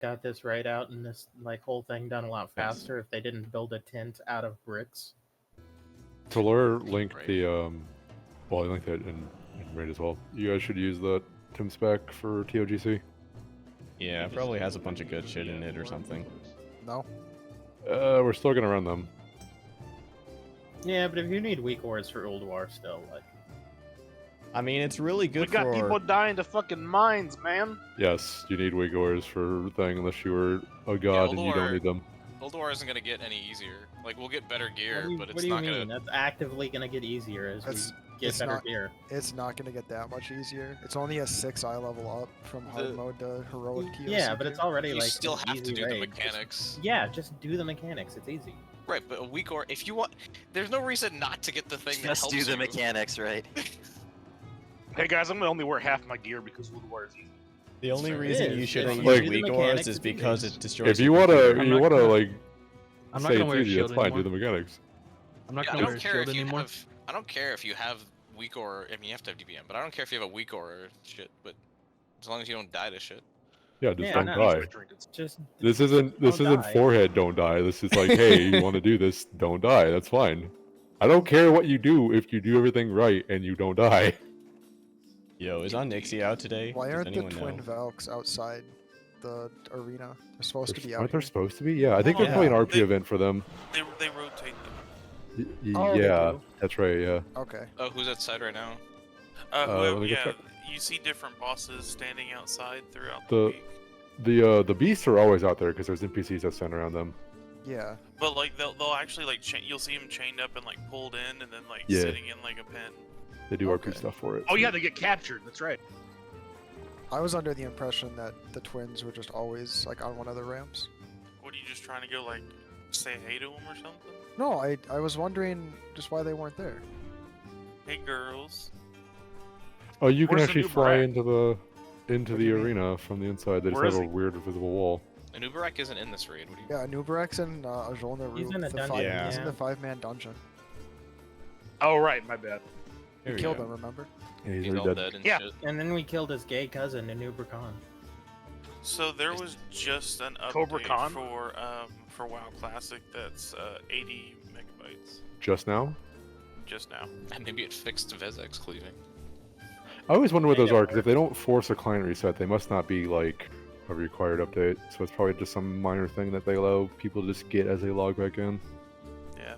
got this right out and this like whole thing done a lot faster if they didn't build a tent out of bricks. Talur linked the well, I linked it in Raid as well. You guys should use the Tim spec for ToGC. Yeah, it probably has a bunch of good shit in it or something. No. We're still gonna run them. Yeah, but if you need weak ores for Old War still, like I mean, it's really good We got for... people dying to fucking mines, man. Yes, you need weak ores for thing unless you were a god and you don't need them. Old War isn't gonna get any easier. Like, we'll get better gear, but what it's do you not mean? gonna... That's actively gonna get easier as It's- we get it's better not- gear. It's not going to get that much easier. It's only a 6 eye level up from hard mode to heroic TOC. Yeah, but it's already You like still an have to easy do the raid. mechanics. Just do the mechanics. It's easy. Right, but a weak ore, if you want... There's no reason not to get the thing that Just helps do the you. mechanics, right? Hey guys, I'm gonna only wear half my gear because Wood War is easy. The only It reason is. you shouldn't If you use do the weak mechanics, ores is it's easy. because it destroys If you your wanna, computer. you wanna like I'm not say gonna it's wear a easy, shield that's fine. anymore. Do the mechanics. I'm not Yeah, I gonna wear don't a care shield if you anymore. have... I don't care if you have weak ore... I mean, you have to have DPM, but I don't care if you have a weak ore or shit, but... As long as you don't die to shit. Yeah, just Yeah, don't no, die. Just This isn't don't die. forehead don't die. This is like, hey, you want to do this? Don't die. That's fine. I don't care what you do if you do everything right and you don't die. Yo, is Onyxia out today? Why Does aren't the anyone twin know? Valks outside the arena? They're supposed to be out Aren't there here. supposed to be? Yeah, I think Hold there's on, probably an RP they- event for them. They rotate them. Oh, they Yeah, do? that's right. Yeah. Okay. Oh, who's outside right now? let me go Yeah, check. you see different bosses standing outside throughout The- the week. The beasts are always out there because there's NPCs that stand around them. Yeah. But like they'll actually like you'll see them chained up and like pulled in and then like Yeah. sitting in like a pen. They do Okay. RP stuff for it. Oh yeah, they get captured. That's right. I was under the impression that the twins were just always like on one of the ramps. What are you just trying to go like say hey to them or something? No, I was wondering just why they weren't there. Hey girls. Oh, you can Where's the actually new fly brat? into What do the you mean? arena from the inside. They just Where have is a he? weird invisible wall. And Uberak isn't in this raid. What do you... Yeah, Nubarex and Ajolna He's Root, in a the dungeon, five, Yeah. he's in the 5-man dungeon. Oh right, my bad. Here We we killed go. him, remember? Yeah, He's already all dead. dead and Yeah. shit. and then we killed his gay cousin, Anubrakan. So there was just an Cobra update Khan? for WoW Classic that's 80 megabytes Just now? just now. And maybe it fixed Vezek's cleaving. I always wonder what They those don't are, because if they don't force a client reset, they must not be like a required update. So it's probably just some minor thing that they allow people to just get as they log back in. Yeah,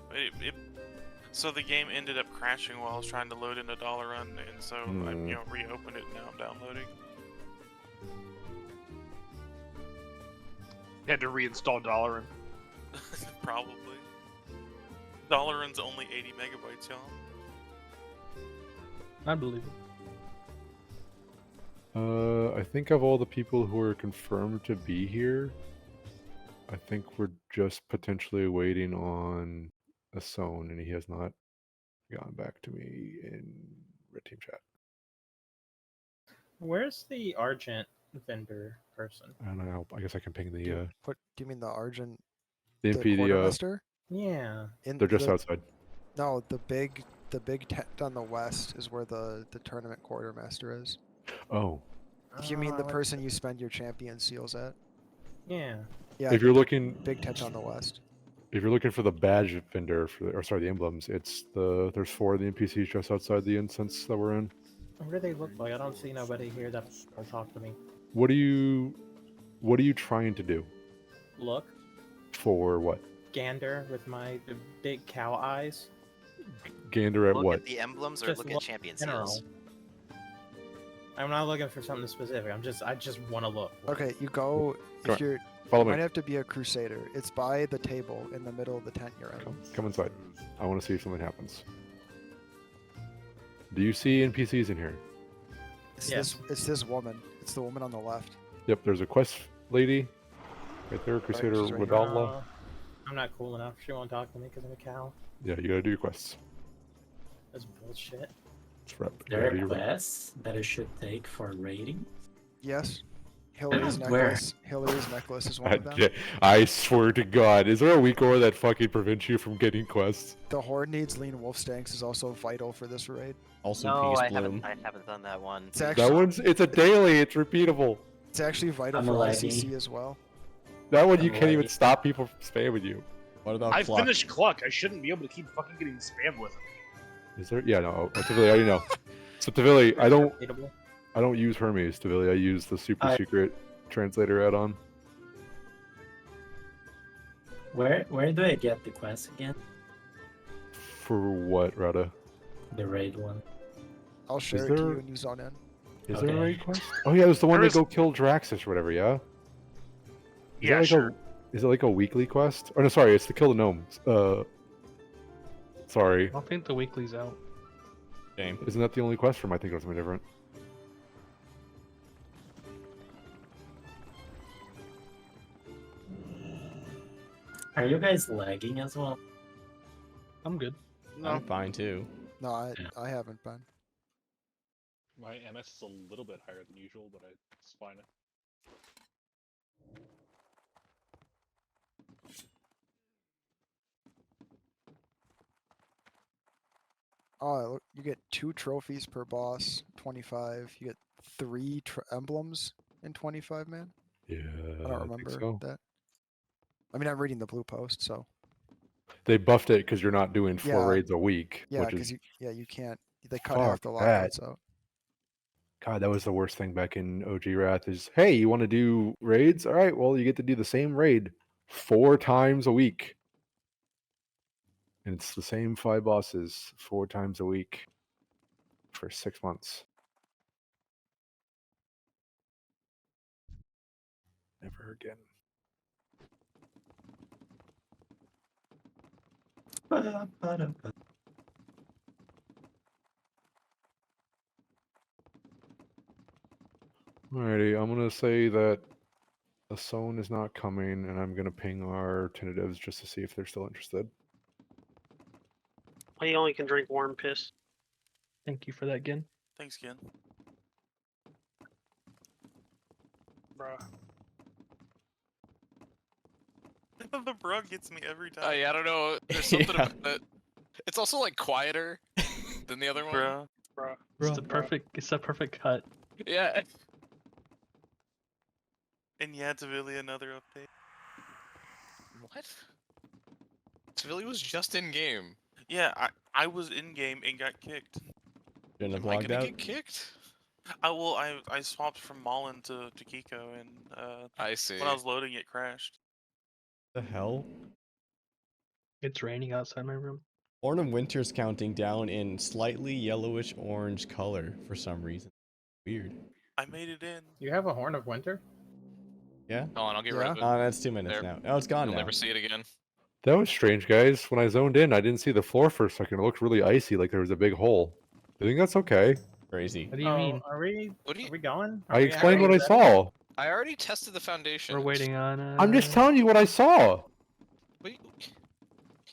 so the game ended up crashing while I was trying to load in a dollar run, and so I reopened it and now I'm downloading. Had to reinstall Dollarin. Probably. Dollar run's only 80 megabytes, y'all. I believe it. I think of all the people who are confirmed to be here, I think we're just potentially waiting on Asone, and he has not gotten back to me in Red Team chat. Where's the Argent vendor person? I don't know. I guess I can ping the What do you mean the Argent? the The MP. quartermaster? Yeah. In They're just the, outside. No, the big tent on the west is where the tournament quartermaster is. Oh, If you mean the I went- person you spend your champion seals at. Yeah. Yeah, if you're looking, big tent on the west. if you're looking for the badge vendor for, or sorry, the emblems, it's there's 4 of the NPCs just outside the incense that we're in. What do they look like? I don't see nobody here that will talk to me. What are you trying to do? Look, For what? gander with my big cow eyes. Gander at Look what? at the emblems or Just look at look champion general. seals? I'm not looking for something specific. I just want to look. Okay, you go Come if you're Follow you might me. have to be a crusader. It's by the table in the middle of the tent you're in. Come inside. I want to see if something happens. Do you see NPCs in here? Yes. It's this woman. It's the woman on the left. Yep, there's a quest lady right there, Crusader she's right here. Wadalla. I'm not cool enough. She won't talk to me because I'm a cow. Yeah, you gotta do your quests. That's bullshit. It's rep. You There gotta are do your rep. quests that it should take for rating. Yes. Hillary's Where? necklace. Hillary's necklace is one of them. I swear to God, is there a weak ore that fucking prevents you from getting quests? The horde needs lean wolf stanks is also vital for this raid. Also, No, Peace I Bloom. haven't done that one. It's That actually one's, it's a daily, it's repeatable. it's actually vital I'm for a ICC laggy. as well. That one you I'm can't even waiting. stop people from spamming you. What about I Cluck? finished Cluck. I shouldn't be able to keep fucking getting spammed with it. Is there? Yeah, no. Tavili, I already know. So Tavili, I don't Repeatable. use Hermes, Tavili. I use the super I- secret translator add-on. Where do I get the quest again? For what, Rada? The raid one. I'll share Is it to there- you when you zone in. Is there a Okay. raid quest? Oh yeah, there's the one There to is- go kill Draxus or whatever, yeah? Is Yeah, that like sure. Is it like a weekly quest? Oh no, sorry, it's to kill the gnomes. Sorry. I don't think the weekly's out. Shame. Isn't that the only quest from? I think it was something different. Are you guys lagging as well? I'm good. No. I'm fine too. No, I haven't been. My MS is a little bit higher than usual, but it's fine. Oh, look, you get 2 trophies per boss, 25. You get 3 emblems in 25, man. Yeah, I don't remember so. that. I mean, I'm reading the blue post, so They buffed it because you're not doing 4 Yeah. raids a week, yeah, which because is you can't. They cut half the Fuck that. lockouts out. God, that was the worst thing back in OG Wrath is, hey, you want to do raids? All right, well, you get to do the same raid 4 times a week. And it's the same 5 bosses 4 times a week for 6 months. Never again. Alrighty, I'm gonna say that a zone is not coming, and I'm gonna ping our tentatives just to see if they're still interested. I only can drink warm piss. Thank you for that, Gin. Thanks, Ken. Bruh. The bruh gets me every time. Oh yeah, I don't know. There's something Yeah. about that. It's also like quieter than the other one. Bruh. Bruh. It's the perfect. It's the perfect cut. Yeah. And yeah, it's really another update. What? Civili was just in game. Yeah, I was in game and got kicked. Shouldn't have Am I logged gonna out. get kicked? I swapped from Mullen to Kiko, and I see. when I was loading, it crashed. The hell? It's raining outside my room. Horn of Winter's counting down in slightly yellowish orange color for some reason. Weird. I made it in. You have a Horn of Winter? Yeah? Hold on, I'll get rid of it. Oh, that's 2 minutes There. now. Oh, it's gone You'll now. never see it again. That was strange, guys. When I zoned in, I didn't see the floor for a second. It looked really icy, like there was a big hole. I think that's okay. Crazy. What do you mean? Are we? What do you? Are we going? I explained what I saw. I already tested the foundation. We're waiting on. I'm just telling you what I saw.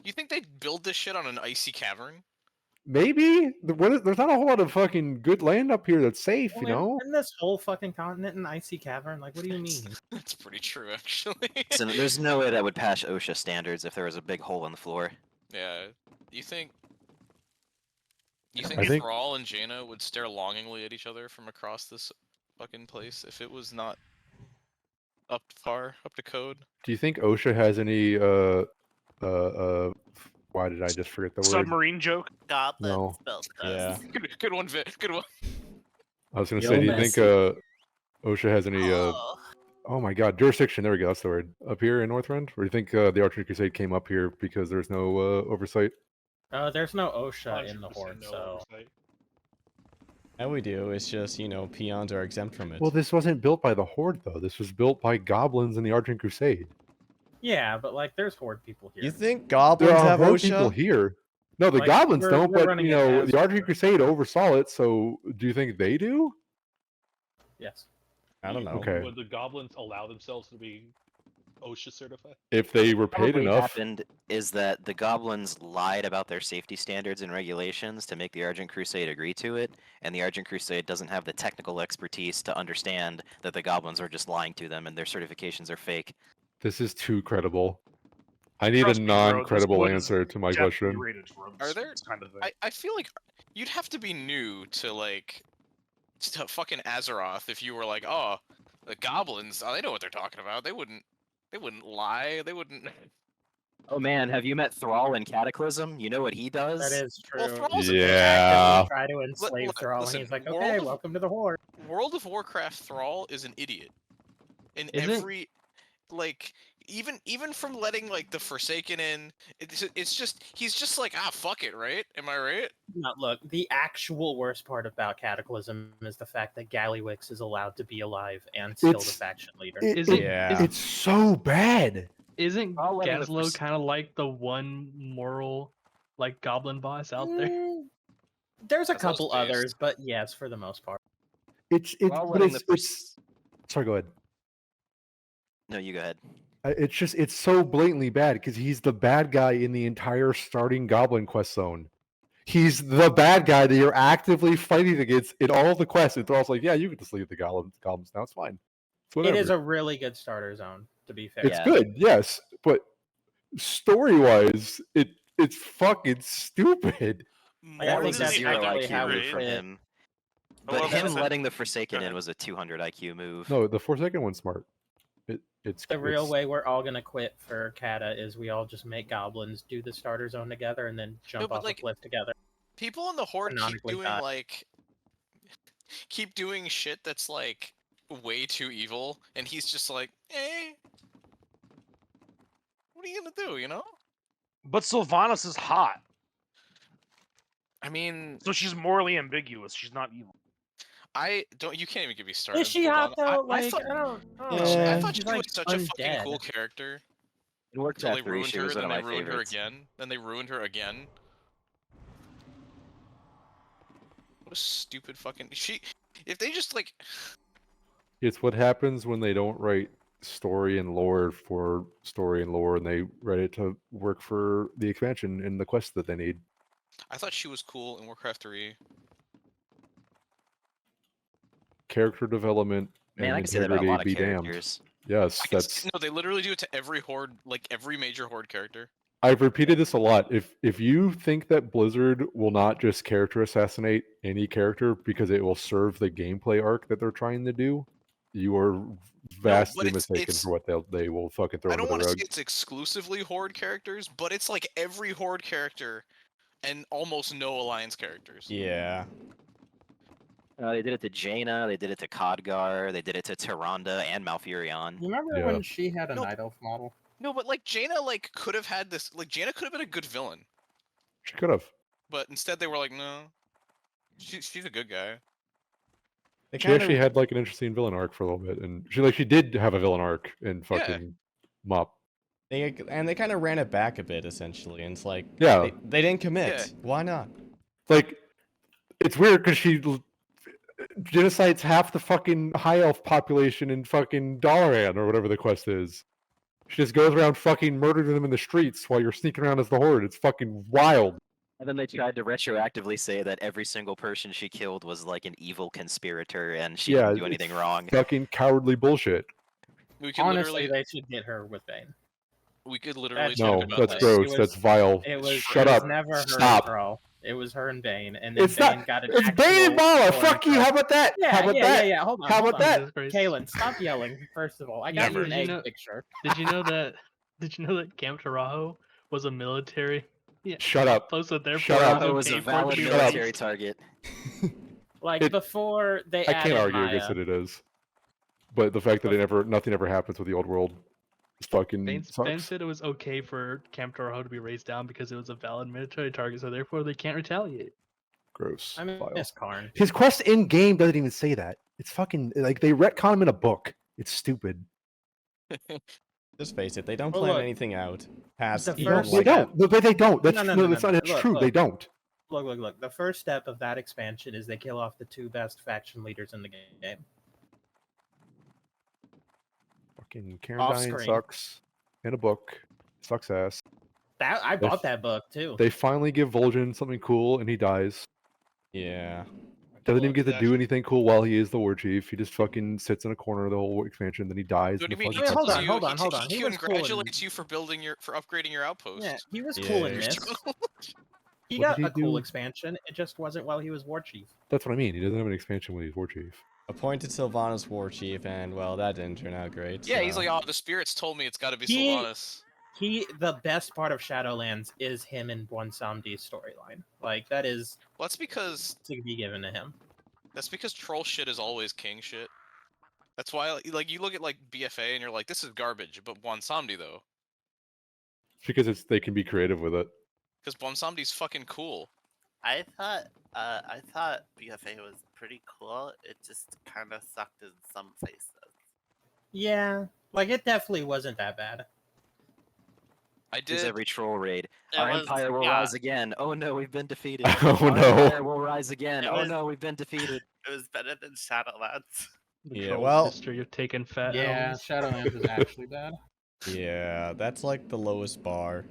You think they'd build this shit on an icy cavern? Maybe there's not a whole lot of fucking good land up here that's safe, you know. Isn't this whole fucking continent an icy cavern? Like, what do you mean? That's pretty true, actually. So there's no way that would pass OSHA standards if there was a big hole in the floor. Yeah. You think I think- Thrall and Jaina would stare longingly at each other from across this fucking place if it was not up to code? Do you think OSHA has any why did I just forget the word? Submarine joke. Goblin No. spell Yeah. Good one, Vic. Good one. I was gonna Yo, say, do you think Messi. OSHA has any oh my god, jurisdiction, there we go, that's the word. Up here in Northrend? Or do you think the Archer Crusade came up here because there's no oversight? There's no OSHA in the 100% Horde, no so oversight. Yeah, we do. It's just, you know, peons are exempt from it. Well, this wasn't built by the Horde though. This was built by goblins in the Argent Crusade. yeah, but like, there's Horde people here. You think There goblins are have Horde people OSHA? here. No, the Like, goblins we're- don't, we're but running you it know, as the Argent Horde. Crusade oversaw it, so do you think they do? Yes. I don't know. Okay. Would the goblins allow themselves to be OSHA certified? If they were paid Probably enough. happened is that the goblins lied about their safety standards and regulations to make the Argent Crusade agree to it, and the Argent Crusade doesn't have the technical expertise to understand that the goblins are just lying to them and their certifications are fake. This is too credible. I need Trust a me, bro, this non-credible wood is answer to my definitely question. rated for Are there- this kind of thing. I feel like you'd have to be new to like to fucking Azeroth if you were like, oh, the goblins, oh, they know what they're talking about. They wouldn't They wouldn't lie. They wouldn't. Oh man, have you met Thrall in Cataclysm? You know what he does? That is true. Well, Thrall's They Yeah. actively try to enslave Thrall, listen, and he's like, World okay, of- welcome to the Horde. World of Warcraft Thrall is an idiot. In Isn't- every, like, even from letting like the Forsaken in, it's just he's just like fuck it, right? Am I right? No, look, the actual worst part about Cataclysm is the fact that Gallywix is allowed to be alive and still the It's- faction leader. Yeah. It's so bad. Isn't I'll let him Gazlo kind of like the one moral, like goblin boss out there? There's a That's couple those based. others, but yes, for the most part. It's While but letting it's sorry, go ahead. No, you go ahead. It's so blatantly bad because he's the bad guy in the entire starting Goblin quest zone. He's the bad guy that you're actively fighting against in all the quests. And Thrall's like, yeah, you can just leave the goblins now. It's fine. It's whatever. It is a really good starter zone, to be fair. It's Yeah. good, yes, but story-wise, it's fucking stupid. Like, I That think was a that's zero actually how IQ we move from fit. him. I But love him that. letting the Forsaken Go in ahead. was a 200 IQ move. No, the Forsaken one's smart. It's The real it's- way we're all gonna quit for Kata is we all just make goblins, do the starter zone together, and then jump but, off like, a cliff together. People in the Horde keep Canonically doing die. like, keep doing shit that's like way too evil, and he's just like, what are you gonna do? You know? But Sylvanas is hot, I mean, so she's morally ambiguous. She's not evil. I don't. You can't even get me started. Is she on hot Sylvanas. though? I Like, thought, I don't I know. thought She's she like was such a fucking undead. cool character. In Until they 3, ruined she her, was then one they of my ruined her favorites. again, then they ruined her again. What a stupid fucking if they just like It's what happens when they don't write story and lore for story and lore, and they write it to work for the expansion and the quest that they need. I thought she was cool in Warcraft 3. Character development Man, and I can say that about a integrity lot of be damned. characters. Yes, I can that's. no, they literally do it to every Horde, like every major Horde character. I've repeated this a lot. If you think that Blizzard will not just character assassinate any character because it will serve the gameplay arc that they're trying to do, you are vastly mistaken it's- for what they will fucking throw I under don't the want to rug. say it's exclusively Horde characters, but it's like every Horde character and almost no Alliance characters. Yeah. They did it to Jaina, they did it to Khadgar, they did it to Tyrande and Malfurion. You remember Yeah. when she had a No. Night Elf model? No, but like Jaina like could have had this like Jaina could have been a good villain, She could have. but instead they were like, no. She's a good guy. They She kind actually of had like an interesting villain arc for a little bit, and she did have a villain arc in fucking Mop. they kind of ran it back a bit essentially, and it's like Yeah. they didn't commit. Yeah. Why not? Like, it's weird because she genocides half the fucking high elf population in fucking Dalaran or whatever the quest is. She just goes around fucking murdering them in the streets while you're sneaking around as the Horde. It's fucking wild. And then they tried to retroactively say that every single person she killed was like an evil conspirator and she Yeah, didn't do it's anything wrong. Fucking cowardly bullshit. We could Honestly, literally they should get her with Bane. we could literally That's talk No, about that's this. gross. It was- That's vile. It was, Shut it was up. never her Stop. and Thrall. It was her and Bane, and then It's Bane not. got an It's actual Bane and Bala. story Fuck you. arc. How about that? Yeah, How about yeah, that? yeah, yeah. Hold on. How hold about on. that? Jesus Christ. Kaylin, stop yelling. First of all, I got Never. you an Did you egg know- picture. Did you know that? Did you know that Camp Tarajo was a military? Yeah. Shut up. Post that therefore Shut up. Bravo was a paid for it to valid be Shut up. military released. target. Like It- before they I added can't argue Maya. against that it is. But the fact that nothing ever happens with the old world is fucking Ben sucks. said it was okay for Camp Tarajo to be raised down because it was a valid military target, so therefore they can't retaliate. Gross. I mean, vile. Miss Karn. His quest in game doesn't even say that. It's fucking like they retcon him in a book. It's stupid. Just face it, they don't Well, plan look, anything out past the even first They like step- don't. But they don't. That's No, no, no, that's no, not. no. It's Look, true. They look. don't. Look. The first step of that expansion is they kill off the two best faction leaders in the game. Fucking Karen Off dying screen. sucks. In a book, sucks ass. That I They bought f- that book too. They finally give Vol'jin something cool, and he dies. yeah. Doesn't even get to do Actually- anything cool while he is the war chief. He just fucking sits in a corner of the whole expansion, then he dies. What do in you the mean? He fucking hold tells on, you, hold on, he, hold on. He He was cool in- congratulates you for upgrading your outpost. Yeah, he was Yeah. cool in this. He What got did he a cool do? expansion. It just wasn't while he was war chief. That's what I mean. He doesn't have an expansion when he's war chief. Appointed Sylvanas war chief, and well, that didn't turn out great. Yeah, he's so- like, oh, the spirits told me it's got to be He- Sylvanas. The best part of Shadowlands is him and Bwonsamdi's storyline. Like that is Well, that's because to be given to him. troll shit is always king shit. That's why, like, you look at like BFA and you're like, this is garbage. But Bwonsamdi though, Because they can be creative with it. because Bwonsamdi's fucking cool. I thought BFA was pretty cool. It just kind of sucked in some places. Yeah, like it definitely wasn't that bad. I Is did. every troll raid. It Our was- empire will yeah. rise again. Oh no, we've been defeated. Oh Our no. empire will rise again. It Oh was- no, we've been defeated. It was better than Shadowlands. The Yeah, troll's well- history of taking fat Yeah, L's. Shadowlands is actually bad. Yeah, that's like the lowest bar.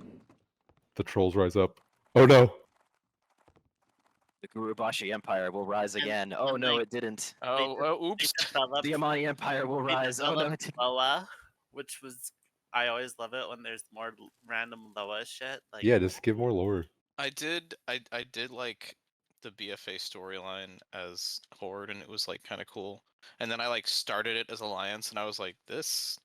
The trolls rise up. Oh no. The Gurubashi Empire will rise again. Oh no, like- it didn't. Oh, oops. The Amani Empire will They rise. Oh no, developed it didn't. Loa, which was I always love it when there's more random Loa shit. Like Yeah, just give more lore. I did like the BFA storyline as Horde, and it was like kind of cool. And then I like started it as Alliance, and I was like, this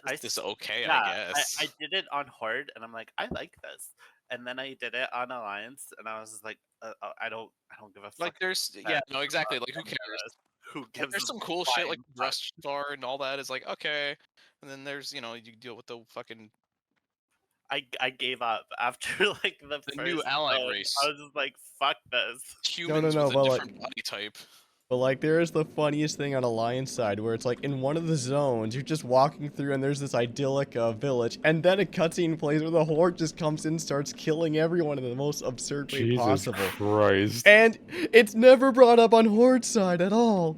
this is okay, yeah, I guess. I did it on Horde, and I'm like, I like this. And then I did it on Alliance, and I was just like, I don't give a fuck. Like there's no exactly, like who cares? Who Like, gives? there's a some cool shit like flying fuck? Rust Star and all that is like okay, and then there's you deal with the fucking I gave up after like the The first new allied zone. race. I was just like, fuck this. humans no, with but, a like- different body type. But like, there is the funniest thing on Alliance side where it's like in one of the zones, you're just walking through and there's this idyllic village, and then a cutscene plays where the Horde just comes in and starts killing everyone in the most absurd way Jesus possible. Christ. And it's never brought up on Horde side at all.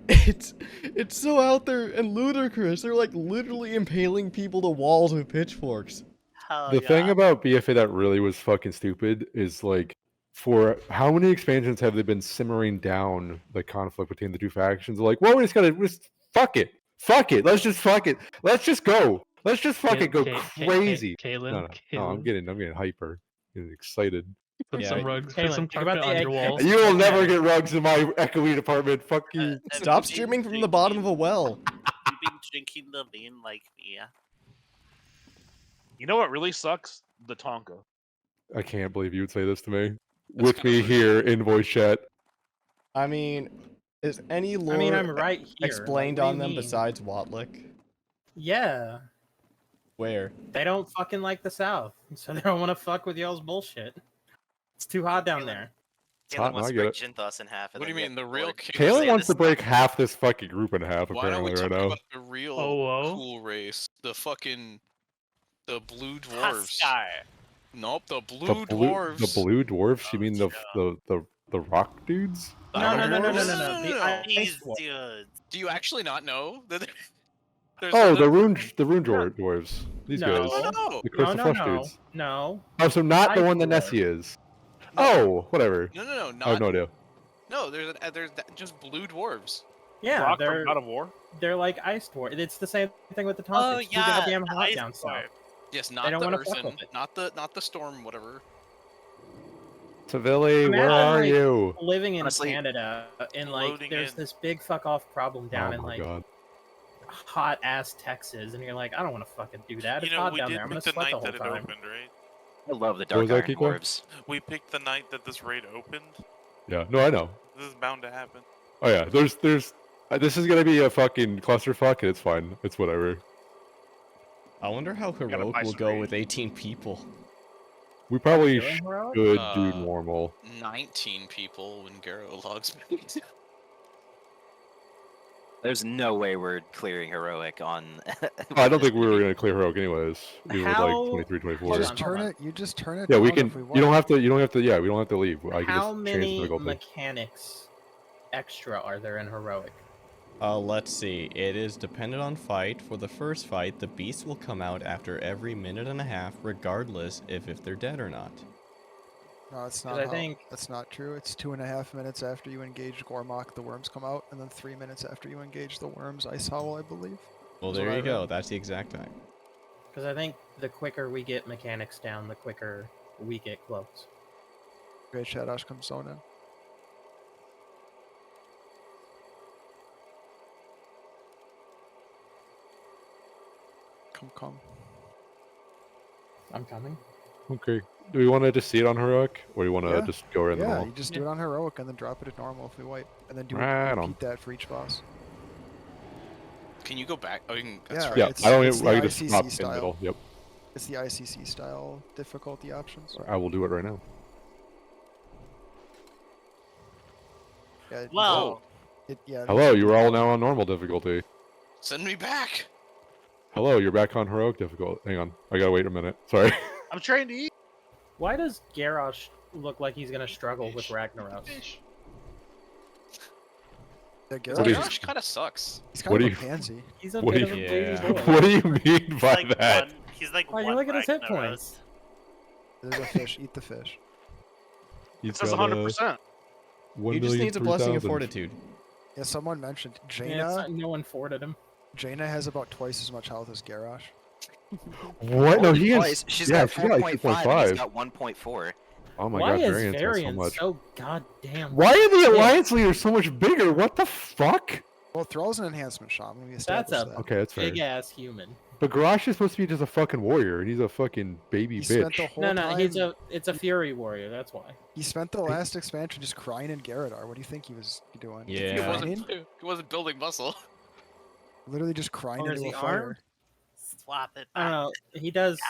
It's so out there and ludicrous. They're like literally impaling people to walls with pitchforks. Hell The yeah. thing about BFA that really was fucking stupid is like, for how many expansions have they been simmering down the conflict between the two factions? Like, well, we just gotta fuck it. Let's just fuck it. Let's just go. Let's just fucking go crazy. Kaylin, No, I'm getting hyper, getting excited. Put Yeah, some rugs, Kaylin, put some think about carpet the on your egg walls. You will never get rugs in my echoey department. Fuck you. Stop streaming from the bottom of a well. You've been drinking the lean like me. You know what really sucks? The Tonka. I can't believe you would say this to me. With me here in voice chat. I mean, is any lore I mean, I'm right here. explained like, what on do you them mean? besides Watlick? Yeah, Where? they don't fucking like the South, so they don't want to fuck with y'all's bullshit. It's too hot down there. It's hot, Kaylin wants no, I to get break it. Jinthos in half. What do you mean the real king? Kaylin wants to break half this fucking group in half, Why don't we apparently, talk right now. about the real Oh, cool race? The blue dwarves. Huskar. Nope, the blue dwarves. The blue dwarfs? You mean the rock dudes? The No, no, no, no, no, dwarves? no, no. The ice These dwarf. dudes. Do you actually not know that? There's Oh, a- the rune dwarves. These No. guys. Oh, no. The Crystal No, Flush no, dudes. no. Oh, so not the Ice one that dwarf. Nessie is. Oh, whatever. No, I have no idea. No, there's just blue dwarves. Yeah, Brock they're from God of War. they're like ice dwarf. It's the same thing with the Oh Tonka. It's too yeah, goddamn the hot ice down south. dwarf. Yes, They not don't the wanna fuck earthen, with it. not the storm, whatever. Tavilli, where Imagine, are like, you? Living in Honestly, Canada, and like loading there's in. this big fuck off problem down Oh in my like god. hot ass Texas, and you're like, I don't want to fucking do that. You It's know, hot we down did there. I'm gonna pick the sweat the night whole that it time. opened, right? I love the What Dark was that, Iron Kiko? Dwarves. We picked the night that this raid opened. Yeah, no, I know. This is bound to happen. Oh yeah, there's this is gonna be a fucking clusterfuck, and it's fine. It's whatever. I wonder how gotta Heroic buy will some go raid. with 18 people. We probably Feeling heroic? should do Uh, normal. 19 people when Garo logs me. There's no way we're clearing Heroic on. I don't think we were gonna clear heroic anyways. Even with like How- 23, 24. Hold Just on, turn hold on. it. You just turn it. Yeah, we down can. if we You want. don't have to. You don't have to. Yeah, we don't have to leave. I can How just change the many difficulty. mechanics extra are there in heroic? Let's see. It is dependent on fight. For the first fight, the beast will come out after every minute and a half, regardless if they're dead or not. No, it's 'Cause not. I think- That's not true. It's 2.5 minutes after you engage Gormok, the worms come out, and then 3 minutes after you engage the worms, Ice Howl, I believe. Well, That's there what I you go. read. That's the exact time. Because I think the quicker we get mechanics down, the quicker we get close. Great Shadash comes zone in. Come. I'm coming. Okay. Do we want to just see it on heroic, or do you want to Yeah. just go right in the Yeah, wall? you just do it on heroic and then drop it at normal if we wipe, and then Right on. repeat that for each boss. Can you go back? Oh, you can. That's Yeah, right. Yeah, it's, I don't. it's the I can just ICC stop in style. the middle. Yep. It's the ICC style difficulty options. I will do it right now. Yeah, Whoa. yeah. Hello, you are all now on normal difficulty. Send me back. Hello, you're back on heroic difficulty. Hang on, I gotta wait a minute. Sorry. I'm trying to eat. Why does Garrosh look like he's gonna struggle with Ragnaros? Yeah, What is- Garrosh kind of sucks. He's What kind do of a you- pansy. He's a What bit do of a you- baby boy. What do you mean He's by like that? he's like Oh, you one look at his hit Ragnaros. points. There's a fish. Eat the fish. He's It says got 100%. He just needs a blessing of 1,003,000. fortitude. Yeah, someone mentioned Yeah, Jaina. no one forwarded him. Jaina has about twice as much health as Garrosh. What? No, he Twice. has. She's Yeah, got she's got like 4.5 and he's 2.5. got 1.4. Oh my Why god, is variance has so Variant much. so goddamn? Why are the big? alliance leaders so much bigger? What the fuck? Well, Thrall's an enhancement shaman. We That's established a that. Okay, that's fair. big ass human. But Garrosh is supposed to be just a fucking warrior, and he's a fucking baby He spent the bitch. whole No, time. it's a fury warrior. That's why. He spent the last expansion just crying in Garadar. What do you think he was doing? Yeah. He Crying? wasn't building muscle. Literally just crying Or is into he a fire. armed? Swap it. I don't back. know. He does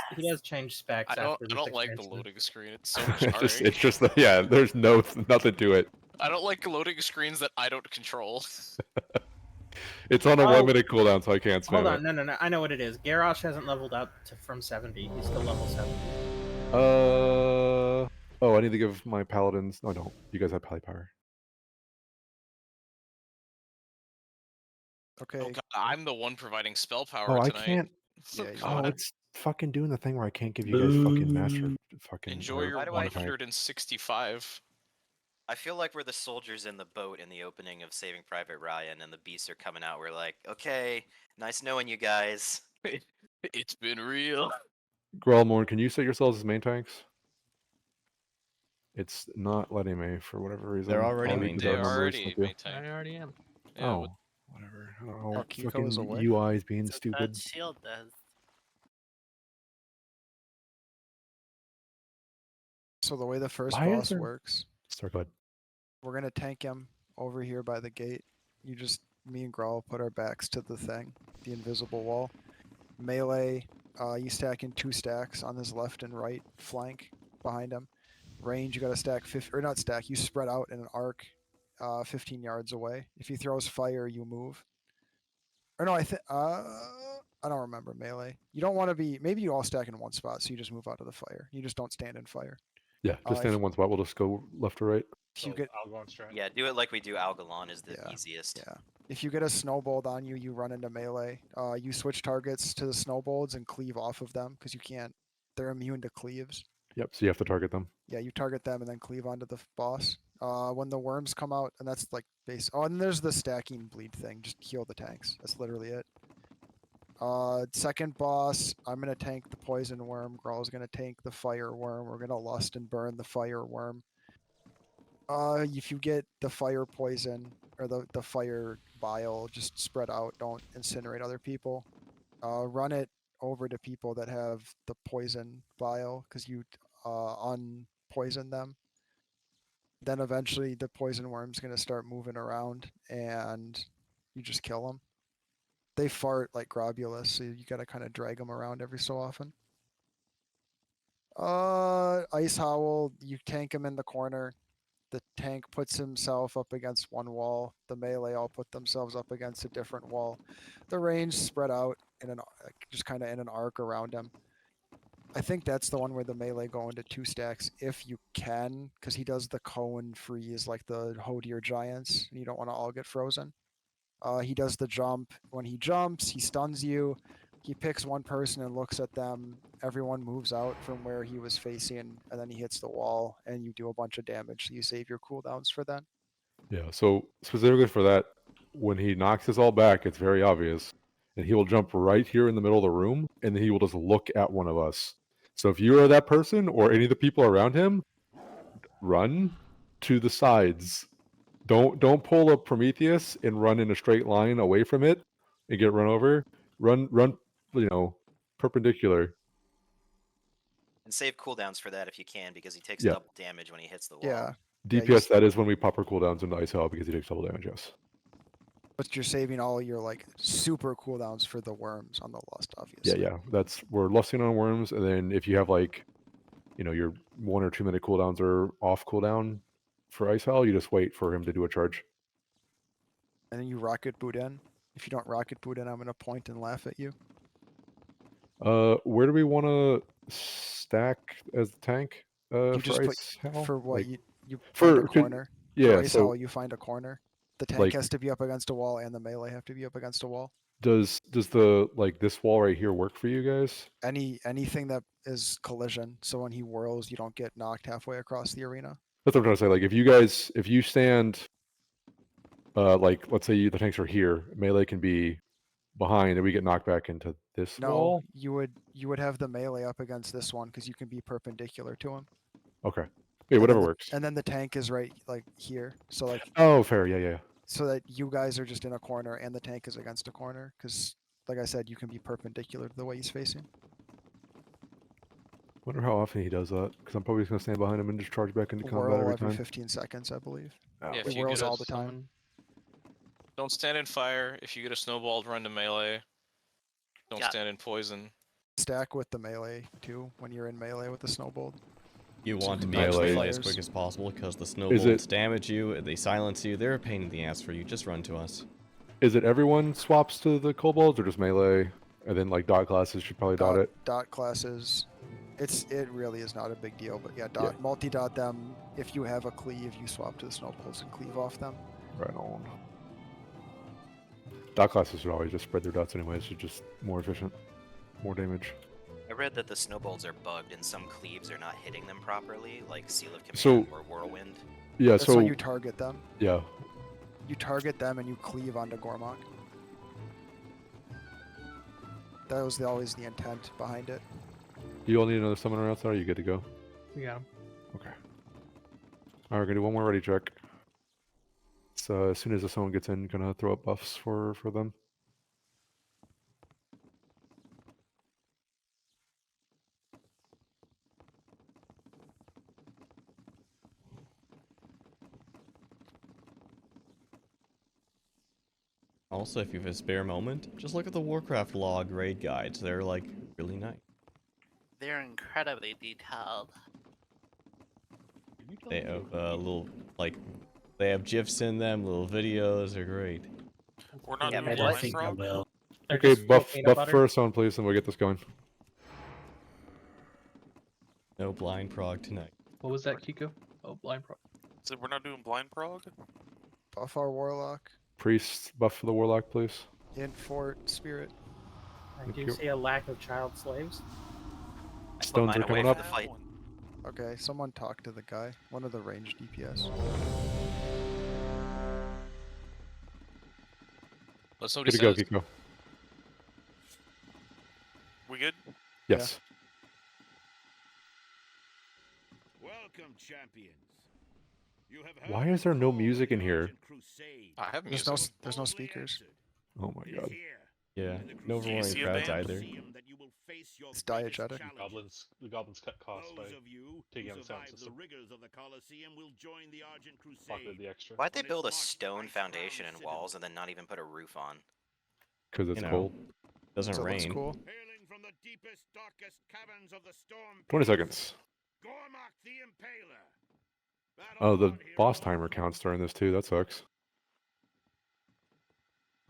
change specs. I don't. after I this don't like the expansion. loading screen. It's so It's jarring. just the, yeah. There's nothing to it. I don't like loading screens that I don't control. It's on a Oh. 1 minute cooldown, so I can't spam Hold it. on, no. I know what it is. Garrosh hasn't leveled up from 70. He's still level 70. Oh, I need to give my paladins. No, I don't. You guys have pally power. Okay. Oh god, I'm the one providing spell power Oh, I tonight. can't. Oh, Yeah, you Oh, God. it's fucking doing the thing where I can't give you guys fucking master fucking. Enjoy or your Why do I- one tank. 165. I feel like we're the soldiers in the boat in the opening of Saving Private Ryan, and the beasts are coming out. We're like, okay, nice knowing you guys. It's been real. Growlmorn, can you set yourselves as main tanks? It's not letting me for whatever reason. They're already I'll main leave They the tanks. numbers already with you. main tank. I already am. Yeah, Oh, with- whatever. I don't know. Oh, Kiko Fucking is away? UI is being That's what stupid. that shield does. So the way the first Why is boss there- works, Sorry, go ahead. we're gonna tank him over here by the gate. Me and Grawl put our backs to the thing, the invisible wall. Melee, you stack in 2 stacks on his left and right flank behind him. Range, you gotta stack or not stack. You spread out in an arc, 15 yards away. If he throws fire, you move. Or no, I don't remember melee. You don't want to be. Maybe you all stack in one spot, so you just move out of the fire. You just don't stand in fire. Yeah, just stand if- in one spot. We'll just go left or right. If you get I'll go on strat. Yeah, do it like we do Algalon is the Yeah. easiest. Yeah. If you get a snowbolt on you, you run into melee. You switch targets to the snowbolts and cleave off of them because you can't. They're immune to cleaves. Yep. So you have to target them. Yeah, you target them and then cleave onto the boss. When the worms come out, and that's like base. Oh, and there's the stacking bleed thing. Just heal the tanks. That's literally it. Second boss, I'm gonna tank the poison worm. Grawl's gonna tank the fire worm. We're gonna lust and burn the fire worm. If you get the fire poison or the fire bile, just spread out. Don't incinerate other people. Run it over to people that have the poison bile because you unpoison them. Then eventually the poison worm's gonna start moving around and you just kill them. They fart like Grobulus, so you gotta kind of drag them around every so often. Ice Howl, you tank him in the corner. The tank puts himself up against one wall. The melee all put themselves up against a different wall. The range spread out in just kind of in an arc around him. I think that's the one where the melee go into 2 stacks if you can, because he does the cone freeze like the Hodier giants, and you don't want to all get frozen. He does the jump. When he jumps, he stuns you. He picks one person and looks at them. Everyone moves out from where he was facing, and then he hits the wall, and you do a bunch of damage. So you save your cooldowns for that. Yeah. So specifically for that, when he knocks us all back, it's very obvious, and he will jump right here in the middle of the room, and then he will just look at one of us. So if you are that person or any of the people around him, run to the sides. Don't pull a Prometheus and run in a straight line away from it and get run over. Run, perpendicular. And save cooldowns for that if you can, because he takes Yeah. double damage when he hits the wall. Yeah. DPS, that is when we pop our cooldowns into ice hell because he takes double damage, yes. But you're saving all your like super cooldowns for the worms on the lust, obviously. Yeah. We're lusting on worms, and then if you have like, your 1 or 2 minute cooldowns are off cooldown for ice hell, you just wait for him to do a charge. And then you rocket boot in. If you don't rocket boot in, I'm gonna point and laugh at you. Where do we want to stack as the tank? You For just put ice hell? for what Like, you find a for corner. yeah. For ice So hell, you find a corner. The tank like, has to be up against a wall, and the melee have to be up against a wall. does the like this wall right here work for you guys? Anything that is collision. So when he whirls, you don't get knocked halfway across the arena. That's what I'm trying to say. Like if you stand, like let's say the tanks are here, melee can be behind, and we get knocked back into this No, wall. you would have the melee up against this one because you can be perpendicular to him. Okay. Yeah, whatever then works. And then the tank is right like here. So like. Oh, fair. Yeah. So that you guys are just in a corner and the tank is against a corner because, like I said, you can be perpendicular to the way he's facing. Wonder how often he does that, because I'm probably just gonna stand behind him and just charge back into combat Whirl every every time. 15 seconds, I believe. Oh. Yeah, if It you whirls get a all the time. Don't stand in fire. If you get a snowballed, run to melee. Don't stand in poison. Stack with the melee too when you're in melee with the snowball. You want to be Melee. able to fight as Fires. quick as possible because the Is snowballs it- damage you, they silence you, they're a pain in the ass for you. Just run to us. Is it everyone swaps to the kobolds or just melee? And then like dot classes should probably dot it. Dot classes. It really is not a big deal, but yeah, multi-dot them. If you have a cleave, you swap to the snowballs and cleave off them. Right on. Dot classes should always just spread their dots anyways. It's just more efficient, more damage. I read that the snowballs are bugged and some cleaves are not hitting them properly, like Seal of Command So- or Whirlwind. Yeah. That's So when you target them. yeah. You target them and you cleave onto Gormok. That was always the intent behind it. You all need another summoner outside. Are you good to go? We got him. Okay. All right, we're gonna do one more ready check. So as soon as someone gets in, gonna throw up buffs for them. Also, if you have a spare moment, just look at the Warcraft log raid guides. They're like really nice. They're incredibly detailed. They have little they have GIFs in them, little videos. They're great. We're not Yeah, doing but I blind think I frog. will. They're Okay, just buff peanut butter. first on please, and we'll get this going. No blind prog tonight. What was that, Kiko? Oh, blind pro. So we're not doing blind prog. Buff our warlock. Priest buff for the warlock, please. Int fort spirit. I Thank do you. see a lack of child slaves. I put Stones mine are away coming for up. the fight. Okay, someone talk to the guy. One of the ranged DPS. Let somebody Good to say go, Kiko. We good? Yes. Welcome, champions. You have Why is there no music in here? I have There's music. there's no speakers. Oh my god. Yeah, no Do you roaring see a crowds band? either. It's diegetic. The goblins cut costs by taking out the sound system. Pocketed the extra. Why'd they build a stone foundation and walls and then not even put a roof on? Because it's You know, cold. Doesn't So it looks rain. cool. 20 seconds. Oh, the boss timer counts during this too. That sucks.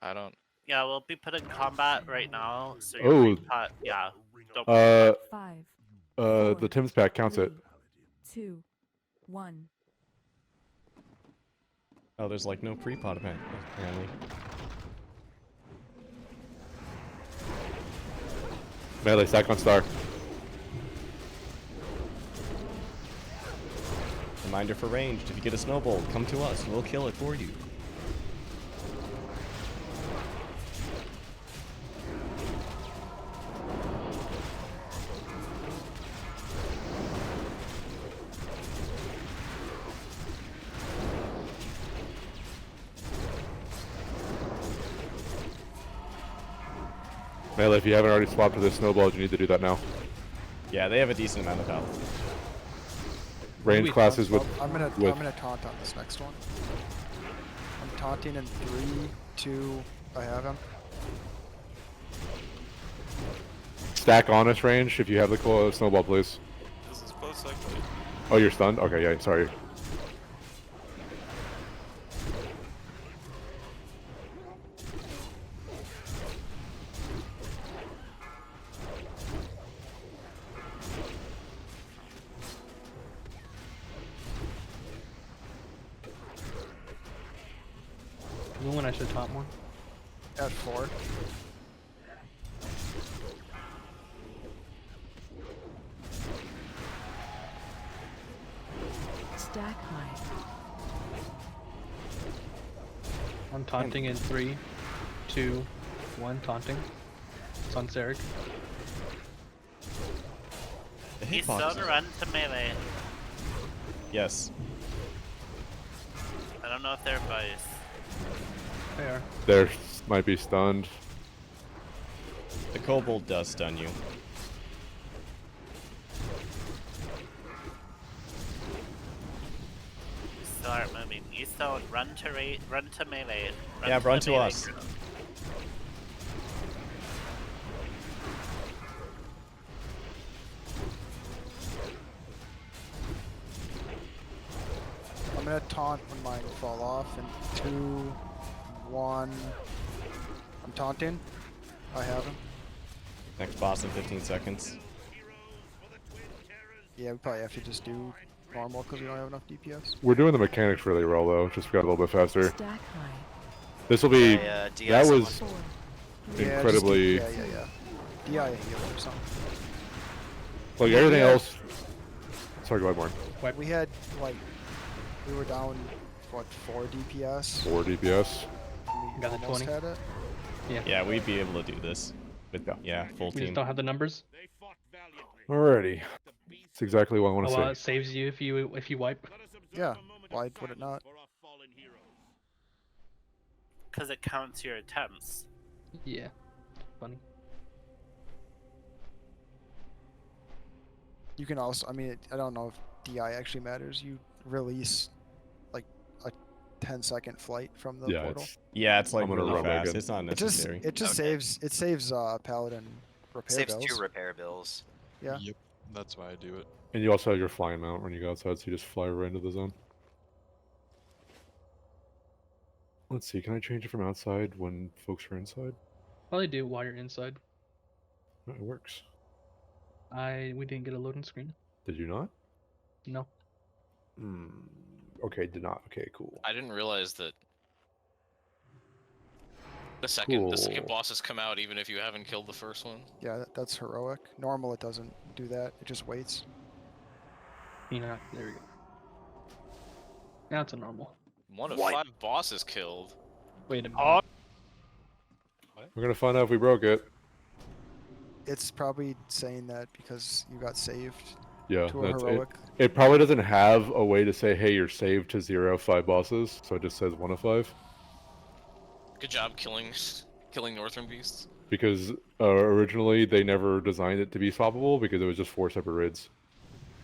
I don't. Yeah, we'll be put in combat right now. So Oh. you're yeah. Don't 5. The Tim's pack counts it. 2. 1. Oh, there's like no pre-pot event apparently. Melee stack on star. Reminder for ranged: if you get a snowball, come to us. We'll kill it for you. Melee, if you haven't already swapped to this snowballs, you need to do that now. Yeah, they have a decent amount of health. Range classes with. I'm gonna taunt on this next one. I'm taunting in 3, 2. I have him. Stack honest range if you have the snowball, please. This is close, actually. Oh, you're stunned? Okay, yeah, sorry. When I should top one. At 4. Stack high. I'm taunting in 3, 2, 1. Taunting. It's on Zarek. He's still to run to melee. Yes. I don't know if they're vice. They are. There might be stunned. The kobold does stun you. Still aren't moving. You still run to melee. Run to melee us. group. I'm gonna taunt when mine fall off in 2, 1. I'm taunting. I have him. Next boss in 15 seconds. Yeah, we probably have to just do normal because we don't have enough DPS. We're doing the mechanics really well though, just got a little bit faster. Stack high. This will be. DI That was someone. incredibly. Yeah. DI a heal or something. Like everything else. Sorry, go ahead, Warren. We had like we were down what 4 DPS. 4 DPS. We Got the almost 20. had it. Yeah, we'd be able to do this. With, full We team. just don't have the numbers. Alrighty. That's exactly what I want to Oh, well, it say. saves you if you wipe. Yeah. Why would it not? Because it counts your attempts. Yeah. Funny. You can also, I mean, I don't know if DI actually matters. You release like a 10-second flight from the portal. It's like I'm gonna really run back fast. in. It's not It necessary. just saves paladin repair Saves bills. 2 repair bills. Yeah. Yep, that's why I do it. And you also have your flying mount when you go outside, so you just fly right into the zone. Let's see, can I change it from outside when folks are inside? Probably do while you're inside. No, it works. We didn't get a loading screen. Did you not? No. Okay, did not. Okay, cool. I didn't realize that the second bosses come out even if you haven't killed the first one. Yeah, that's heroic. Normal, it doesn't do that. It just waits. There we go. Now it's a normal. 1 of 5 bosses killed. Wait a minute. We're gonna find out if we broke it. It's probably saying that because you got saved Yeah, to a that's heroic. it. Probably doesn't have a way to say, hey, you're saved to 0 of 5 bosses, so it just says 1 of 5. Good job killing Northern Beasts. Because originally they never designed it to be swappable because it was just 4 separate rids.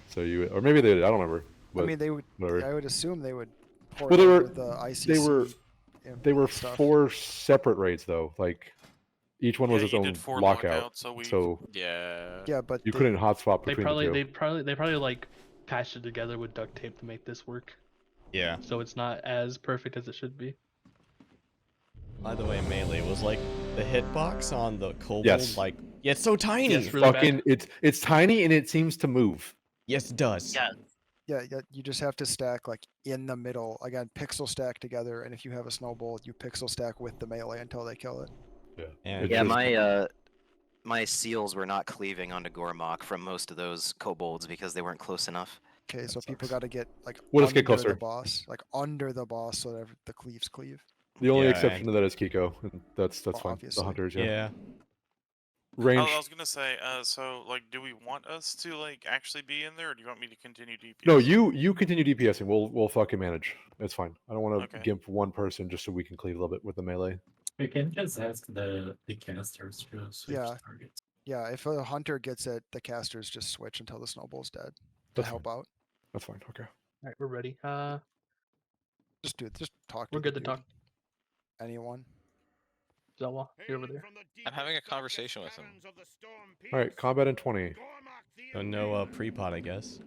So or maybe they did, I don't remember. But I mean, they would. whatever. I would assume they would. Port Well, they over were. the ICC. They were stuff. 4 separate raids though. Like each one was its you own did 4 lockout. lockouts, So Yeah, but you couldn't hot swap They between the two. probably like patched it together with duct tape to make this work. Yeah. So it's not as perfect as it should be. By the way, melee was like the hitbox on the kobold. Yes. Like, yeah, it's so tiny. Yes, really Fucking, it's tiny and it seems to move. Yes, it does. Yeah. Yeah, you just have to stack like in the middle. Again, pixel stack together, and if you have a snowball, you pixel stack with the melee until they kill it. Yeah. And Yeah, my seals were not cleaving onto Gormok from most of those kobolds because they weren't close enough. Okay, so people got to get like We'll just get under closer. the boss, like under the boss, so that the cleaves cleave. The only Yeah, exception to that is Kiko. And that's fine. Obviously. The hunters, Yeah. Range. I was gonna say, so like, do we want us to like actually be in there, or do you want me to continue DPS? No, you continue DPSing. We'll fucking manage. It's fine. I don't want to Okay. gimp one person just so we can cleave a little bit with the melee. We can just ask the casters to switch Yeah. targets. Yeah, if a hunter gets it, the casters just switch until the snowball's dead to That's help out. That's fine. Okay. Alright, we're ready. Just talk to We're the good to dude. talk. Anyone. Zelwa, you're over there. I'm having a conversation with him. All right, combat in 20. So no pre-pot, I guess.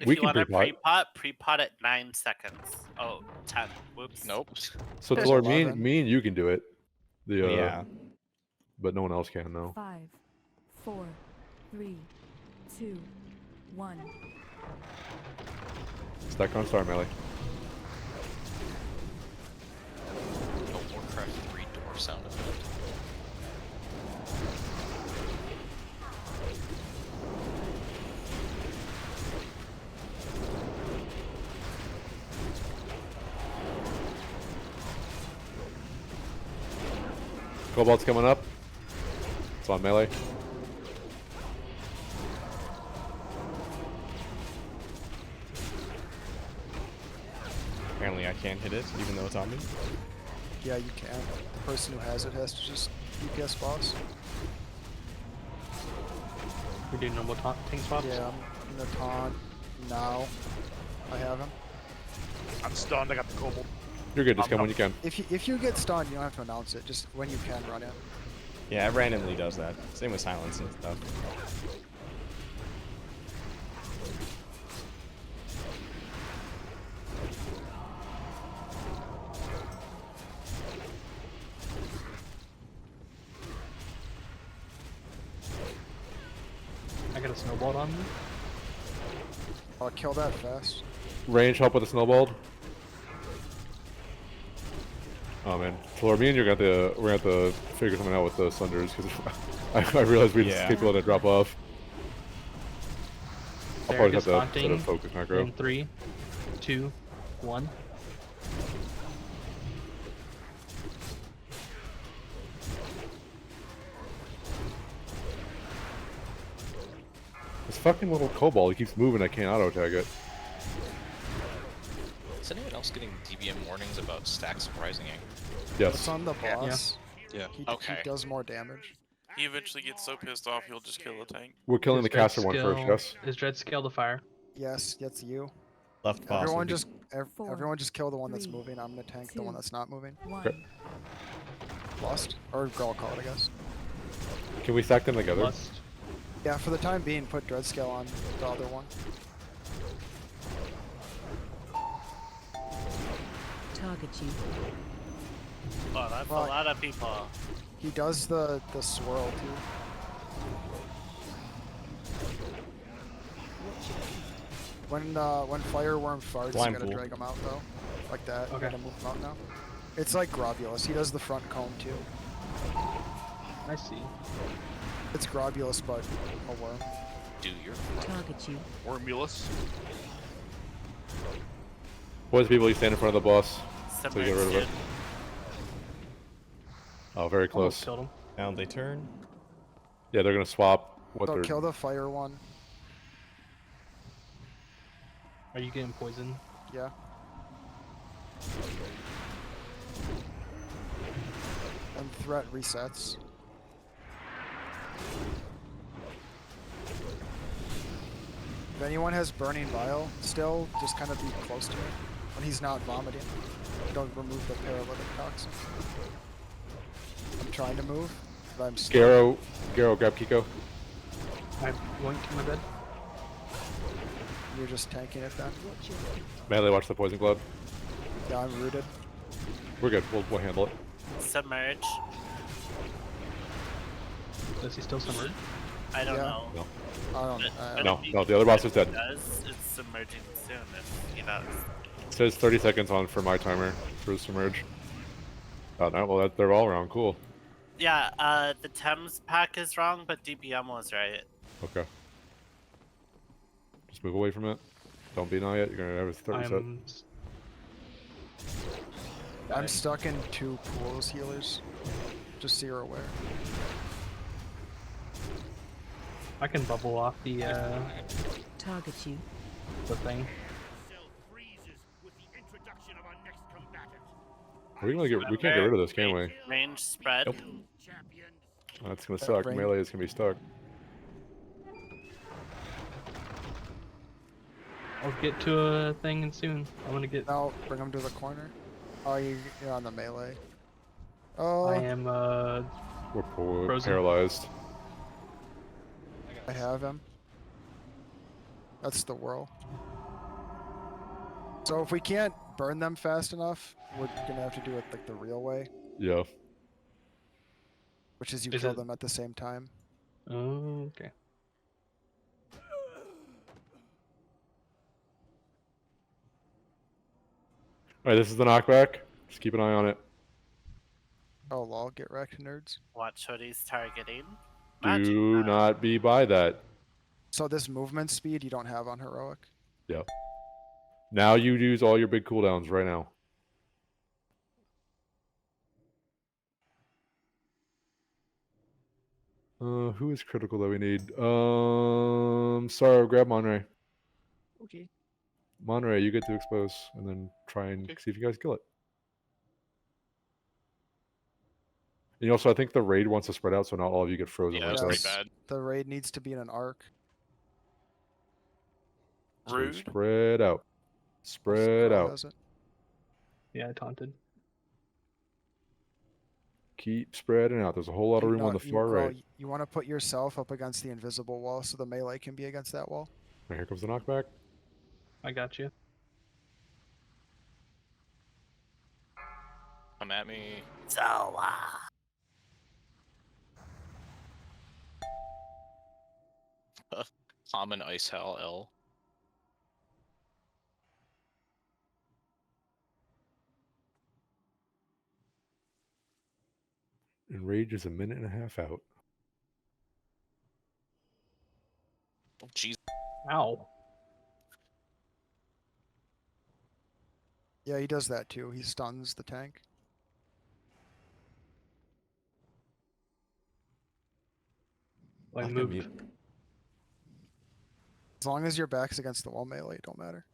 If We you can want to pre-pot. pre-pot at 9 seconds. Oh, 10. Whoops. Nope. So There's Tor, 11. me and you can do it. The Yeah. but no one else can though. 5, 4, 3, 2, 1. Stack on star melee. Oh, Warcraft 3 door sound effect. Cobalt's coming up. It's on melee. Apparently I can't hit it, even though it's on me. Yeah, you can. The person who has it has to just DPS boss. We do normal tank swaps. Yeah, I'm gonna taunt now. I have him. I'm stunned. I got the kobold. You're good. Just come when you can. If you get stunned, you don't have to announce it. Just when you can, run in. Yeah, it randomly does that. Same with silence and stuff. I got a snowball on me. I'll kill that fast. Range help with the snowball. Oh man, Flora, me and you we're gonna have to figure something out with the Sunders because I realized we just keep letting it drop off. I'll probably have to set a focus macro. In 3, 2, 1. This fucking little Cobalt, he keeps moving, I can't auto tag it. Is anyone else getting DBM warnings about stacks of Rising Anger? Yes. It's on the boss. Yeah. He Okay. does more damage. He eventually gets so pissed off he'll just kill the tank. We're killing Is the Dread caster one first, yes? Is Dread scale to fire? Yes, that's you. Left boss. Everyone would be- just everyone just kill the one that's 3, moving. I'm gonna tank the one 2, that's not moving. 1. Lost or I'll call it, I guess. Can we stack them together? Lust. Yeah, for the time being, put Dread Scale on the other one. Target you. Oh, that's Well, a lot of people. He does the swirl too. When Fireworm farts, Blind you gotta pool. drag him out though, like that. You Okay. gotta move him out now. It's like Grobulus. He does the front comb too. I see. It's Grobulus, but a worm. Do your Target you. Wormulus. Boys, people, you stand in front of the boss. So you get rid of it. Submerged. Oh, very Almost close. killed him. Now they turn. Yeah, they're gonna swap what So they're. kill the fire one. Are you getting poisoned? Yeah. And threat resets. If anyone has burning vial still, just kind of be close to it when he's not vomiting. Don't remove the paralytic toxin. I'm trying to move, but I'm stuck. Garo, grab Kiko. I went to my bed. You're just tanking it then. Melee, watch the poison cloud. Yeah, I'm rooted. We're good. We'll handle it. Submerge. Does he still submerge? I don't Yeah. know. No. I don't. But No, if he- no, the other boss is dead. If he does, it's submerging soon if he does. It says 30 seconds on for my timer for submerge. Oh no, well they're all around. Cool. Yeah, the Thames pack is wrong, but DBM was right. Okay. Just move away from it. Don't be now yet. You're gonna have a 30 set. I'm stuck in 2 pools healers. Just so you're aware. I can bubble off the Target you. the thing. We can't get rid of this, can we? Range spread. Nope. That's gonna suck. range- Melee is gonna be stuck. I'll get to a thing soon. I'm gonna get. No, bring him to the corner. Oh, you're on the melee. Oh, I am We're Frozen. paralyzed. I have him. That's the whirl. So if we can't burn them fast enough, we're gonna have to do it like the real way, Yeah. which is you Is kill it- them at the same time. Oh, okay. All right, this is the knockback. Just keep an eye on it. Oh lol, get wrecked, nerds. Watch what he's targeting. Do not be by that. So this movement speed you don't have on heroic. Yep. Now you use all your big cooldowns right now. Who is critical that we need? Sorrow, grab Monray. Okay. Monray, you get to expose, and then try and see if you guys kill it. And also, I think the raid wants to spread out, so not all of you get frozen Yeah, like that's us. pretty bad. The raid needs to be in an arc. So Rude. spread out. Spread Carl out. has it. Yeah, I taunted. Keep spreading out. There's a whole lot of room on the far right. You want to put yourself up against the invisible wall so the melee can be against that wall. Right, here comes the knockback. I got you. Come at me. Common Ice Hell L. And rage is a minute and a half out. Oh, jeez. Ow. Yeah, he does that too. He stuns the tank. I Not moved. gonna As long as your back's against the wall melee, it don't matter.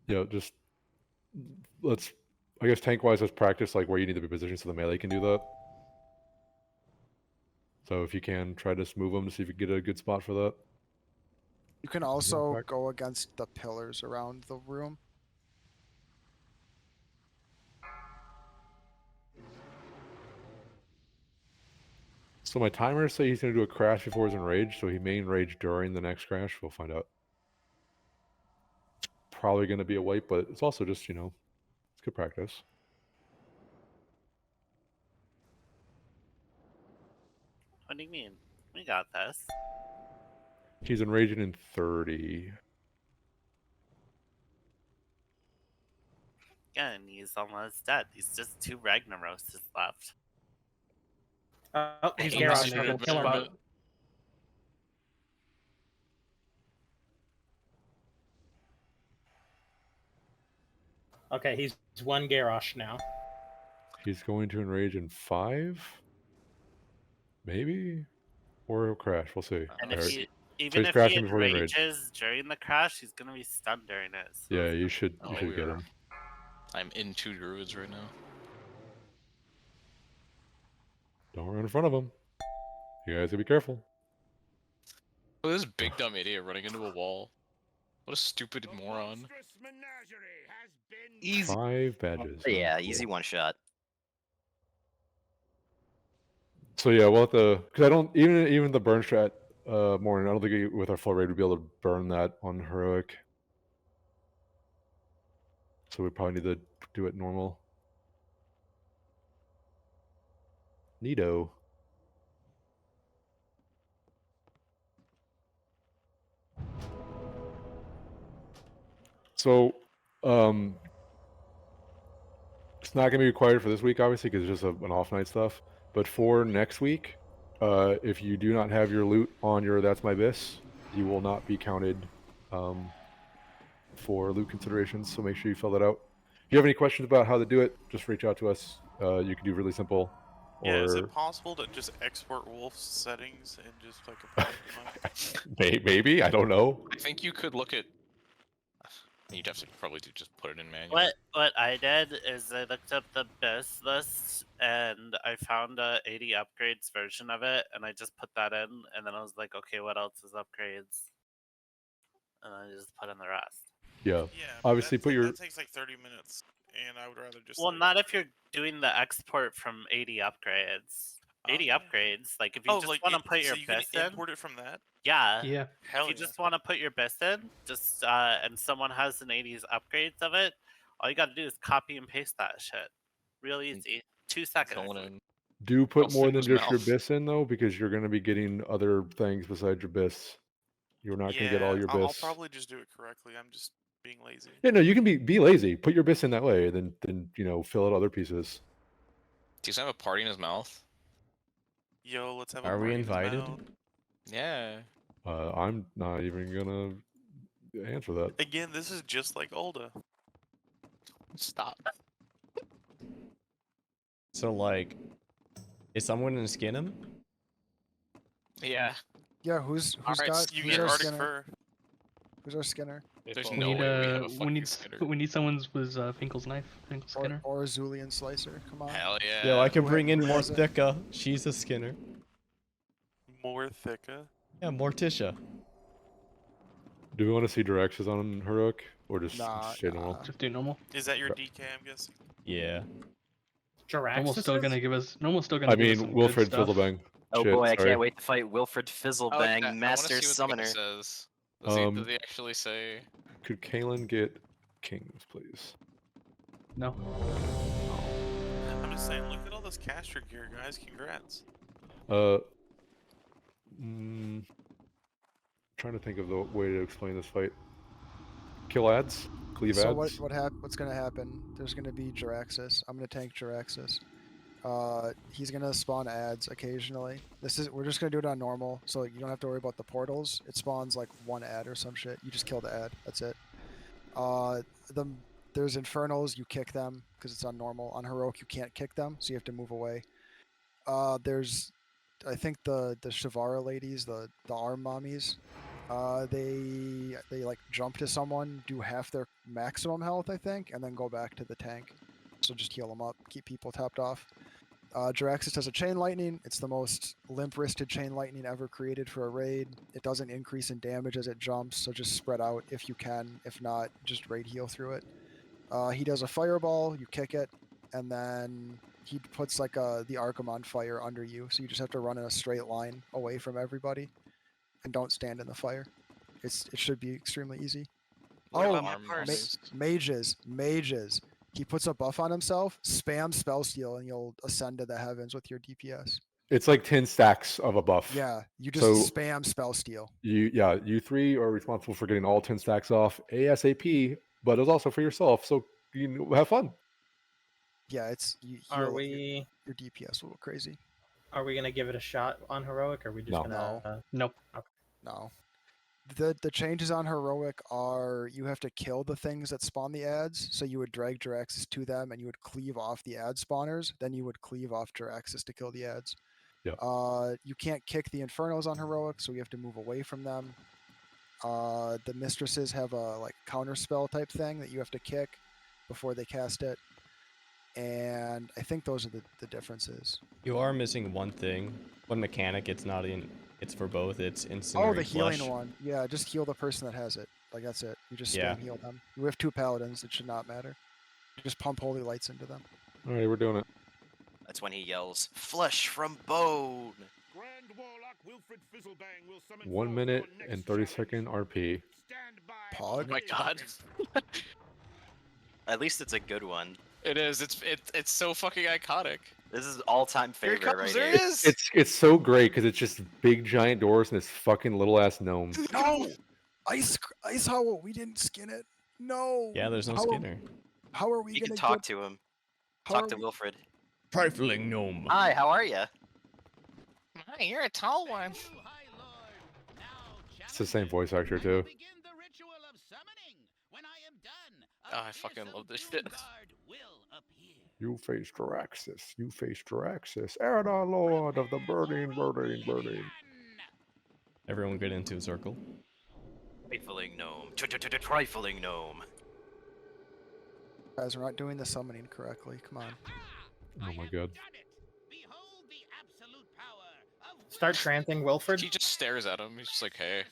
Yeah, just let's. I guess tank wise, let's practice like where you need to be positioned so the melee can do that. So if you can, try to just move them to see if you can get a good spot for that. You can also go against the pillars around the room. So my timers say he's going to do a crash before he's in rage, so he may enrage during the next crash. We'll find out. It's probably going to be a wipe, but it's also just, it's good practice. What do you mean? We got this. He's enraging in 30. Yeah, and he's almost dead. He's just 2 Ragnaroses left. Oh, he's He's Garrosh. screwed, Okay, kill him. man. Okay, he's 1 Garrosh now. He's going to enrage in 5? Maybe? Or he'll crash. We'll see. And Alright. if he, So even he's if he crashing before the enrage. enrages during the crash, he's gonna be stunned during it. So Yeah, you should Oh, get we're- him. I'm in 2 druids right now. Don't run in front of him. You guys gotta be careful. Oh, this big dumb idiot running into a wall. What a stupid moron. Easy. 5 badges. Yeah, Cool. easy one shot. So yeah, we'll have to, because I don't even the burn strat, Morning. I don't think with our full raid we'd be able to burn that on heroic. So we probably need to do it normal. Neato. So, it's not going to be required for this week, obviously, because it's just an off night stuff. But for next week, if you do not have your loot on your That's My Bis, you will not be counted for loot considerations. So make sure you fill that out. If you have any questions about how to do it, just reach out to us. You can do really simple. Yeah, is or it possible to just export Wolf's settings and just like apply them? maybe, I don't know. I think you could look at. You'd have to probably just put it in manual. What I did is I looked up the BIS list and I found a 80 upgrades version of it, and I just put that in, and then I was like, okay, what else is upgrades? And I just put in the rest. Yeah. Yeah, Obviously, put your. that takes like 30 minutes, and I would rather just. Well, like, not if you're doing the export from 80 upgrades. 80 upgrades, like if you just want to put your so you can BIS in. import it from that. Yeah. Yeah. Hell If you yeah. just want to put your BIS in, just and someone has an 80s upgrades of it, all you got to do is copy and paste that shit. Real easy. 2 seconds. Do put I'll more sing than his just your mouth. BIS in though, because you're going to be getting other things besides your BIS. You're not going to get all your I'll BIS. probably just do it correctly. I'm just being lazy. Yeah, no, you can be lazy. Put your BIS in that way, then fill out other pieces. Do you have a party in his mouth? Yo, let's have a Are we party in his invited? mouth. Yeah. I'm not even gonna answer that. Again, this is just like Ulda. Stop. So like, is someone gonna skin him? Yeah. Yeah, who's Alright, got You who's get our Arctic skinner? fur. Who's our skinner? There's We no need way we have a fucking skinner. we need someone's was Finkel's knife, Finkel's skinner. Or a Zulian slicer. Come on. Hell yeah. Yo, I can Who bring in has it? Morthicka. She's a skinner. More thicka. Yeah, Morticia. Do we want to see directions on Heroic or just Nah, stay normal? Just do normal. Is that your DK? I'm guessing. Yeah. Normal's still gonna give us. Normal's still gonna I give us mean, some Wilfred good stuff. Fizzlebang. Oh Shit, boy, I sorry. can't wait to fight Wilfred Fizzlebang, I Master wanna see what Summoner. the guy says. Does Um, he actually say? Could Kalen get kings, please? No. I'm just saying, look at all this caster gear, guys. Congrats. Trying to think of the way to explain this fight. Kill ads, cleave So ads. what's gonna happen? There's gonna be Jiraxis. I'm gonna tank Jiraxis. He's gonna spawn ads occasionally. We're just gonna do it on normal, so you don't have to worry about the portals. It spawns like one ad or some shit. You just kill the ad. That's it. There's Infernals. You kick them because it's on normal. On Heroic, you can't kick them, so you have to move away. There's, I think the Shavara ladies, the arm mommies. They like jump to someone, do half their maximum health, I think, and then go back to the tank. So just heal them up, keep people topped off. Jiraxis has a chain lightning. It's the most limp-wristed chain lightning ever created for a raid. It doesn't increase in damage as it jumps, so just spread out if you can. If not, just raid heal through it. He does a fireball. You kick it, and then he puts like the Arkham on fire under you. So you just have to run in a straight line away from everybody, and don't stand in the fire. It should be extremely easy. What Oh, about my purse? mages. He puts a buff on himself, spam spell steal, and you'll ascend to the heavens with your DPS. It's like 10 stacks of a buff. Yeah, you just So spam spell steal. you three are responsible for getting all 10 stacks off ASAP, but it's also for yourself, so you have fun. Yeah, Are we? Your DPS will go crazy. Are we gonna give it a shot on Heroic? Or are we just No. gonna? Nope. No. The changes on Heroic are you have to kill the things that spawn the ads. So you would drag Jiraxis to them and you would cleave off the ad spawners. Then you would cleave off Jiraxis to kill the ads. Yep. You can't kick the Infernos on Heroic, so you have to move away from them. The mistresses have a like counter spell type thing that you have to kick before they cast it. And I think those are the differences. You are missing one thing. One mechanic. It's not in. It's for both. It's incinerate Oh, the healing flesh. one. Yeah, just heal the person that has it. Like that's it. You just Yeah. spam heal them. We have 2 paladins. It should not matter. Just pump holy lights into them. All right, we're doing it. That's when he yells, "Flesh from bone!" Grand Warlock Wilfred Fizzlebang will summon 1 forth minute your next and 30 challenge. second RP. Stand by. Pog. Oh my god. At least it's a good one. It is. It's so fucking iconic. This is all-time Here favorite it comes. right There here. it is. It's so great because it's just big giant doors and this fucking little ass gnome. No! Ice Howl, we didn't skin it. No! Yeah, there's no How- skinner. How are we You gonna can talk get... to him. how Talk are to we- Wilfred. Trifling gnome. Hi, how are you? Hi, you're a tall one. It's the same voice actor too. Oh, I fucking love this shit. You face Jiraxis. You face Jiraxis. Eredar, Lord of the burning. Everyone get into a circle. Trifling gnome. Trifling gnome. Guys, we're not doing the summoning correctly. Come on. Oh my god. Start chanting Wilfred. He just stares at him. He's just like, hey.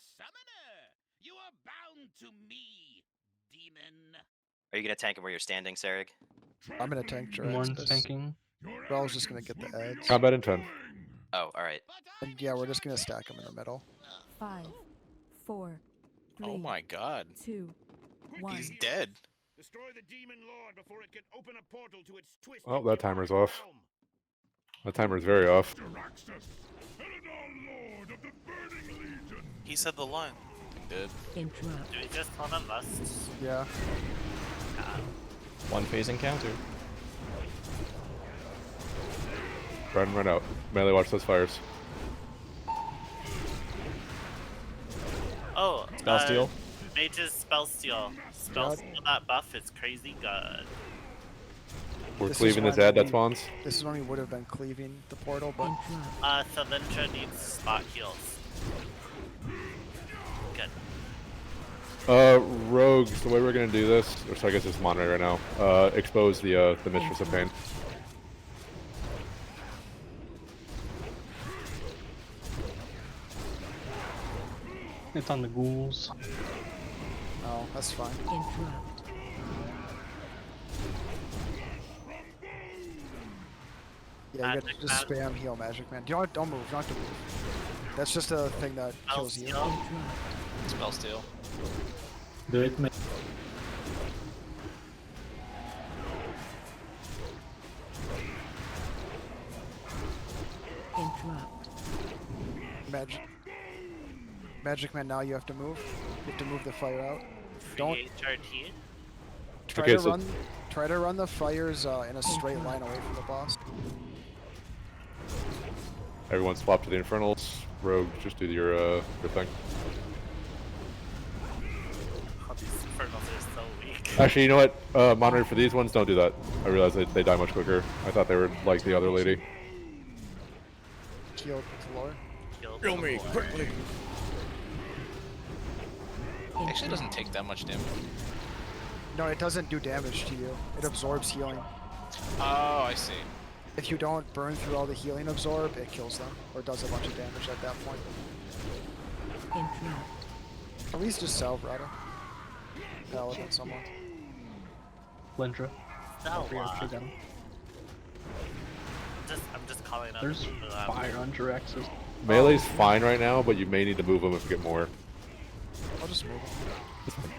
Are you gonna tank him where you're standing, Sarek? I'm gonna tank One's Jiraxis. tanking. Bell's just gonna get the edge. Combat in 10. Oh, alright. And yeah, we're just gonna stack him in the middle. 5, 4, 3, Oh my god. 2, 1. He's dead. Destroy the demon lord before it can open a portal to its twisted Oh, that timer's off. realm. That timer's very off. He said the line. He did. Interrupt. Do we just want a must? Yeah. One phase encounter. Run out. Melee, watch those fires. Oh, Spell steal. Mage's spell steal. Spell God. steal that buff is crazy good. We're This is cleaving the when Zed that we- spawns. This is when we would have been cleaving the portal, but Interrupt. Sylvindra needs spot heals. Good. Rogues, the way we're gonna do this, or so I guess it's Monterey right now, expose the Mistress of Pain. It's on the ghouls. no, that's fine. Interrupt. Yeah, you Magic gotta just Man. spam heal Magic Man. You don't move. You don't have to move. That's just a thing that Spell kills you. steal. Interrupt. Spell steal. Do it, man. Interrupt. Magic Man, now you have to move. You have to move the fire out. Don't HRT. try Okay, to so- run the fires in a straight line away from the boss. Everyone swap to the Infernals. Rogue, just do your thing. Oh, these infernals are so weak. Actually, you know what? Monterey, for these ones, don't do that. I realize they die much quicker. I thought they were like the other lady. Heal to lower. Kill me quickly. Actually, it doesn't take that much damage. No, it doesn't do damage to you. It absorbs healing. Oh, I see. If you don't burn through all the healing absorb, it kills them. Or does a bunch of damage at that point. Interrupt. At least just salve Rada. Paladin, someone. Lindra. No, She got him. I'm just calling out. There's for that. fire on Jiraxis. Melee's fine right now, but you may need to move them if you get more. I'll just move him.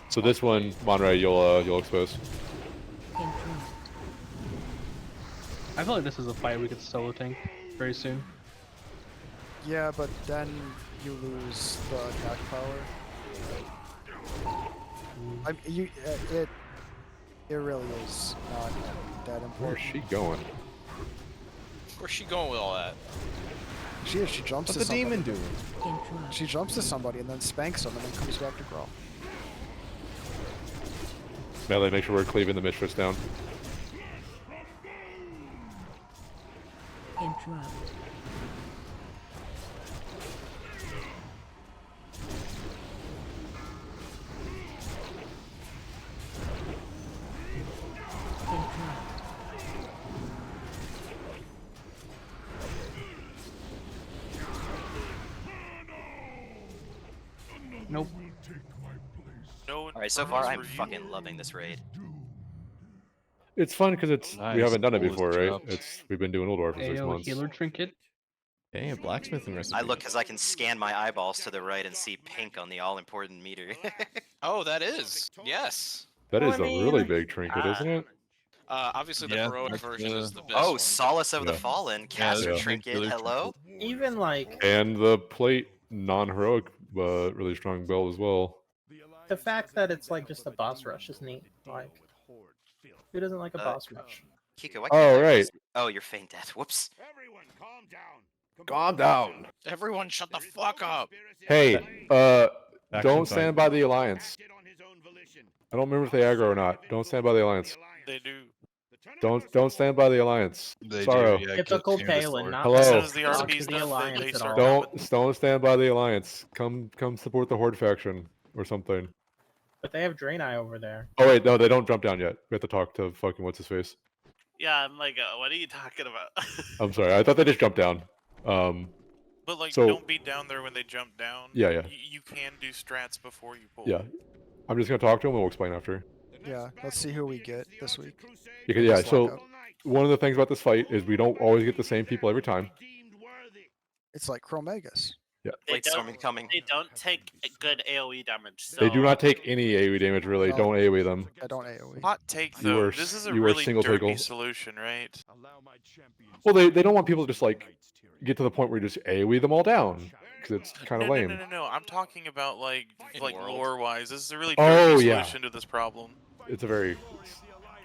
So this one, Monterey, you'll expose. Interrupt. I feel like this is a fight we could solo tank very soon. Yeah, but then you lose the attack power. It really is not that important. Where's she going? Where's she going with all that? She jumps What's to the somebody. demon doing? Interrupt. She jumps to somebody and then spanks them and then comes back to grow. Melee, make sure we're cleaving the Mistress down. Interrupt. Interrupt. Nope. No. Alright, so far I'm Infernals for you. fucking loving this raid. It's fun because it's Nice. we haven't done it Cool before, as right? jump. We've been doing Old War for 6 AO months. healer trinket. Hey, a blacksmithing recipe. I look because I can scan my eyeballs to the right and see pink on the all-important meter. Oh, that is. Yes. That is Well, I a really mean, big trinket, isn't it? Obviously the Yeah, heroic that's version the- is the best Oh, one. Solace of the Yeah. Fallen, caster Yeah. trinket, Healer hello? Even like And the plate non-heroic, really strong build as well. the fact that it's like just a boss rush is neat. Like, who doesn't like a boss rush? Kiko, why Oh, can't I right. just- Oh, you're feign death. Whoops. Everyone, calm down. Calm down. Everyone shut the fuck up. Hey, Action don't fight. stand by the Alliance. I don't remember if they aggro or not. Don't stand by the Alliance. They do. Don't stand by the alliance. They Sorrow. do, yeah. Typical Get to the Talon, sword. not Hello. As soon to as the talk RP's to the done, alliance they at start all. coming. Don't stand by the alliance. Come support the Horde faction or something. But they have Draenei over there. Oh wait, no, they don't jump down yet. We have to talk to fucking what's his face. Yeah, I'm like, what are you talking about? I'm sorry, I thought they just jumped down. But like, so don't be down there when they jump down. Yeah. You can do strats before you pull. Yeah, I'm just gonna talk to him and we'll explain after. Yeah, let's see who we get this week. Because Just lock so up. one of the things about this fight is we don't always get the same people every time. It's like Chromegus. Yeah. They Lightstorm don't, incoming. they don't take good AoE damage. So They do not take any AoE damage really. No. Don't AoE them. I don't AoE. Hot take You though. are This is a you are really single dirty tickle. solution, right? Well, they don't want people to just like get to the point where you just AoE them all down because it's kind of No, lame. no. I'm talking about like world. lore wise. This is a really Oh, dirty yeah. solution to this problem. It's a very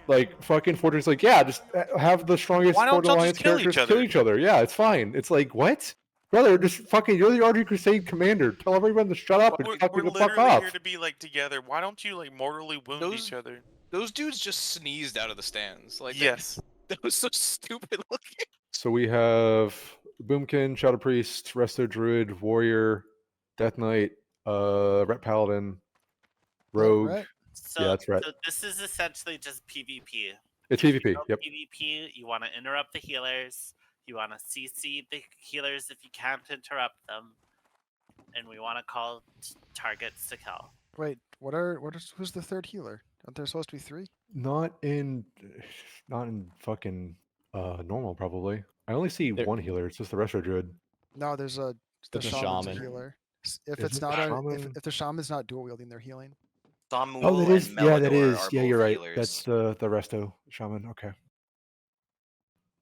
like fucking Fortune's like, yeah, just have the strongest Why don't Fortune y'all Alliance just kill characters each kill other? each other. Yeah, it's fine. It's like, what? Brother, just fucking, you're the RG Crusade commander. Tell everyone to shut up and We're fucking the fuck literally off. here to be like together. Why don't you like mortally wound each other? Those dudes just sneezed out of the stands. Like Yes. that was so stupid looking. So we have Boomkin, Shadow Priest, Resto Druid, Warrior, Death Knight, Ret Paladin, Rogue. Ret? So, Yeah, that's right. so this is essentially just PvP. It's If you PvP, go yep. PvP, you want to interrupt the healers. You want to CC the healers if you can't interrupt them, and we want to call targets to kill. Wait, who's the third healer? Aren't there supposed to be 3? Not in fucking normal probably. I only see one healer. It's just the Resto Druid. No, there's the There's a shaman's a shaman. healer. If Is it's it not the a shaman? if the shaman's not dual wielding, they're healing. Samuel Oh, that is and yeah, that Melador is are yeah. both You're right. healers. That's the Resto Shaman. Okay.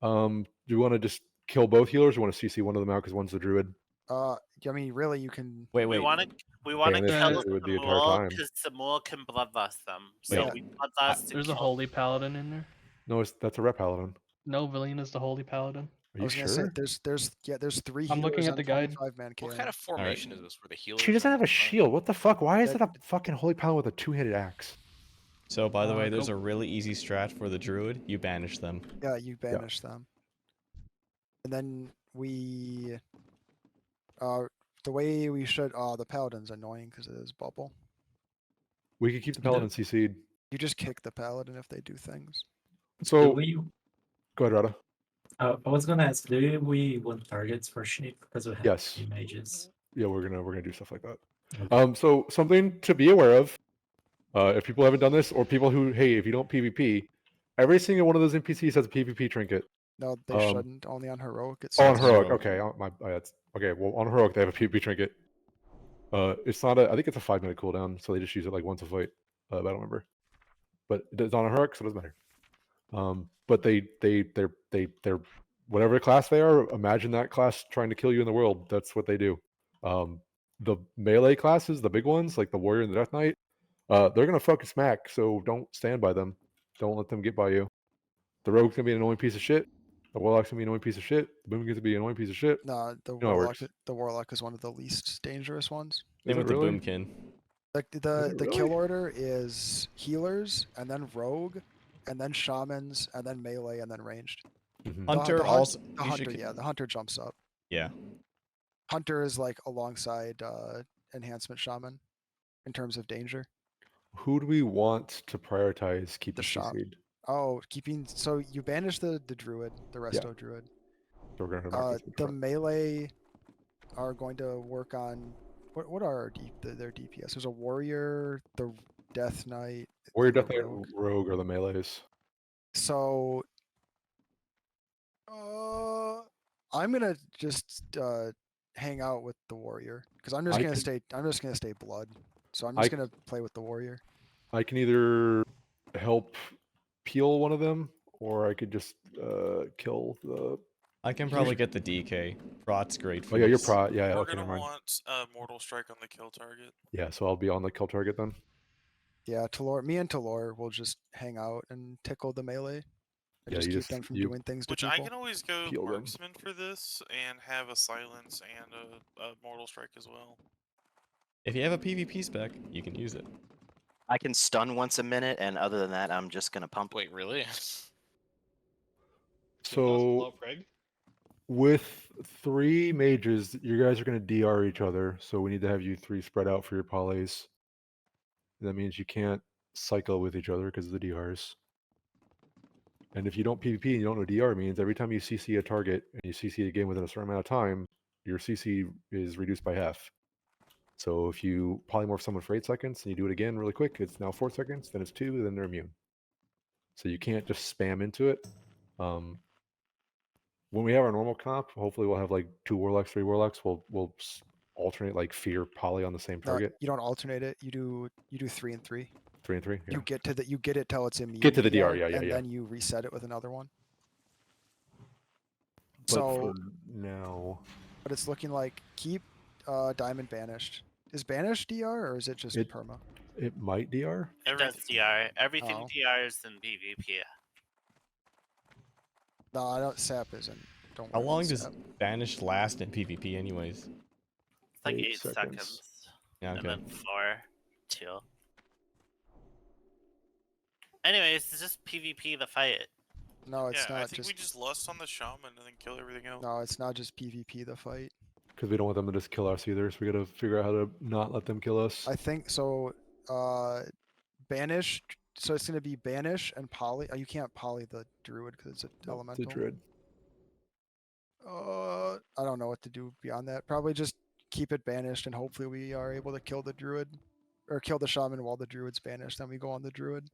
Do you want to just kill both healers? Or you want to CC one of them out because one's the Druid? I mean, really, you can. Wait. We want to this kill Druid the entire Samuel time. because Samuel can bloodlust them. So Wait. we bloodlust. There's a holy paladin in there. No, that's a Ret Paladin. No, Villian is the holy paladin. Are I you was gonna sure? say there's 3 I'm looking healers at the and guide. 25-man KO. What kind of formation is this? Where the healers? She doesn't are have a in front? shield. What the fuck? Why is it a fucking holy paladin with a 2-handed axe? So, by the way, go- there's a really easy strat for the druid. You banish them. Yeah, you banish them. And then we the way we should the paladin's annoying because it is bubble. We could keep the paladin CC'd. You just kick the paladin if they do things. So we, go ahead, Rada. I was gonna ask, do we want targets for shape because we have Yes. images? Yeah, we're gonna do stuff like that. So something to be aware of, if people haven't done this, or people who, hey, if you don't PvP, every single one of those NPCs has a PvP trinket. No, they shouldn't. Only on heroic. It Oh, on says. heroic. Okay, okay. Well, on heroic they have a PvP trinket. It's not a. I think it's a 5-minute cooldown, so they just use it like once a fight. I don't remember, but it's on a heroic, so it doesn't matter. But they're whatever class they are. Imagine that class trying to kill you in the world. That's what they do. The melee classes, the big ones like the warrior and the death knight, they're gonna fucking smack. So don't stand by them. Don't let them get by you. The rogue's gonna be an annoying piece of shit. The warlock's gonna be an annoying piece of shit. The boom gonna be an annoying piece of shit. No, You know how it the works. warlock is one of the least dangerous ones. Same with the really? boomkin. Like Is the it kill really? order is healers and then rogue, and then shamans and then melee and then ranged. Mhm. Hunter the also. The you should hunter, ki- yeah, the hunter jumps up. Yeah. Hunter is like alongside enhancement shaman in terms of danger. Who do we want to prioritize keeping shop. CC'd? Oh, so you banish the druid, the resto druid. So we're gonna knock this in The front. melee are going to work on what are their DPS? There's a warrior, the death knight. Warrior, and a death knight, rogue. rogue are the melees. So I'm gonna just hang out with the warrior because I'm just I gonna can- stay blood. So I'm I just c- gonna play with the warrior. I can either help peel one of them, or I could just kill the. I can probably get the DK. Prot's great for Oh yeah, you're this. pro. Yeah, We're okay, gonna never mind. want Mortal Strike on the kill target. Yeah, so I'll be on the kill target then. Yeah, me and Talor will just hang out and tickle the melee. And Yeah, just you keep them from you- doing things to Which people. I can always go Peel them. marksman for this and have a silence and a Mortal Strike as well. If you have a PvP spec, you can use it. I can stun once a minute, and other than that, I'm just gonna pump. Wait, really? So with 3 mages, you guys are going to DR each other. So we need to have you 3 spread out for your polys. That means you can't cycle with each other because of the DRs. And if you don't PvP and you don't know DR, it means every time you CC a target and you CC again within a certain amount of time, your CC is reduced by half. So if you polymorph someone for 8 seconds and you do it again really quick, it's now 4 seconds, then it's 2, then they're immune. So you can't just spam into it. When we have our normal comp, hopefully we'll have like 2 warlocks, 3 warlocks. We'll alternate like fear poly on the same target. You don't alternate it. You do 3 and 3. 3 and 3. Yeah. You get it till it's immune. Get to the DR, and then you reset it with another one. But So for now, but it's looking like keep Diamond banished. Is banished DR or is it just perma? it might DR. It does DR. Everything Oh. DRs in PvP. No, I don't. Sap isn't. Don't. How worry long about does Sap. Banish last in PvP, anyways? It's like 8 seconds. Yeah, okay. And then 4, 2. Anyways, it's just PvP the fight. No, it's yeah, not. I think we just lust on the shaman and then kill everything else. No, it's not just PvP the fight. Because we don't want them to just kill us either, so we gotta figure out how to not let them kill us. I think so. Banish. So it's gonna be banish and poly. You can't poly the druid because it's an elemental. It's a druid. I don't know what to do beyond that. Probably just keep it banished and hopefully we are able to kill the druid or kill the shaman while the druid's banished. Then we go on the druid.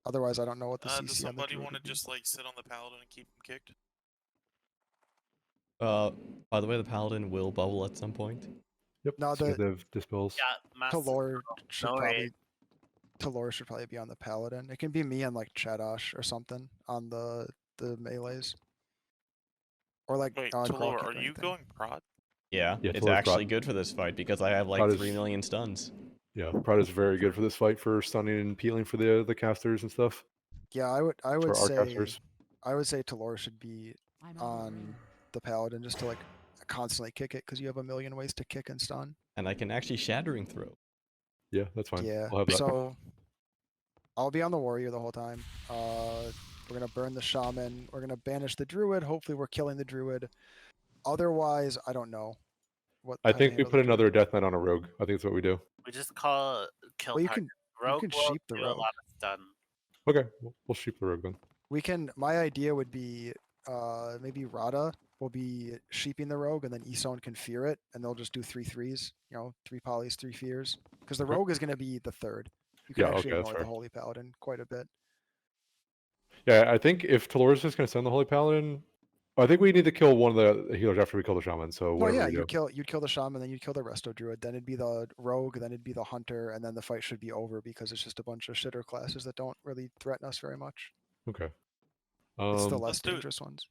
Otherwise, I don't know what the CC on the Does somebody druid want to would be. just like sit on the paladin and keep him kicked? By the way, the paladin will bubble at some point. Yep. No, the dispels. Yeah, Talor should no probably Talor should probably be on the paladin. It can be me and like Chadash or something on the melees. Or like Wait, Grok Talor, or are you anything. going prod? Yeah, Yeah, it's Talor's actually prod. good for this fight because I have like Prod is- 3 million stuns. Yeah, Prod is very good for this fight for stunning and peeling for the casters and stuff. Yeah, I would For our say casters. Talor should be on the paladin just to like constantly kick it because you have a million ways to kick and stun. And I can actually Shattering Throw. Yeah, that's fine. Yeah. I'll have that. So I'll be on the warrior the whole time. We're gonna burn the shaman. We're gonna banish the druid. Hopefully, we're killing the druid. Otherwise, I don't know. I how to think we handle put the druid. another death knight on a rogue. I think that's what we do. We just call kill Well, you target. can Rogue will sheep the do rogue. a lot of stun. Okay, we'll sheep the rogue then. We can. My idea would be maybe Rada will be sheeping the rogue, and then Ison can fear it, and they'll just do 3 3s. 3 polys, 3 fears, because the Okay. rogue is going to be the third. You can Yeah, actually okay, that's ignore the fair. holy paladin quite a bit. Yeah, I think if Talor's just going to send the Holy Paladin, I think we need to kill one of the healers after we kill the shaman. So Well, whatever yeah, we do. you'd kill the shaman, then you'd kill the resto druid, then it'd be the rogue, then it'd be the hunter, and then the fight should be over because it's just a bunch of shitter classes that don't really threaten us very much. Okay. It's the less Let's do it. dangerous ones.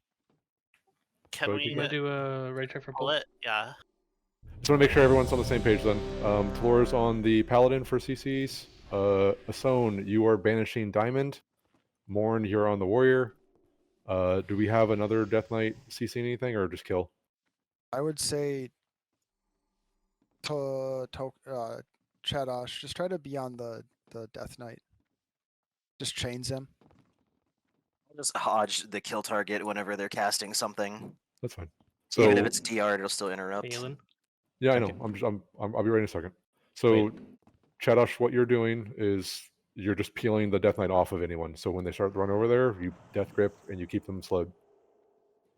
Can But we You want to do a raid check for pull both? it? Yeah. Just want to make sure everyone's on the same page then. Talor's on the Paladin for CCs. Asone, you are banishing Diamond. Morn, you're on the Warrior. Do we have another Death Knight CC anything or just kill? I would say Chadash, just try to be on the Death Knight. Just chains him. Just hodge the kill target whenever they're casting something. That's fine. Even if So- it's DR, it'll still interrupt. Phelan? Yeah, I know. I'll be ready in a second. So, Chadash, what you're doing is you're just peeling the Death Knight off of anyone. So when they start to run over there, you Death Grip and you keep them slowed.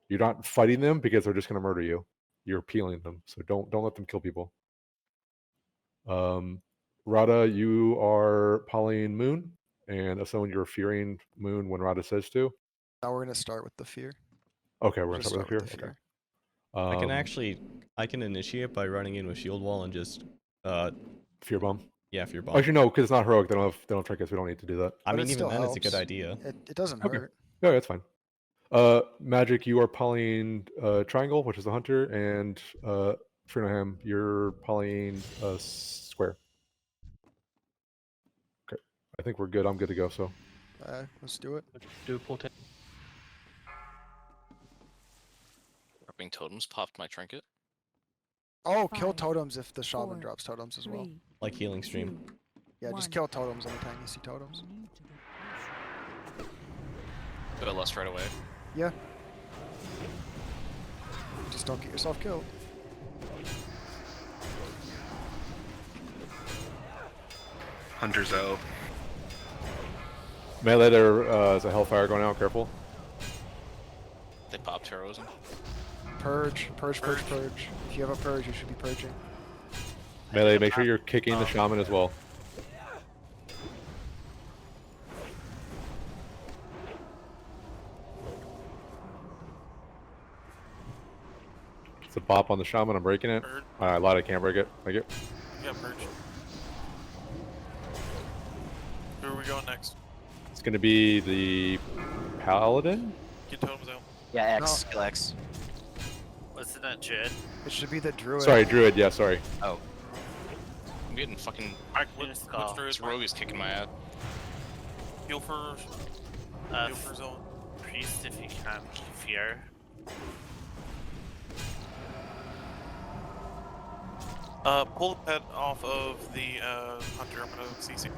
You're not fighting them because they're just going to murder you. You're peeling them. So don't let them kill people. Rada, you are polying Moon, and Asone, you're fearing Moon when Rada says to. Now we're gonna start with the fear. Okay, we're going to Just start with the the fear. fear. I can initiate by running in with shield wall and just Fear bomb. Yeah, fear bomb. Actually, no, because it's not heroic. They don't have trinkets. We don't need to do that. I But mean, it even still then, it's a good helps. idea. It doesn't Okay. hurt. No, that's fine. Magic, you are polying triangle, which is the hunter, and Frinoham, you're polying square. Okay, I think we're good. I'm good to go. So Let's do it. Do a pull 10. Dropping totems popped my trinket. Oh, kill 5, totems if the shaman 4, drops totems as well. 3, Like healing stream. 2, Yeah, just 1. kill totems anytime you see totems. Bit of lust right away. Yeah. Just don't get yourself killed. Hunter's out. Melee, there is a Hellfire going out. Careful. They popped heroism. Purge. If you have a purge, you should be purging. Melee, make sure you're kicking the shaman as well. It's a bop on the shaman. I'm breaking it. I lied. I can't break it. Make it. Yeah, purge. Who are we going next? It's gonna be the paladin. Get totems out. Yeah, X. Kill X. Wasn't it Druid? It should be the druid. Sorry, druid. Yeah, sorry. Oh. I'm getting fucking. Skull. This rogue is kicking my ass. Heal for. Heal for zone. Priest, if you can. Fear. Pull the pet off of the hunter. I'm gonna CC.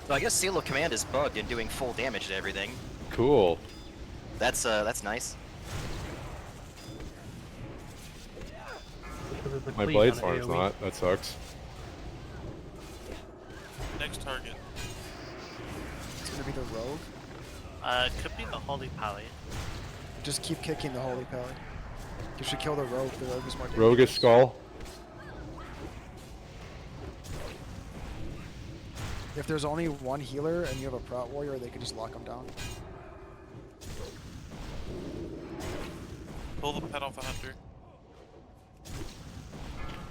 So I guess Seal of Command is bugged and doing full damage to everything. Cool. That's nice. My blade farm's not. That sucks. Next target. It's gonna be the rogue. Could be the Holy Pally. Just keep kicking the holy pally. You should kill the rogue. The rogue is more dangerous. Rogue is skull. If there's only one healer and you have a prot warrior, they can just lock him down. Pull the pet off the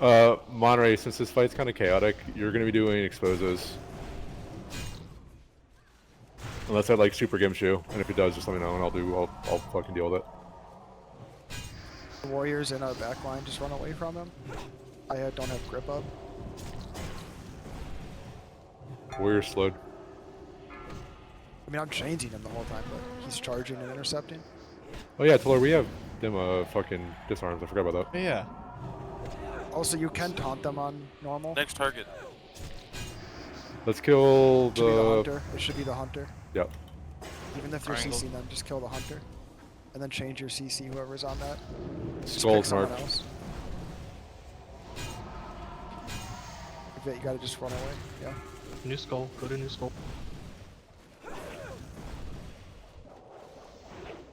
hunter. Monterey, since this fight's kind of chaotic, you're gonna be doing exposes. Unless I like super Gimshu, and if it does, just let me know and I'll fucking deal with it. The warriors in our back line, just run away from him. I don't have grip up. Warrior slowed. I mean, I'm changing him the whole time, but he's charging and intercepting. Oh yeah, Tiller, we have them fucking disarms. I forgot about that. Yeah. Also, you can taunt them on normal. Next target. Let's kill It should be the hunter. It should be the hunter. Yep. Even if you're Triangle. CCing them, just kill the hunter. And then change your CC whoever's on that. Just Skull's pick someone marked. else. If you gotta just run away, yeah. New skull. Go to new skull.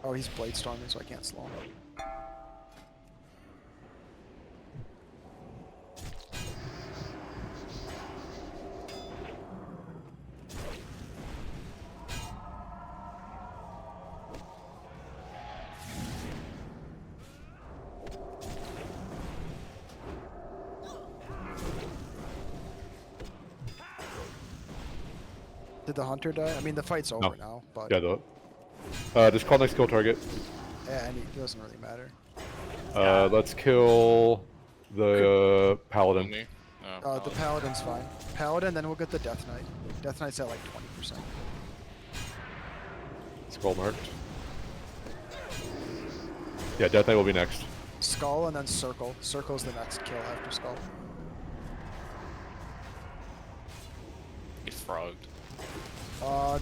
Oh, he's blade storming, so I can't slow him. Did the hunter die? I mean, the fight's over now, but Yeah, do it. Just call next kill target. yeah, and it doesn't really matter. Let's kill the paladin. The paladin's fine. Paladin, then we'll get the Death Knight. Death Knight's at like 20%. Skull marked. Yeah, Death Knight will be next. Skull and then Circle. Circle's the next kill after Skull. Get frogged.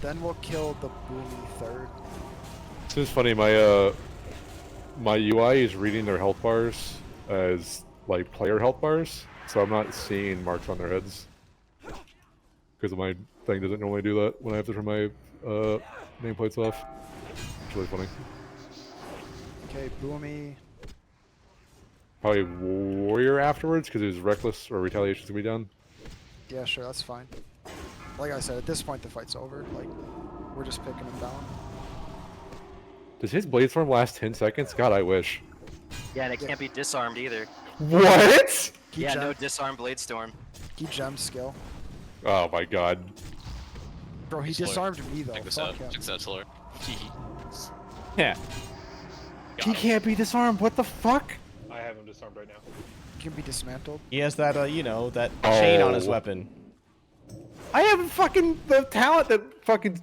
Then we'll kill the Boomy third. This is funny. My my UI is reading their health bars as like player health bars, so I'm not seeing marks on their heads because my thing doesn't normally do that when I have to turn my nameplates off. It's really funny. Okay, Boomy. Probably warrior afterwards because his reckless or retaliation's gonna be done. Yeah, sure, that's fine. Like I said, at this point the fight's over. Like, we're just picking him down. Does his blade storm last 10 seconds? God, I wish. Yeah, and it can't be disarmed either. What? Yeah, no disarm blade storm. He gemmed skill. Oh my god. Bro, he Tiller. disarmed me though. Check this Fuck out. him. Check this out, Tiller. Yeah. He can't be disarmed. What the fuck? I have him disarmed right now. Can be dismantled. He has that, you know, that chain on his Oh. weapon. I have fucking the talent that fucking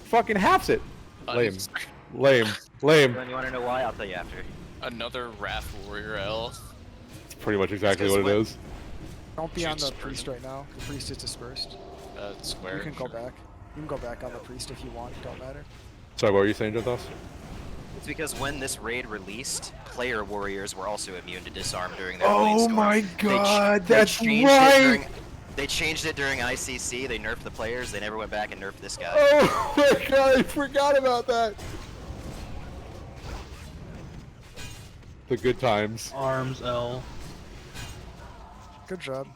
fucking halves it. Lame. Lame. Lame. When you want to know why, I'll tell you after. Another Wrath Warrior L. It's pretty much exactly what it is. Don't be on the Shoot priest right now. The priest is dispersed. Square. You can go back. You can go back on the priest if you want. It don't matter. Sorry, what were you saying, Jothos? It's because when this raid released, player warriors were also immune to disarm during their Oh blade my storm. god, They that's changed right! It during, they changed it during ICC. They nerfed the players. They never went back and nerfed this guy. Oh my god, I forgot about that. The good times. Arms L. Good job.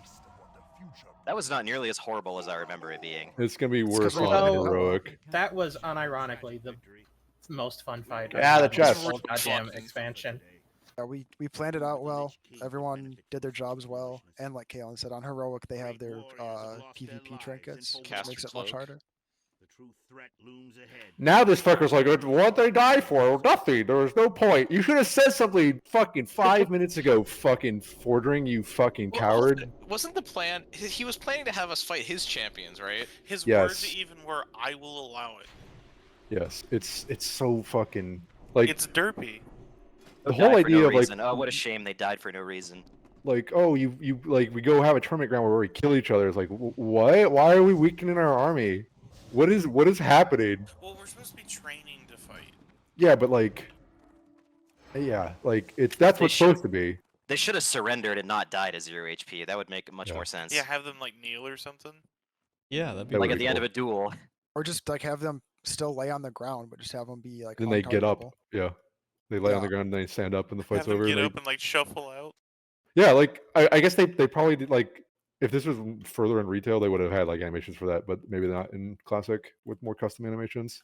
That was not nearly as horrible as I remember it being. It's gonna be worse we on got it. heroic. That was unironically the most fun fight. Yeah, I've the had in this chest. whole goddamn expansion. Yeah, we planned it out well. Everyone did their jobs well, and like Kalen said, on heroic they have their PvP trinkets, which Caster makes it much cloak. harder. The true threat looms ahead. Now this fucker's like, what'd they die for? Nothing. There was no point. You should have said something fucking 5 minutes ago, fucking Fordring, you fucking coward. Wasn't the plan? He was planning to have us fight his champions, right? His Yes. words even were, "I will allow it." Yes, it's so fucking like It's derpy. the Died whole for idea no of like reason. Oh, what a shame they died for no reason. like oh you like we go have a tournament ground where we kill each other. It's like what? Why are we weakening our army? What is happening? Well, we're supposed to be training to fight. Yeah, but like that's They what's should- supposed to be. They should have surrendered and not died at 0 HP. That would make much Yeah. more sense. Yeah, have them like kneel or something. Yeah, that'd be That Like would at be the end cool. of a duel. Or just like have them still lay on the ground, but just have them be like. Then they get up. untargetable. Yeah, they lay on the Yeah. ground and they stand up and the Have fight's them over. get and up and like shuffle out. Yeah, like I guess they probably did like if this was further in retail, they would have had like animations for that, but maybe not in classic with more custom animations.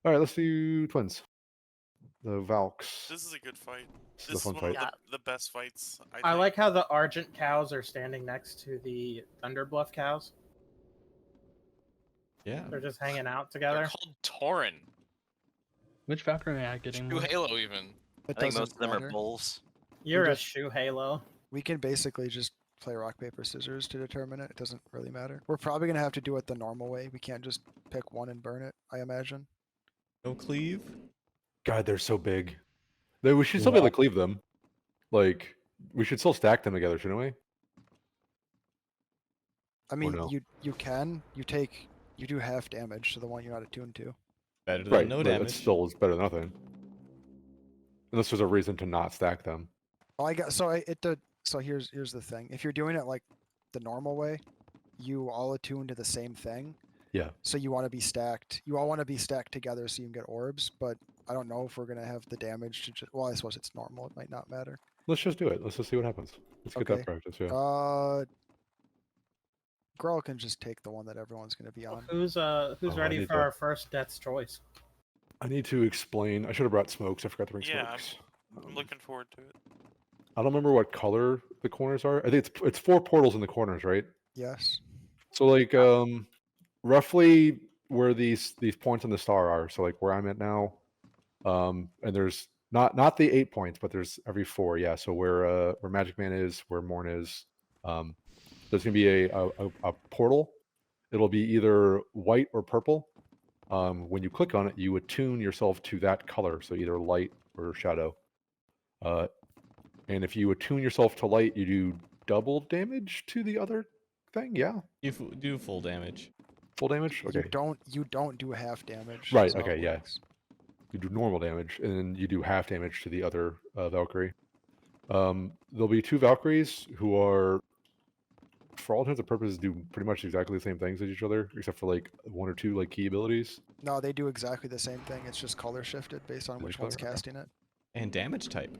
All right, let's do twins. The Valks. This is a good fight. This This is a is fun one fight. of the best fights. I I think. like how the Argent cows are standing next to the Thunderbluff cows. Yeah. They're just hanging out They're together. called Tauren. Which Valkyrie am I getting? True more? Halo even. It I think doesn't most of them matter. are bulls. You're a just- shoe halo. We can basically just play rock paper scissors to determine it. It doesn't really matter. We're probably gonna have to do it the normal way. We can't just pick one and burn it. I imagine. No cleave? God, they're so big. We should still be able to cleave them. Like we should still stack them together, shouldn't we? I mean, no? you can you do half damage to the one you're not attuned to. Better than Right, no but damage. It's still it's better than nothing. Unless there's a reason to not stack them. Well, so here's the thing. If you're doing it like the normal way, you all attune to the same thing. Yeah. So you want to be stacked. You all want to be stacked together so you can get orbs. But I don't know if we're gonna have the damage to just. Well, I suppose it's normal. It might not matter. Let's just do it. Let's just see what happens. Let's get Okay. that practice. Yeah. Grell can just take the one that everyone's gonna be on. Who's I ready need for to- our first Death's Choice? I need to explain. I should have brought smokes. I forgot to bring Yeah, smokes. I'm looking forward to it. I don't remember what color the corners are. I think it's 4 portals in the corners, right? Yes. So like roughly where these points on the star are. So like where I'm at now. And there's not the 8 points, but there's every 4. Yeah. So where Magic Man is, where Morn is, there's gonna be a portal. It'll be either white or purple. When you click on it, you attune yourself to that color, so either light or shadow. And if you attune yourself to light, you do double damage to the other thing. Yeah, You do full damage. full damage. Okay, You don't do half damage. right. is how Okay, it yeah. works. You do normal damage, and then you do half damage to the other Valkyrie. There'll be 2 Valkyries who are, for all intents and purposes, do pretty much exactly the same things as each other, except for like 1 or 2 like key abilities. No, they do exactly the same thing. It's just color shifted based on Is it which one's color? casting it. And damage type.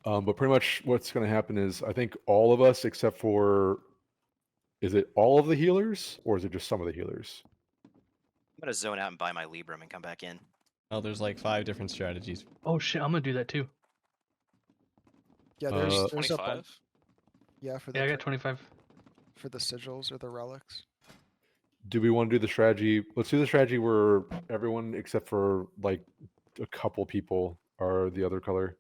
But pretty much what's going to happen is I think all of us, except for, is it all of the healers or is it just some of the healers? I'm gonna zone out and buy my Libram and come back in. Oh, there's like 5 different strategies. Oh shit, I'm gonna do that too. Yeah, there's a 25. bunch. Yeah, for the Yeah, I got 25. for the sigils or the relics. Do we want to do the strategy? Let's do the strategy where everyone except for like a couple people are the other color,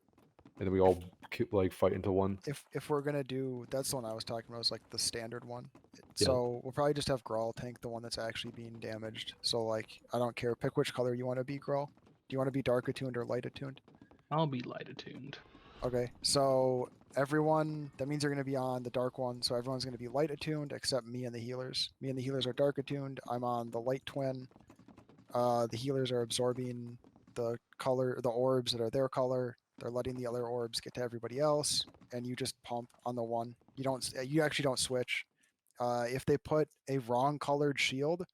and then we all like fight into one. If we're gonna do, that's the one I was talking about. Is like the standard one. So we'll probably just have Grawl tank the one that's actually being damaged. So like, I don't care. Pick which color you want to be, Grawl. Do you want to be dark attuned or light attuned? I'll be light attuned. Okay, so everyone, that means you're going to be on the dark one, so everyone's going to be light attuned except me and the healers. Me and the healers are dark attuned. I'm on the light twin. The healers are absorbing the orbs that are their color. They're letting the other orbs get to everybody else, and you just pump on the one. You actually don't switch. If they put a wrong colored shield,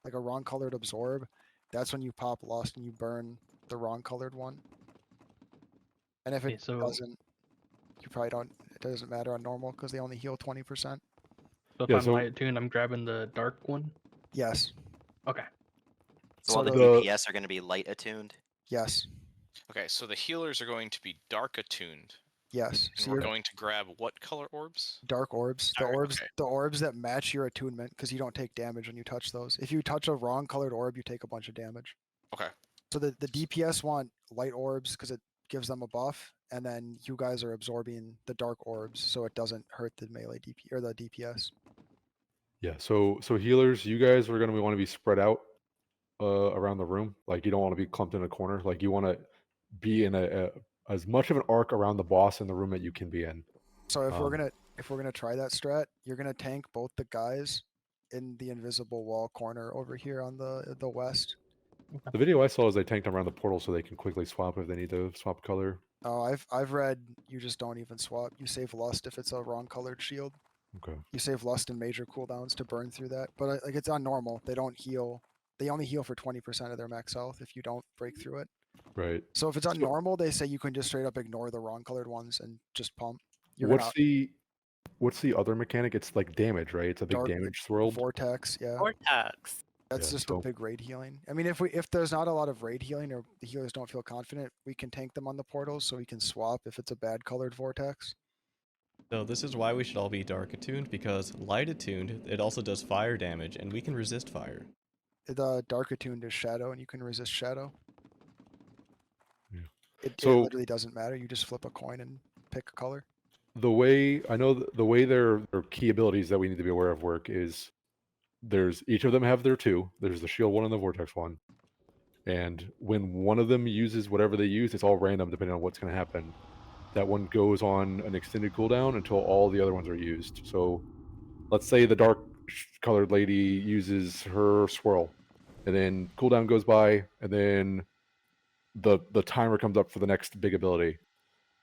like a wrong colored absorb, that's when you pop Lust and you burn the wrong colored one. And if it doesn't, you probably don't. It doesn't matter on normal because they only heal 20%. So if I'm light attuned, I'm grabbing the dark one. Yes. Okay. So all the DPS are going to be light attuned. Yes. Okay, so the healers are going to be dark attuned. Yes. And So we're you're going to grab what color orbs? dark orbs. The orbs that match your attunement, because you don't take damage when you touch those. If you touch a wrong colored orb, you take a bunch of damage. Okay. So the DPS want light orbs because it gives them a buff, and then you guys are absorbing the dark orbs, so it doesn't hurt the melee DP or the DPS. Yeah. So healers, you guys are gonna want to be spread out around the room. Like you don't want to be clumped in a corner. Like you want to be in as much of an arc around the boss in the room that you can be in. So if we're gonna try that strat, you're gonna tank both the guys in the invisible wall corner over here on the west. The video I saw is they tanked around the portal so they can quickly swap if they need to swap color. Oh, I've read you just don't even swap. You save Lust if it's a wrong colored shield. Okay. You save Lust and major cooldowns to burn through that. But like it's on normal. They don't heal. They only heal for 20% of their max health if you don't break through it. Right. So if it's on normal, they say you can just straight up ignore the wrong colored ones and just pump. What's the other mechanic? It's like damage, right? It's a big damage swirl. Vortex, yeah. Vortex. That's just a big raid healing. I mean, if there's not a lot of raid healing or the healers don't feel confident, we can tank them on the portals so we can swap if it's a bad colored vortex. So this is why we should all be dark attuned, because light attuned, it also does fire damage, and we can resist fire. The dark attuned is shadow, and you can resist shadow. Yeah. It literally doesn't matter. You just flip a coin and pick a color. The way I know the way their key abilities that we need to be aware of work is there's each of them have their two. There's the shield one and the vortex one. And when one of them uses whatever they use, it's all random depending on what's going to happen. That one goes on an extended cooldown until all the other ones are used. So let's say the dark colored lady uses her swirl, and then cooldown goes by, and then the timer comes up for the next big ability.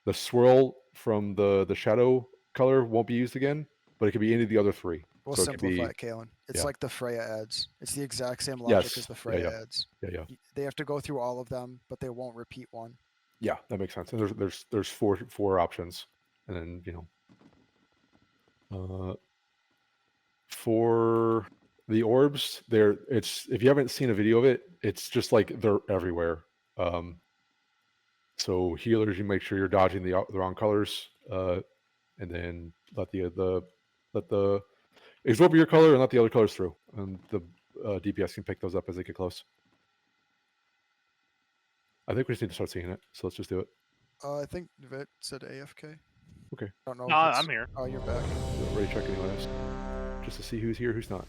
The swirl from the shadow color won't be used again, but it could be any of the other three. We'll so simplify it, Kalen. It's like the Freya ads. It's the exact same Yes. logic as the Freya ads. Yeah. They have to go through all of them, but they won't repeat one. Yeah, that makes sense. And there's four options, and then for the orbs, it's if you haven't seen a video of it, it's just like they're everywhere. So healers, you make sure you're dodging the wrong colors, and then let the absorb your color and let the other colors through, and the DPS can pick those up as they get close. I think we just need to start seeing it, so let's just do it. I think Vit said AFK. Okay. I don't know. No, I'm here. Oh, you're back. Ready check anyways, just to see who's here, who's not.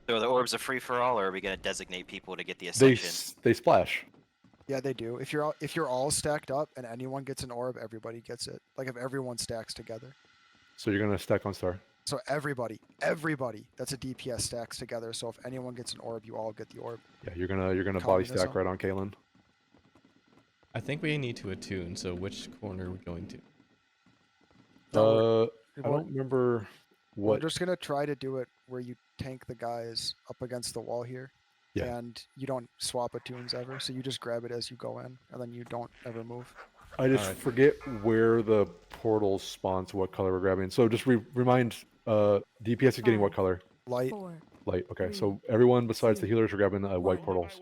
So are the orbs a free for all, or are we gonna designate people to get the ascension? They splash. Yeah, they do. If you're all stacked up and anyone gets an orb, everybody gets it. Like if everyone stacks together. So you're gonna stack on star. So everybody, that's a DPS stacks together. So if anyone gets an orb, you all get the orb. Yeah, you're gonna body stack right on Kalen. I think we need to attune, so which corner are we going to? I don't remember what. We're just gonna try to do it where you tank the guys up against the wall here. Yeah. And you don't swap attunes ever, so you just grab it as you go in, and then you don't ever move. I just forget where the portals spawn to what color we're grabbing. So just remind DPS is getting what color? Light. Light. Okay, so everyone besides the healers are grabbing white portals.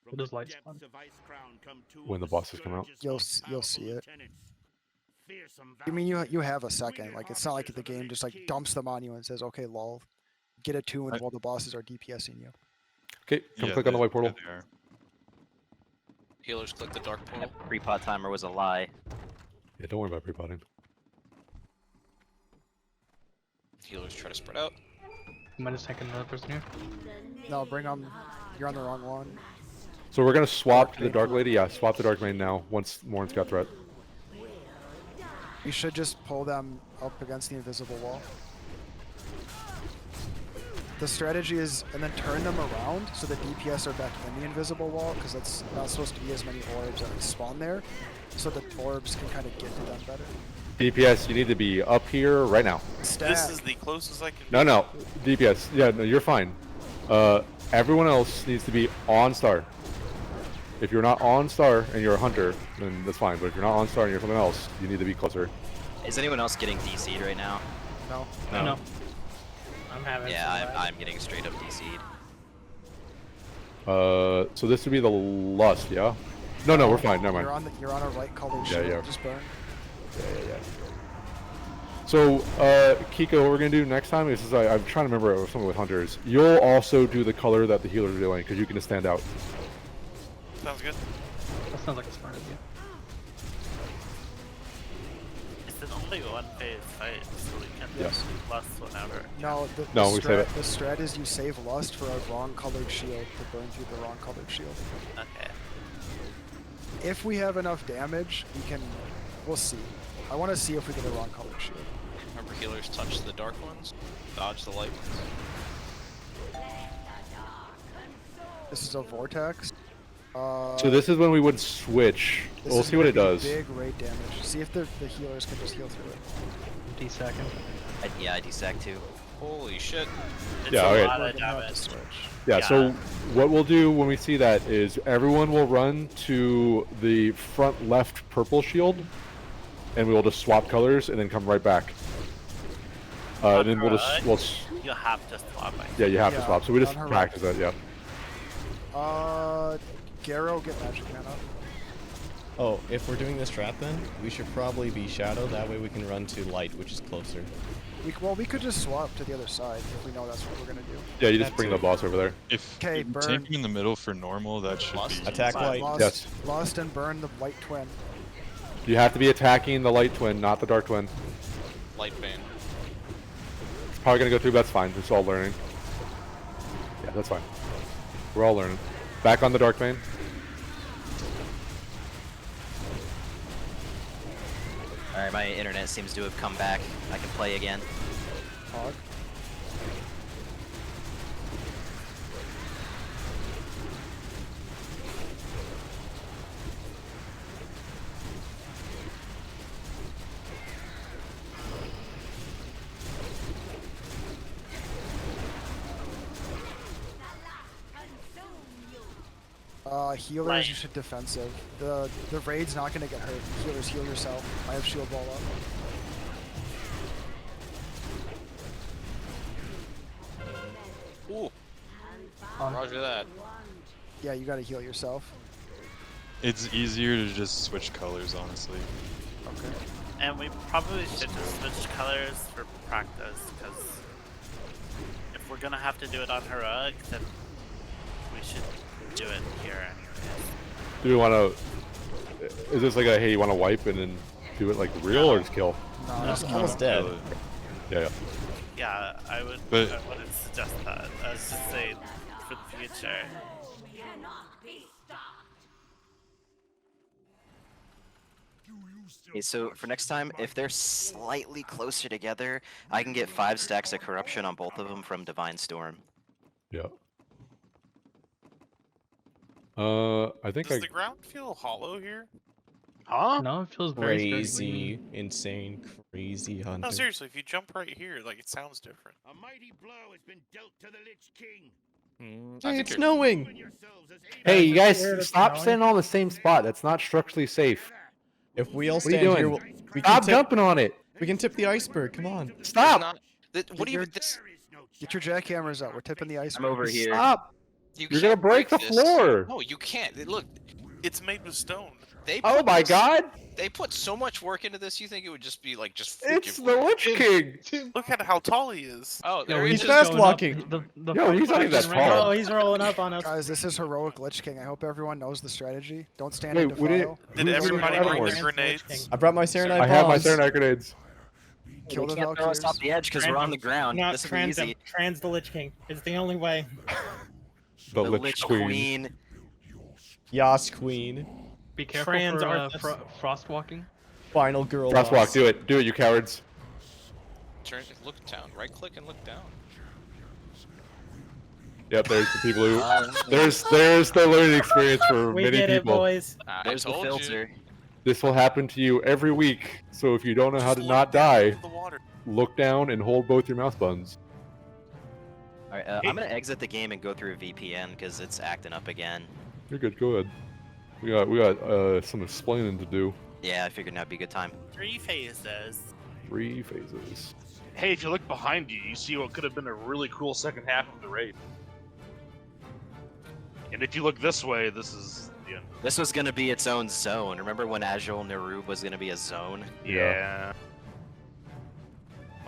What does light spawn? When the bosses come out. You'll see it. I mean, you have a second. Like, it's not like the game just like dumps them on you and says, "Okay, lol, get a tune while the bosses are DPSing you." Okay, come click on the white portal. Healers click the dark portal. Pre-pot timer was a lie. Yeah, don't worry about pre-potting. Healers try to spread out. I'm gonna second another person here. No, bring on. You're on the wrong one. So we're gonna swap to the Dark Lady. Yeah, swap the Dark Main now. Once Morin's got threat. You should just pull them up against the invisible wall. The strategy is, and then turn them around so the DPS are back in the invisible wall, because that's not supposed to be as many orbs that spawn there, so the orbs can kind of get to them better. DPS, you need to be up here right now. This is the closest I can. No, DPS. Yeah, no, you're fine. Everyone else needs to be on star. If you're not on star and you're a hunter, then that's fine. But if you're not on star and you're something else, you need to be closer. Is anyone else getting DC'd right now? No. No. I'm having. Yeah, I'm getting straight up DC'd. So this would be the lust, yeah? No, we're fine. Never mind. You're on a right colored shield. Yeah. Just burn. Yeah. So, Kiko, what we're gonna do next time is I'm trying to remember something with hunters. You'll also do the color that the healers are doing because you can stand out. Sounds good. That sounds like a smart idea. It's an only one phase fight, so we can Yes. lust whenever. No, we save it. The strat is you save lust for a wrong colored shield to burn through the wrong colored shield. Okay. If we have enough damage, we'll see. I want to see if we get a wrong colored shield. Remember, healers touch the dark ones, dodge the light ones. This is a vortex. So this is when we would switch. This We'll is see what gonna it be does. Big rate damage. See if the healers can just heal through it. D-second. Yeah, I DSAC too. Holy shit. It's Yeah, a okay. lot We're of gonna have to damage. switch. Yeah, so what we'll do when we see that is everyone will run to the front left purple shield, and we will just swap colors and then come right back. And then we'll just You have to swap. yeah, you have to Yeah, swap. So we just on her practice that. Yeah. Garrow, get magic mana. Oh, if we're doing this trap then, we should probably be shadow, that way we can run to light, which is closer. We could just swap to the other side if we know that's what we're gonna do. Yeah, you just bring the boss over there. If Okay, you burn. take him in the middle for normal, that should Lost. be Attack light. Lost, Yes. Lost and burn the white twin. You have to be attacking the light twin, not the dark twin. Light bane. It's probably gonna go through. That's fine. It's all learning. Yeah, that's fine. We're all learning. Back on the dark vein. Alright, my internet seems to have come back. I can play again. Hog. Healers, you should defensive. The raid's not gonna get hurt. Healers, heal yourself. I have shield wall up. Ooh. Roger that. Yeah, you gotta heal yourself. It's easier to just switch colors, honestly. Okay. And we probably should just switch colors for practice, because if we're gonna have to do it on heroic, then we should do it here anyways. Do we want to? Is this like a hey, you want to wipe and then do it like real or just kill? No, Just kill's dead. Yeah. Yeah, I wouldn't suggest that. I was just saying for the future. Okay, so for next time, if they're slightly closer together, I can get 5 stacks of corruption on both of them from Divine Storm. Yeah. I think Does the ground feel hollow here? Huh? No, it feels very Crazy, insane, crazy hunter. No, seriously, if you jump right here, like it sounds different. A mighty blow has been dealt to the Lich King. Hey, it's snowing! Hey, you guys, stop standing on the same spot. That's not structurally safe. If we all What are you stand here, doing? we Stop can jumping on it. We can tip the iceberg. Come on. Stop. What do you? Get your jackhammers out. We're tipping the ice. I'm over here. Stop. You You're gonna can't break the this. floor. No, you can't. Look, It's made with stone. They Oh put my this- god! They put so much work into this. You think it would just be like just? It's freaking the work. Lich King! Look at how tall he is. Oh, Yo, there he he's is. fast going up. walking. The Yo, fight he's not even that starts right tall. now. Oh, he's rolling up on us. Guys, this is heroic Lich King. I hope everyone knows the strategy. Don't stand Wait, and we defile. didn't- Did Who's everybody doing bring Evermore? their grenades? I brought my Serenite I have my bombs. Serenite grenades. Kill They the can't throw us off Valkyries. the edge because we're on the ground. No, This will be trans him. easy. Trans the Lich King. It's the only way. The The Lich, Lich Queen. Queen. Yas Queen. Be careful Trans for Arthas. frost walking. Final girl Frostwalk, boss. do it. Do it, you cowards. Turn, look down. Right click and look down. Yep, there's the people who... There's the learning experience for We many get it, people. boys. There's the told you. filter. This will happen to you every week, so if you don't know how to Just not look down die, into the water. look down and hold both your mouse buttons. Alright, I'm gonna exit the game and go through a VPN because it's acting up again. You're good, go ahead. We got some explaining to do. Yeah, I figured that'd be a good time. 3 phases. 3 phases. Hey, if you look behind you, you see what could have been a really cool second half of the raid. And if you look this way, this is the end. This was gonna be its own zone. Remember when Azul Nerub was gonna be a zone? Yeah.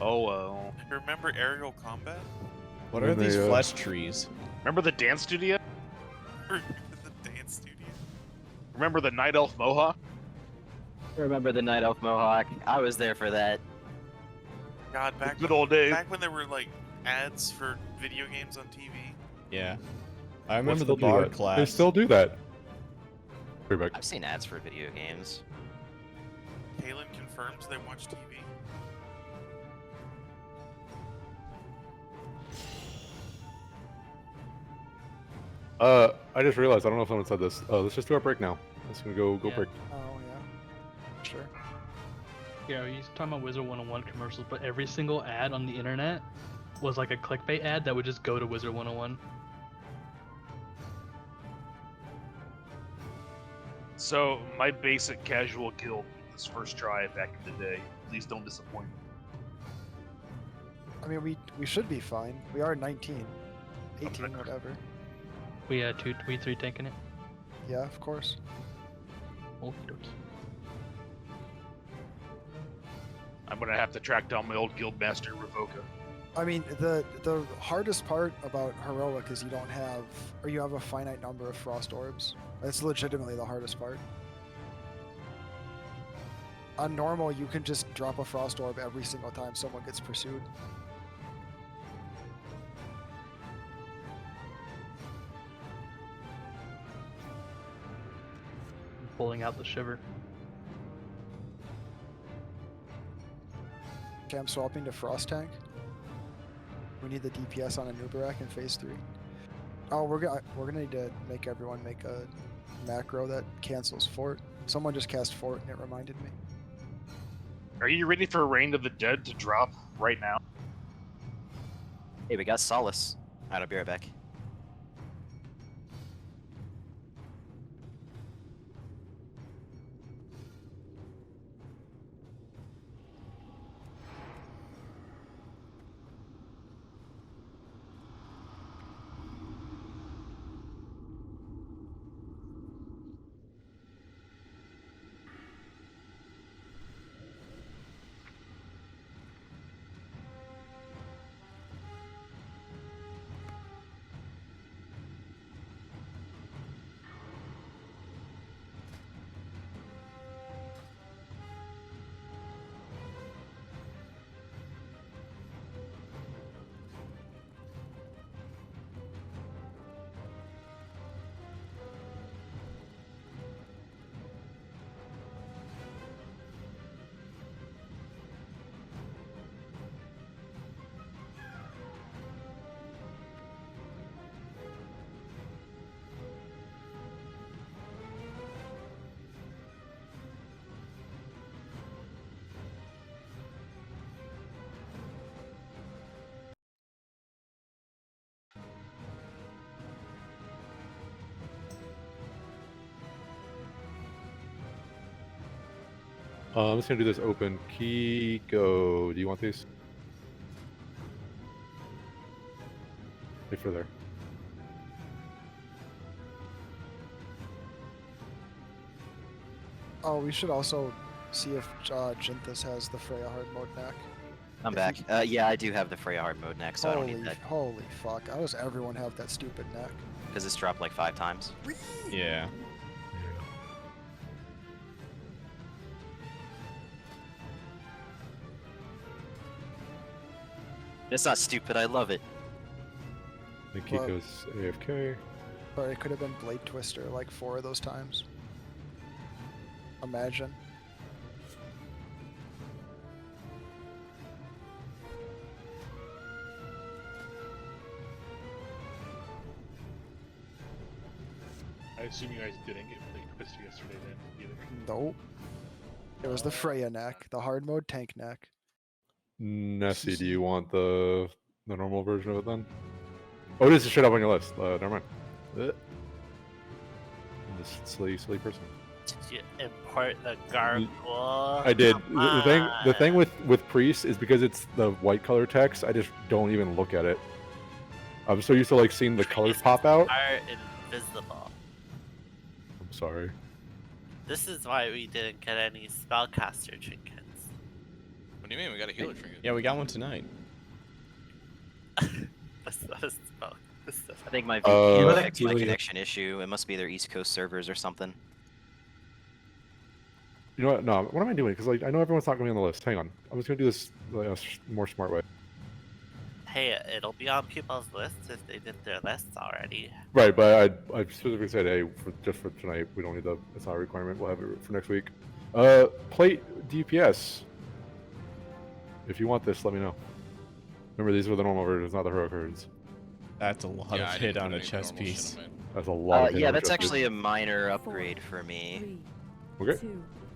Oh well. Remember aerial combat? What When are these they, flesh trees? Remember the dance studio? The dance studio. Remember the Night Elf Mohawk? Remember the Night Elf Mohawk? I was there for that. God, back Good old days. back when there were like ads for video games on TV. Yeah. I They remember still the do bard that. class. They still do that. Right back. I've seen ads for video games. Kalen confirms they watch TV. I just realized, I don't know if someone said this. Let's just do our break now. Let's go Yeah. break. Oh, yeah. Sure. Yeah, you're talking about Wizard 101 commercials, but every single ad on the internet was like a clickbait ad that would just go to Wizard 101. So, my basic casual guild this first try back in the day. Please don't disappoint me. I mean, we should be fine. We are 19. 18, whatever. We 3 taking it. Yeah, of course. Okie dokie. I'm gonna have to track down my old guildmaster Revoca. I mean, the hardest part about heroic is you don't have, or you have a finite number of frost orbs. That's legitimately the hardest part. On normal, you can just drop a frost orb every single time someone gets pursued. Pulling out the shiver. Okay, I'm swapping to frost tank. We need the DPS on a Nubarak in phase 3. Oh, we're gonna need to make everyone make a macro that cancels fort. Someone just cast fort and it reminded me. Are you ready for Reign of the Dead to drop right now? Hey, we got Solace. Alright, I'll be right back. I'm just gonna do this open. Kiko, do you want these? Wait for there. Oh, we should also see if Jinthus has the Freya hard mode neck. I'm If back. he- Yeah, I do have the Freya hard mode next, so I don't need that. Holy fuck. How does everyone have that stupid neck? Because it's dropped like 5 times. Yeah. It's not stupid, I love it. I think Well- Kiko's AFK. But it could have been Blade Twister like 4 of those times. Imagine. I assume you guys didn't get Blade Twister yesterday then either. Nope. It was the Freya neck, the hard mode tank neck. Nessie, do you want the normal version of it then? Oh, it is straight up on your list. Never mind. This silly person. Did you import the gargoyle? I did. Come The thing on. with Priest is because it's the white color text. I just don't even look at it. I'm so used to like seeing the colors pop out. Are invisible. I'm sorry. This is why we didn't get any spellcaster trinkets. What do you mean? We got a healer trinket. Yeah, we got one tonight. That's not a spell. I think my Uh, VPN fixed my connection issue. It must be their East Coast servers or something. You know what? No. What am I doing? Because like I know everyone's not going to be on the list. Hang on. I'm just gonna do this like, a more smart way. Hey, it'll be on people's lists if they did their lists already. Right, but I specifically said, hey, just for tonight, we don't need the. It's not a requirement. We'll have it for next week. Plate DPS. If you want this, let me know. Remember, these were the normal versions, not the heroic versions. That's a lot of hit on a chess piece. That's a lot. Of hit Yeah, on a that's chess actually piece. a minor upgrade for me. Okay.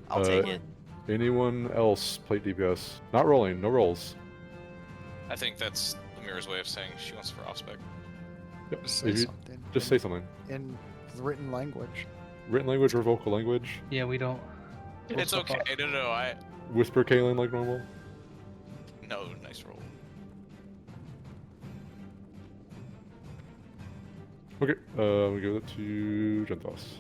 I'll take it. Anyone else plate DPS? Not rolling. No rolls. I think that's Amira's way of saying she wants for off-spec. Yep. Say If you- something. Just say something. In written language. Written language or vocal language. Yeah, we don't. It's okay. No, I. Whisper Kaylin like normal. No, nice roll. Okay. We give it to Gentos.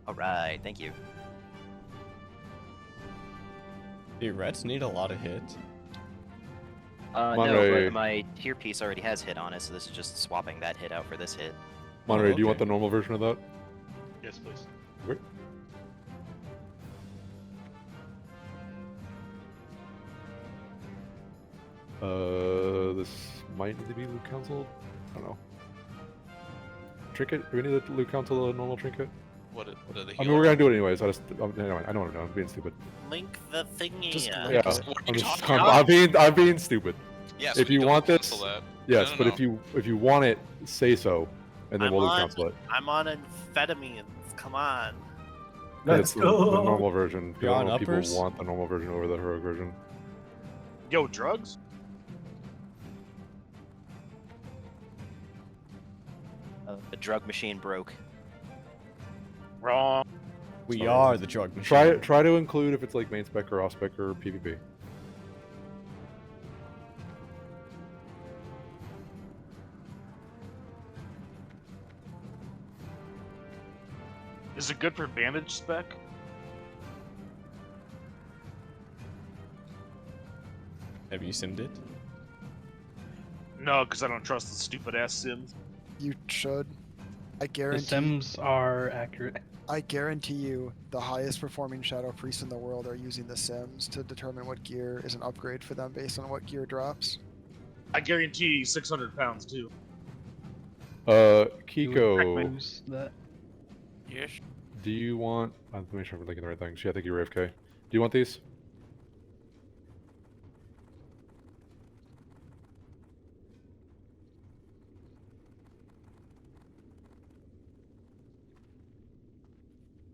Alright, thank you. Dude, Reds need a lot of hit. No, Monterey. but my tier piece already has hit on it, so this is just swapping that hit out for this hit. Monterey, Oh, do you want okay. the normal version of that? Yes, please. Okay. This might need to be Luke Council. I don't know. Trinket? Do we need a Luke Council a normal trinket? What are the I mean, we're gonna do it anyways. Never mind. I know what I'm doing. I'm being stupid. Link the thingy. Just Yeah, link it. What are I'm, you just, talking I'm being stupid. Yes. If we you don't want this, cancel that. yes, No, but no. if you want it, say so, and then I'm we'll Luke on- Council it. I'm on amphetamines. Come on. 'Cause Let's it's the go. normal version. 'Cause You're I on don't know if people uppers? want the normal version over the heroic version. Yo, drugs? The drug machine broke. Wrong. We Sorry. are the drug machine. Try to include if it's like main spec or off spec or PvP. Is it good for bandage spec? Have you simmed it? No, because I don't trust the stupid ass Sims. You should. I The guarantee. Sims are accurate. I guarantee you, the highest performing Shadow Priests in the world are using the Sims to determine what gear is an upgrade for them based on what gear drops. I guarantee 600 pounds too. Kiko, Use that. Yes. do you want? Let me make sure I'm thinking the right things. Yeah, I think you're AFK. Do you want these?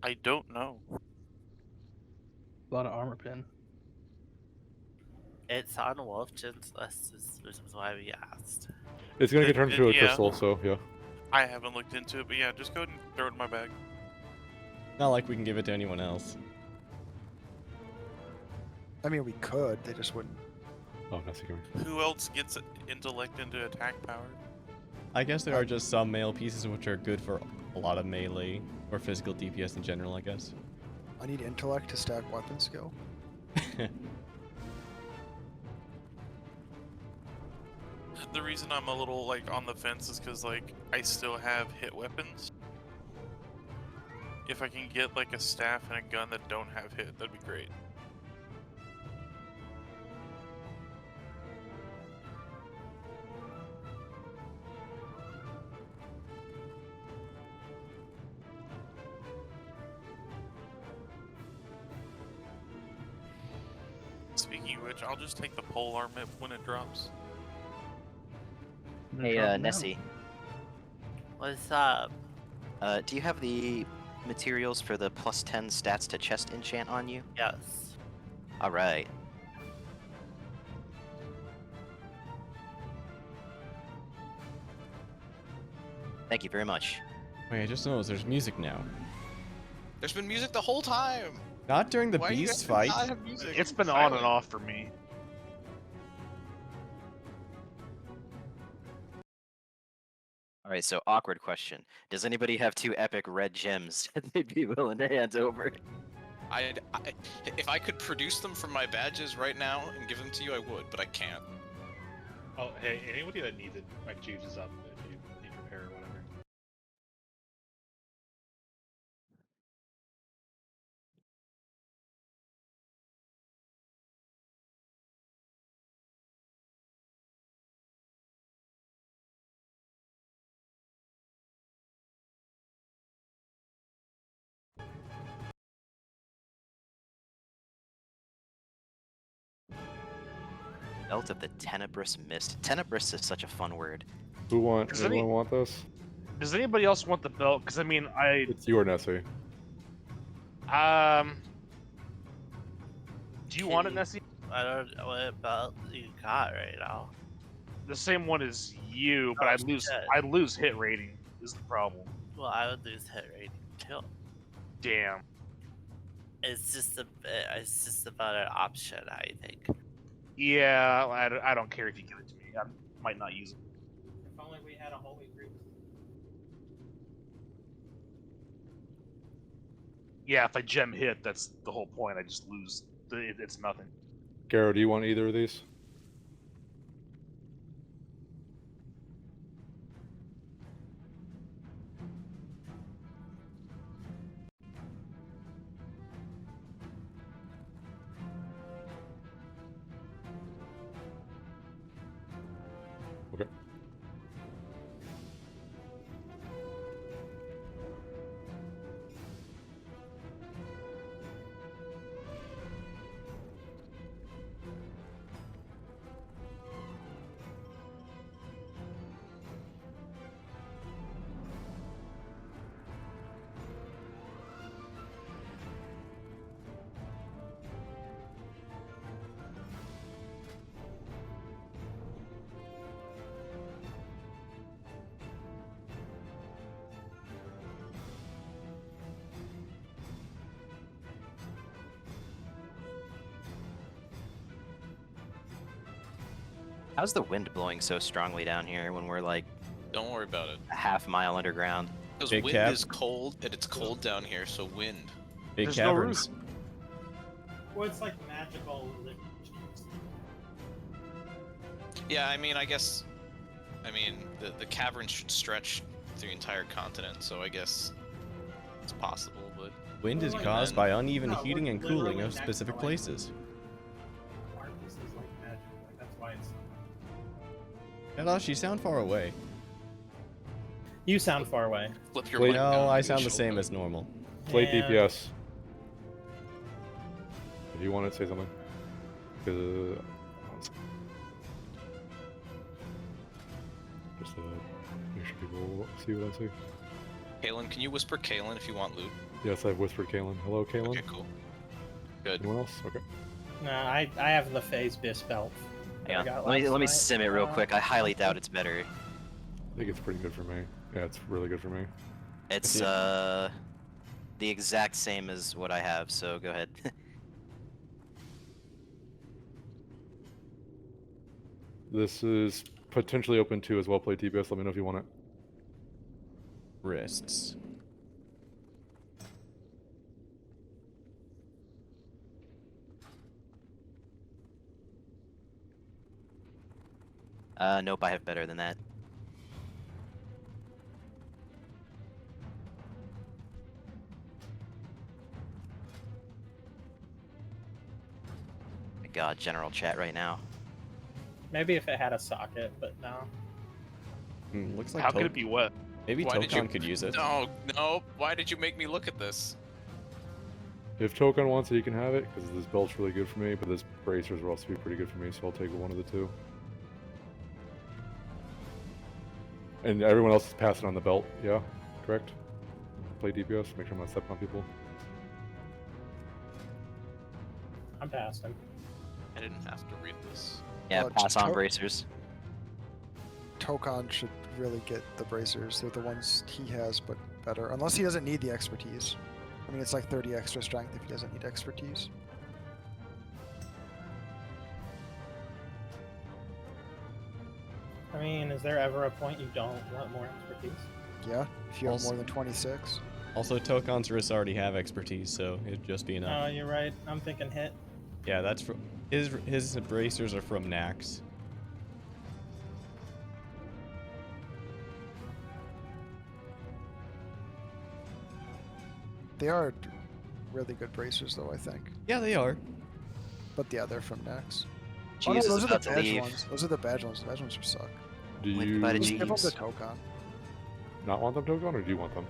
I don't know. A lot of armor pin. It's on Wolfgen's list, which is why we asked. It's gonna get turned into a yeah. crystal, so yeah. I haven't looked into it, but yeah, just go ahead and throw it in my bag. Not like we can give it to anyone else. I mean, we could. They just wouldn't. Oh, that's going. Who else gets intellect into attack power? I guess there are just some mail pieces which are good for a lot of melee or physical DPS in general, I guess. I need intellect to stack weapon skill. The reason I'm a little like on the fence is because like I still have hit weapons. If I can get like a staff and a gun that don't have hit, that'd be great. Speaking of which, I'll just take the polearm when it drops. Hey, Nessie. What's up? Do you have the materials for the +10 stats to chest enchant on you? Yes. Alright. Thank you very much. Wait, I just noticed there's music now. There's been music the whole time. Not during the Why you beast guys fight. not have music? It's been on and off for me. Alright, so awkward question. Does anybody have 2 epic red gems that they'd be willing to hand over? If I could produce them from my badges right now and give them to you, I would, but I can't. Oh, hey, anybody that needs it, like Jeeves is up if you need repair or whatever. Belt of the Tenebrous Mist. Tenebrous is such a fun word. Who want? Does Anyone want this? Does anybody else want the belt? Because I mean, It's your Nessie. Do you want it, Nessie? I don't know what belt you got right now. The same one as you, but Oh, I'd lose. shit. I'd lose hit rating. Is the problem? Well, I would lose hit rating too. Damn. It's just a better option, I think. Yeah, I don't care if you give it to me. I might not use it. If only we had a holy group. Yeah, if I gem hit, that's the whole point. I just lose. It's nothing. Garo, do you want either of these? Okay. How's the wind blowing so strongly down here when we're like Don't worry about it. a half-mile underground? Because Big wind cap. is cold, and it's cold down here, so wind. Big There's no caverns. Well, it's like magical. Yeah, I mean, the cavern should stretch through the entire continent, so I guess it's possible, but... Wind is caused by uneven heating and cooling of specific places. That's why it's. Kalash, you sound far away. You sound far away. Flip your Wait, mic down No, to I your sound the shoulder. same as normal. Plate Yeah. DPS. If you want to say something. Because just make sure people see what I say. Kalen, can you whisper Kalen if you want loot? Yes, I've whispered Kalen. Hello, Kalen. Okay, cool. Good. Anyone else? Okay. No, I have the phase bis belt. that I Yeah. got Let me last night. sim it real quick. I highly doubt it's better. I think it's pretty good for me. Yeah, it's really good for me. It's Yeah. the exact same as what I have, so go ahead. This is potentially open to as well played TBS. Let me know if you want it. Wrists. Nope, I have better than that. My God, general chat right now. Maybe if it had a socket, but no. Looks like How could it be wet? Maybe Why did Tokon could use it. No, no. Why did you make me look at this? If Tokon wants it, he can have it, because this belt's really good for me, but this bracers will also be pretty good for me, so I'll take one of the two. And everyone else is passing on the belt, yeah? Correct? Play DPS, make sure I'm not stepping on people. I'm past him. I didn't have to read this. Yeah, pass on bracers. Tokon should really get the bracers. They're the ones he has, but better. Unless he doesn't need the expertise. I mean, it's like 30 extra strength if he doesn't need expertise. I mean, is there ever a point you don't want more expertise? Yeah, if you have Also- more than 26. Also, Tokon's wrists already have expertise, so it'd just be enough. Oh, you're right. I'm thinking hit. Yeah, that's from his bracers are from Nax. They are really good bracers, though, I think. Yeah, they are. But yeah, they're from Nax. Jeez Oh, no, is those are the about to badge leave. ones. Those are the badge ones. The badge ones just suck. Do Wait, you by the Just give them Jeeves. the Tokon. not want them, Tokon, or do you want them?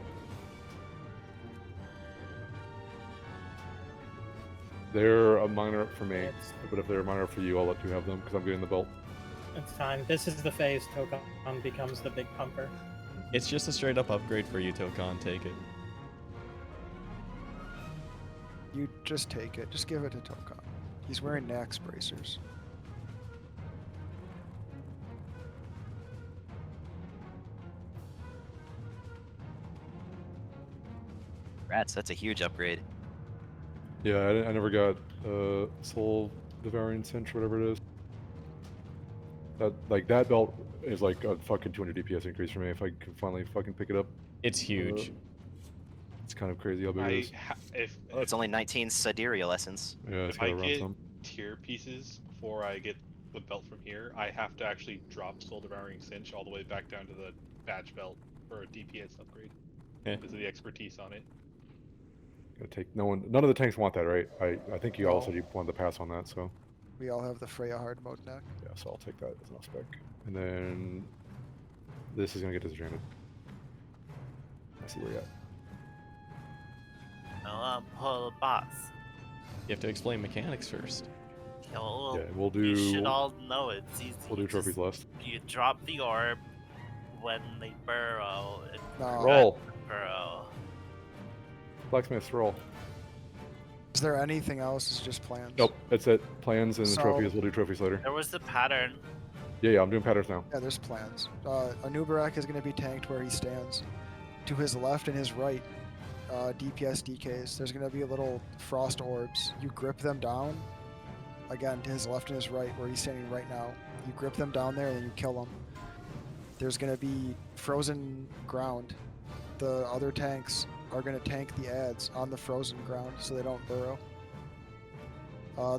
They're a minor up for me, but if they're a minor up for you, I'll let you have them, because I'm getting the belt. It's time. This is the phase Tokon becomes the big pumper. It's just a straight up upgrade for you, Tokon. Take it. You just take it. Just give it to Tokon. He's wearing Nax bracers. Rats, that's a huge upgrade. Yeah, I never got Soul Devouring Cinch, whatever it is. That belt is like a fucking 200 DPS increase for me if I can finally fucking pick it up. It's huge. It's kind of crazy how big it is. Oh, it's only 19 Sidereal Essence. Yeah, it's If I got around get some. tier pieces before I get the belt from here, I have to actually drop Soul Devouring Cinch all the way back down to the badge belt for a DPS upgrade because of the expertise on it. Gonna take none of the tanks want that, right? I think you also wanted to pass on that, so We all have the Freya hard mode neck. yeah, so I'll take that as an spec. And then this is gonna get disenchanted. I see where you're at. Pull boss. You have to explain mechanics first. Yeah, we'll do. You should all know it's easy. We'll do You trophies just- last. You drop the orb when they burrow. And No. Roll. Burrow. Blacksmith's roll. Is there anything else? It's just plans. Nope, that's it. Plans and the So- trophies. We'll do trophies later. There was the pattern. Yeah, I'm doing patterns now. Yeah, there's plans. Anubarak is going to be tanked where he stands. To his left and his right, DPS DKs. There's going to be little frost orbs. You grip them down. Again, to his left and his right, where he's standing right now. You grip them down there and then you kill them. There's going to be frozen ground. The other tanks are going to tank the ads on the frozen ground so they don't burrow.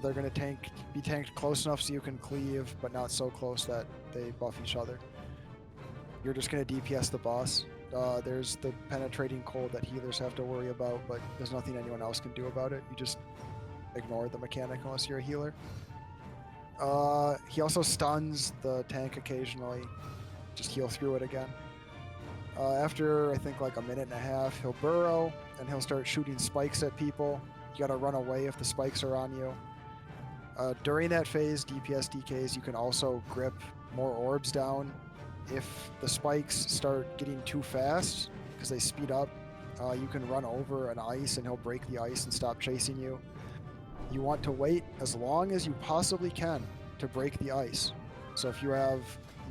They're going to be tanked close enough so you can cleave, but not so close that they buff each other. You're just going to DPS the boss. There's the penetrating cold that healers have to worry about, but there's nothing anyone else can do about it. You just ignore the mechanic unless you're a healer. He also stuns the tank occasionally. Just heal through it again. After, I think, like a minute and a half, he'll burrow, and he'll start shooting spikes at people. You gotta run away if the spikes are on you. During that phase, DPS DKs, you can also grip more orbs down. If the spikes start getting too fast, because they speed up, you can run over an ice and he'll break the ice and stop chasing you. You want to wait as long as you possibly can to break the ice. So if you have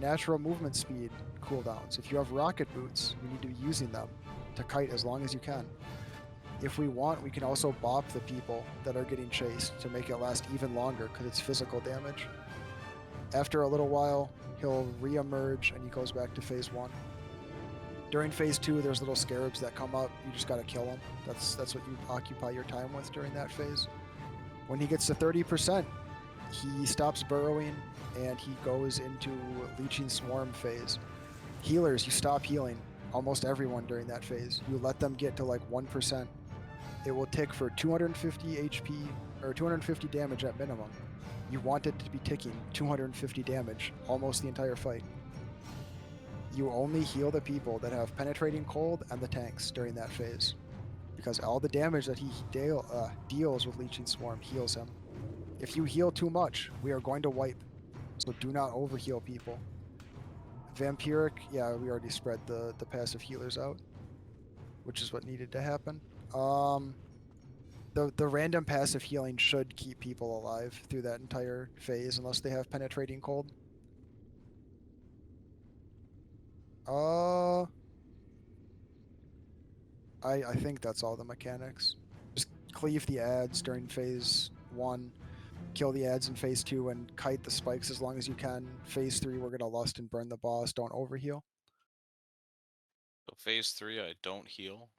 natural movement speed cooldowns, if you have rocket boots, you need to be using them to kite as long as you can. If we want, we can also bop the people that are getting chased to make it last even longer because it's physical damage. After a little while, He'll re-emerge and he goes back to phase 1. During phase 2, there's little scarabs that come up. You just gotta kill them. That's what you occupy your time with during that phase. When he gets to 30%, he stops burrowing and he goes into leeching swarm phase. Healers, you stop healing almost everyone during that phase. You let them get to like 1%. It will tick for 250 HP or 250 damage at minimum. You want it to be ticking 250 damage almost the entire fight. You only heal the people that have penetrating cold and the tanks during that phase, because all the damage that he deals with leeching swarm heals him. If you heal too much, we are going to wipe, so do not overheal people. Vampiric, yeah, we already spread the passive healers out, which is what needed to happen. The random passive healing should keep people alive through that entire phase unless they have penetrating cold. I think that's all the mechanics. Just cleave the ads during phase 1, kill the ads in phase 2, and kite the spikes as long as you can. Phase 3, we're gonna lust and burn the boss. Don't overheal. So phase 3, I don't heal.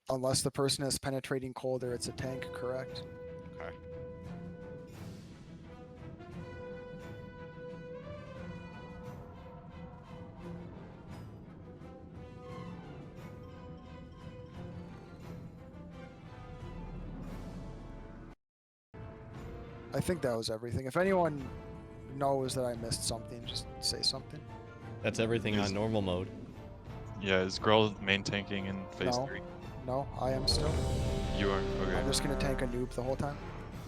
Unless the person has penetrating cold or it's a tank, correct? Okay. I think that was everything. If anyone knows that I missed something, just say something. That's everything on normal mode. Yeah, is Grull main tanking in phase No. 3? No, I am still. You are? Okay. I'm just gonna tank a noob the whole time.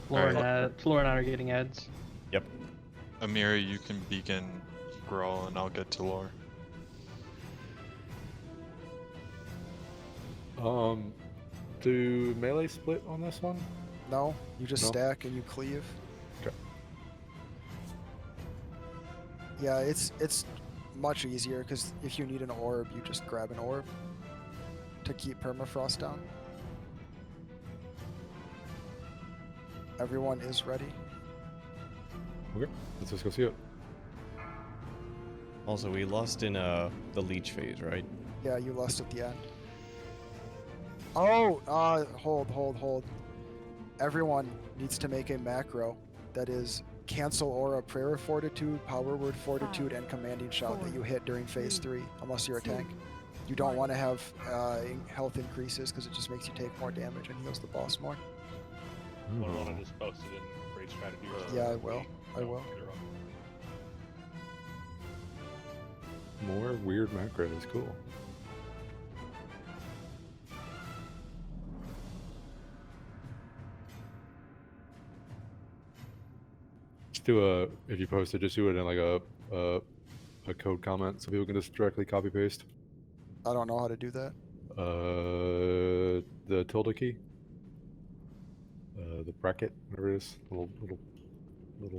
Floor and I are getting ads. Yep. Amira, you can beacon Grull and I'll get to lore. Do melee split on this one? No, you just No? stack and you cleave. Okay. Yeah, it's much easier because if you need an orb, you just grab an orb to keep permafrost down. Everyone is ready. Okay, let's just go see it. Also, we lost in the leech phase, right? Yeah, you lost at the end. Oh, hold. Everyone needs to make a macro that is cancel aura, prayer of fortitude, power word fortitude, and commanding shout that you hit during phase 3, unless you're a tank. You don't want to have health increases because it just makes you take more damage and heals the boss more. One I just posted in Raid Strategy. Yeah, I will. More weird macros, cool. Just do a, if you post it, just do it in like a code comment so people can just directly copy paste. I don't know how to do that. The tilde key. The bracket, whatever it is. Little.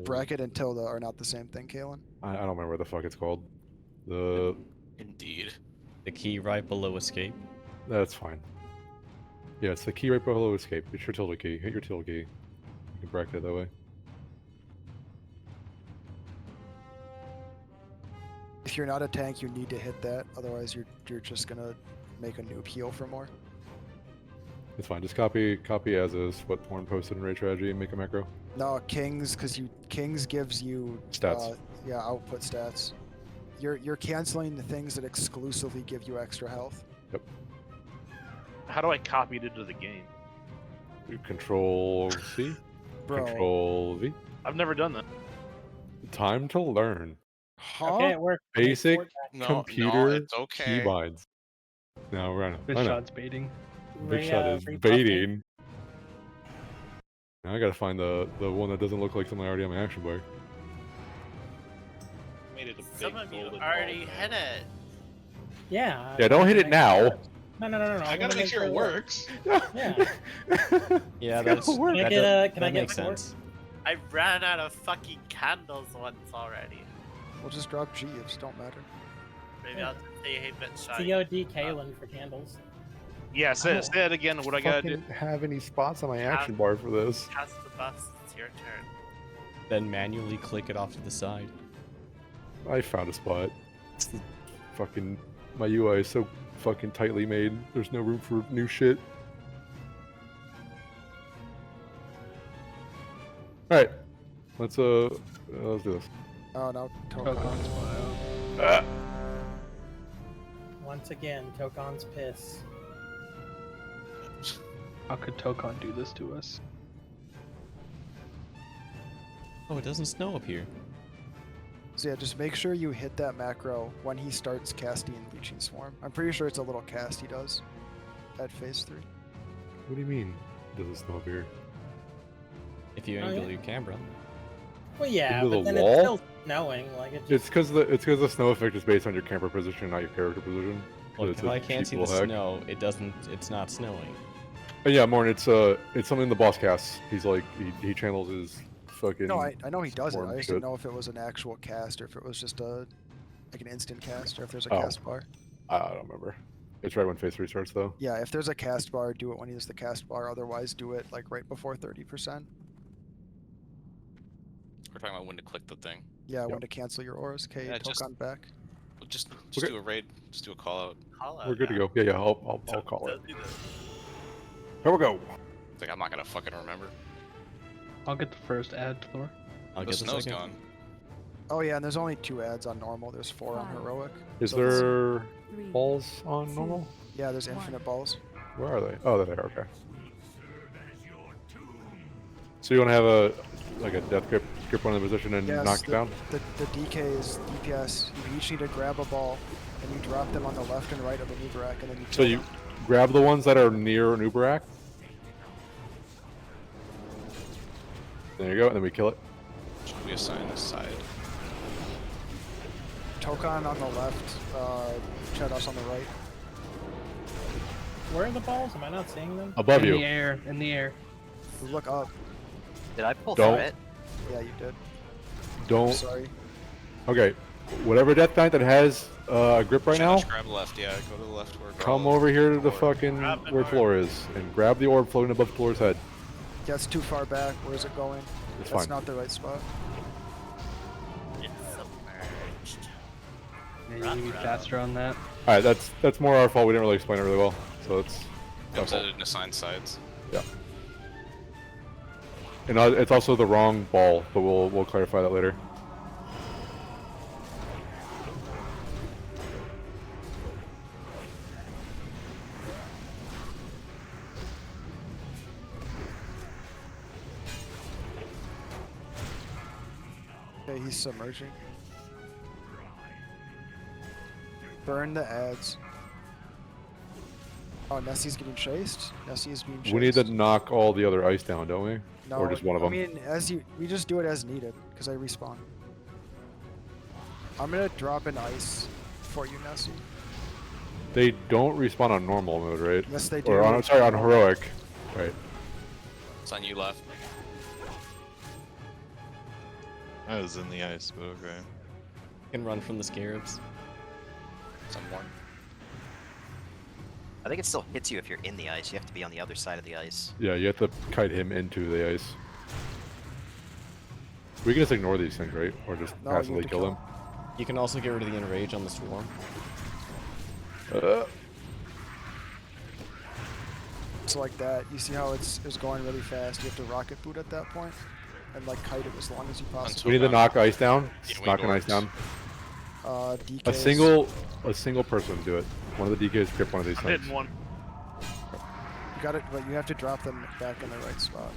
Bracket and tilde are not the same thing, Kalen. I don't remember what the fuck it's called. The. Indeed. The key right below escape. That's fine. Yeah, it's the key right below escape. It's your tilde key. Hit your tilde key. You can bracket it that way. If you're not a tank, you need to hit that. Otherwise, you're just gonna make a noob heal for more. It's fine. Just copy as is what Horn posted in Raid Strategy and make a macro. No, Kings, because Kings gives you Stats. Yeah, output stats. You're canceling the things that exclusively give you extra health. Yep. How do I copy it into the game? Control C. Bro. Control V. I've never done that. Time to learn. Okay, it worked. Basic No, computer it's okay. keybinds. No, we're on. Big shot's baiting. Big shot is baiting. Now I gotta find the one that doesn't look like something already on my action bar. Made it a big Some of you golden already ball, hit it. Yeah. Yeah, don't hit it now. No. I gotta make sure it works. Yeah. Yeah, that's Can I that get makes four? sense. I ran out of fucking candles once already. We'll just drop Jeeves. Don't matter. Maybe I'll just say, hey, bitch, shot. COD Kalen for candles. Yeah, say it again. What I gotta do? Have any spots on my action bar for this? Cast the buffs. It's your turn. Then manually click it off to the side. I found a spot. It's the fucking my UI is so fucking tightly made. There's no room for new shit. All right, let's do this. Oh no, Tokon's Ah. Once again, Tokon's piss. How could Tokon do this to us? Oh, it doesn't snow up here. So yeah, just make sure you hit that macro when he starts casting Leeching Swarm. I'm pretty sure it's a little cast he does at phase 3. What do you mean? Does it snow up here? If you Oh, angle yeah. your camera. Well, yeah, Into but the then wall? it's still snowing. Like it just... It's because the snow effect is based on your camera position, not your character position. So Look, it's if a I can't cheap see the little hack. snow, it's not snowing. But yeah, Morn, it's something the boss casts. He's like he channels his fucking. No, I know he does it. swarm I just shit. didn't know if it was an actual cast or if it was just like an instant cast or if there's a Oh. cast bar. I don't remember. It's right when phase 3 starts though. Yeah, if there's a cast bar, do it when he has the cast bar. Otherwise, do it like right before 30%. We're talking about when to click the thing. Yeah, when to cancel your auras. Okay, Yeah, just- Tokon back. Well, just Okay. do a raid. Just do a call out. We're good to go. Yeah, I'll call it. Here we go. It's like I'm not gonna fucking remember. I'll get the first ad, Thor. I'll The get the snow's second. gone. Oh yeah, and there's only 2 ads on normal. There's 4 on heroic. Is So it's- there balls on normal? Yeah, there's infinite balls. Where are they? Oh, they're there. Okay. So you want to have a death grip one in the position and Yes, knock it down? The DK is DPS. You each need to grab a ball, and you drop them on the left and right of the Nubarak, and then you So kill you them. grab the ones that are near an Uberak. There you go, and then we kill it. Should we assign this side? Tokon on the left, Chedos on the right. Where are the balls? Am I not seeing them? Above in you. the air, in the air. Look up. Did I pull Don't. through it? Yeah, you did. Don't. Sorry. Okay. Whatever Death Knight that has a grip right now, Just grab left. Yeah, go to the left where. come over here to the fucking where floor is and grab the orb floating above floor's head. Yeah, it's too far back. Where is it going? It's That's fine. not the right spot. It's submerged. Yeah, you need to be faster on that. All right, that's more our fault. We didn't really explain it really well, so it's. It was an assigned sides. Yeah. And it's also the wrong ball, but we'll clarify that later. Okay, he's submerging. Burn the ads. Oh, Nessie's getting chased? Nessie is being chased. We need to knock all the other ice down, don't we? No, Or just one of them? I mean, we just do it as needed, because I respawn. I'm gonna drop an ice for you, Nessie. They don't respawn on normal mode, right? Yes, they Or do. on, sorry, on heroic. Right. It's on you left. I was in the ice, but okay. You can run from the scarabs. Someone. I think it still hits you if you're in the ice. You have to be on the other side of the ice. Yeah, you have to kite him into the ice. We can just ignore these things, right? Or just No, you passively have to kill them. You can also get rid of the enrage on the swarm. So like that, you see how it's going really fast. You have to rocket boot at that point, and like kite it as long as you possibly. We need to knock ice down. Yeah, we Knock an need ice down. DKs. A single person do it. One of the DKs grip one of these I'm things. hitting one. You got it, but you have to drop them back in the right spot.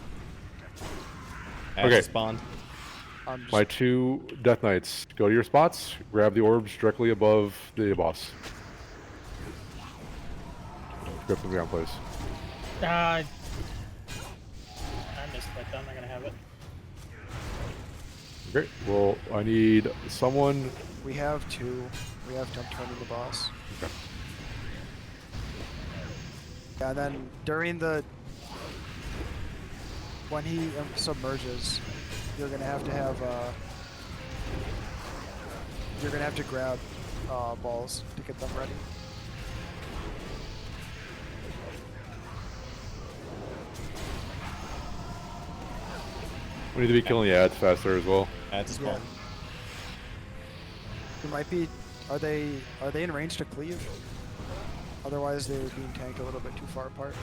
Okay. Spawned. I'm just, My 2 Death Knights, go to your spots, grab the orbs directly above the boss. Grip them ground, please. I misclicked. I'm not gonna have it. Great. Well, I need someone. we have 2. We have to turn the boss. Okay. Yeah, and then during when he submerges, you're gonna have to grab balls to get them ready. We need to be killing the ads faster as well. Ads spawn. It might be. Are they in range to cleave? Otherwise, they were being tanked a little bit too far apart.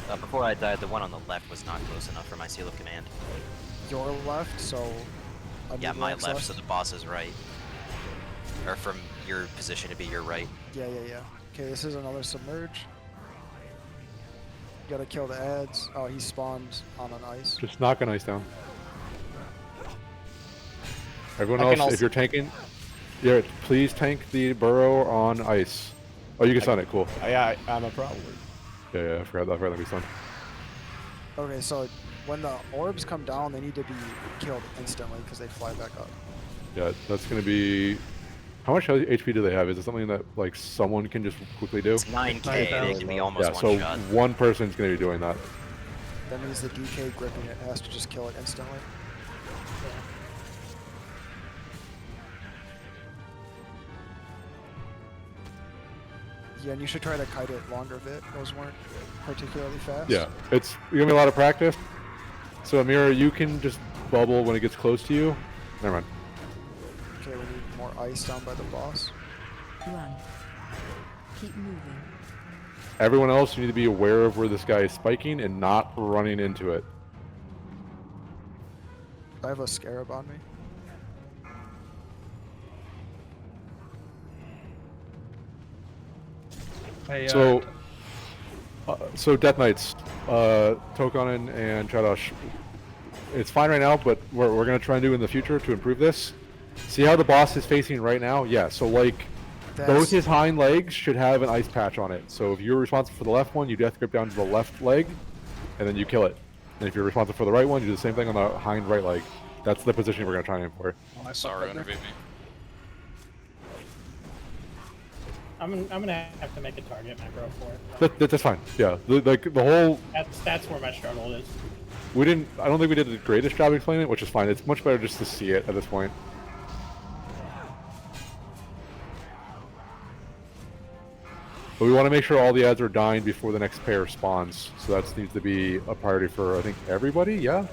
Before I died, the one on the left was not close enough for my seal of command. Your left, so. Yeah, my left, so the boss is right. Or from your position to be your right. Yeah. Okay, this is another submerge. You gotta kill the ads. Oh, he spawned on an ice. Just knock an ice down. Everyone else, if you're tanking, yeah, please tank the burrow on ice. Oh, you can stun it. Cool. Yeah, I'm a problem. Yeah, I forgot that we stunned. Okay, so when the orbs come down, they need to be killed instantly because they fly back up. Yeah, that's gonna be. How much HP do they have? Is it something that like someone can just quickly do? It's 9k. They can be almost yeah, so shot. one person's gonna be doing that. That means the DK gripping it has to just kill it instantly. Yeah, and you should try to kite it longer bit. Those weren't particularly fast. Yeah, it's gonna be a lot of practice. So Amira, you can just bubble when it gets close to you. Never mind. Okay, we need more ice down by the boss. Run. Keep moving. Everyone else, you need to be aware of where this guy is spiking and not running into it. I have a scarab on me. Hey, So Death Knights, Tokonen and Chadosh, it's fine right now, but we're gonna try and do in the future to improve this. See how the boss is facing right now? Yeah, so like, both his hind legs should have an ice patch on it. So if you're responsible for the left one, you death grip down to the left leg, and then you kill it. And if you're responsible for the right one, you do the same thing on the hind right leg. That's the position we're gonna try and aim for. I saw her underbeat me. I'm gonna have to make a target macro for it. That's fine. Yeah, the whole. That's where my struggle is. I don't think we did the greatest job explaining it, which is fine. It's much better just to see it at this point. But we want to make sure all the ads are dying before the next pair spawns. So that needs to be a priority for, I think, everybody, yeah?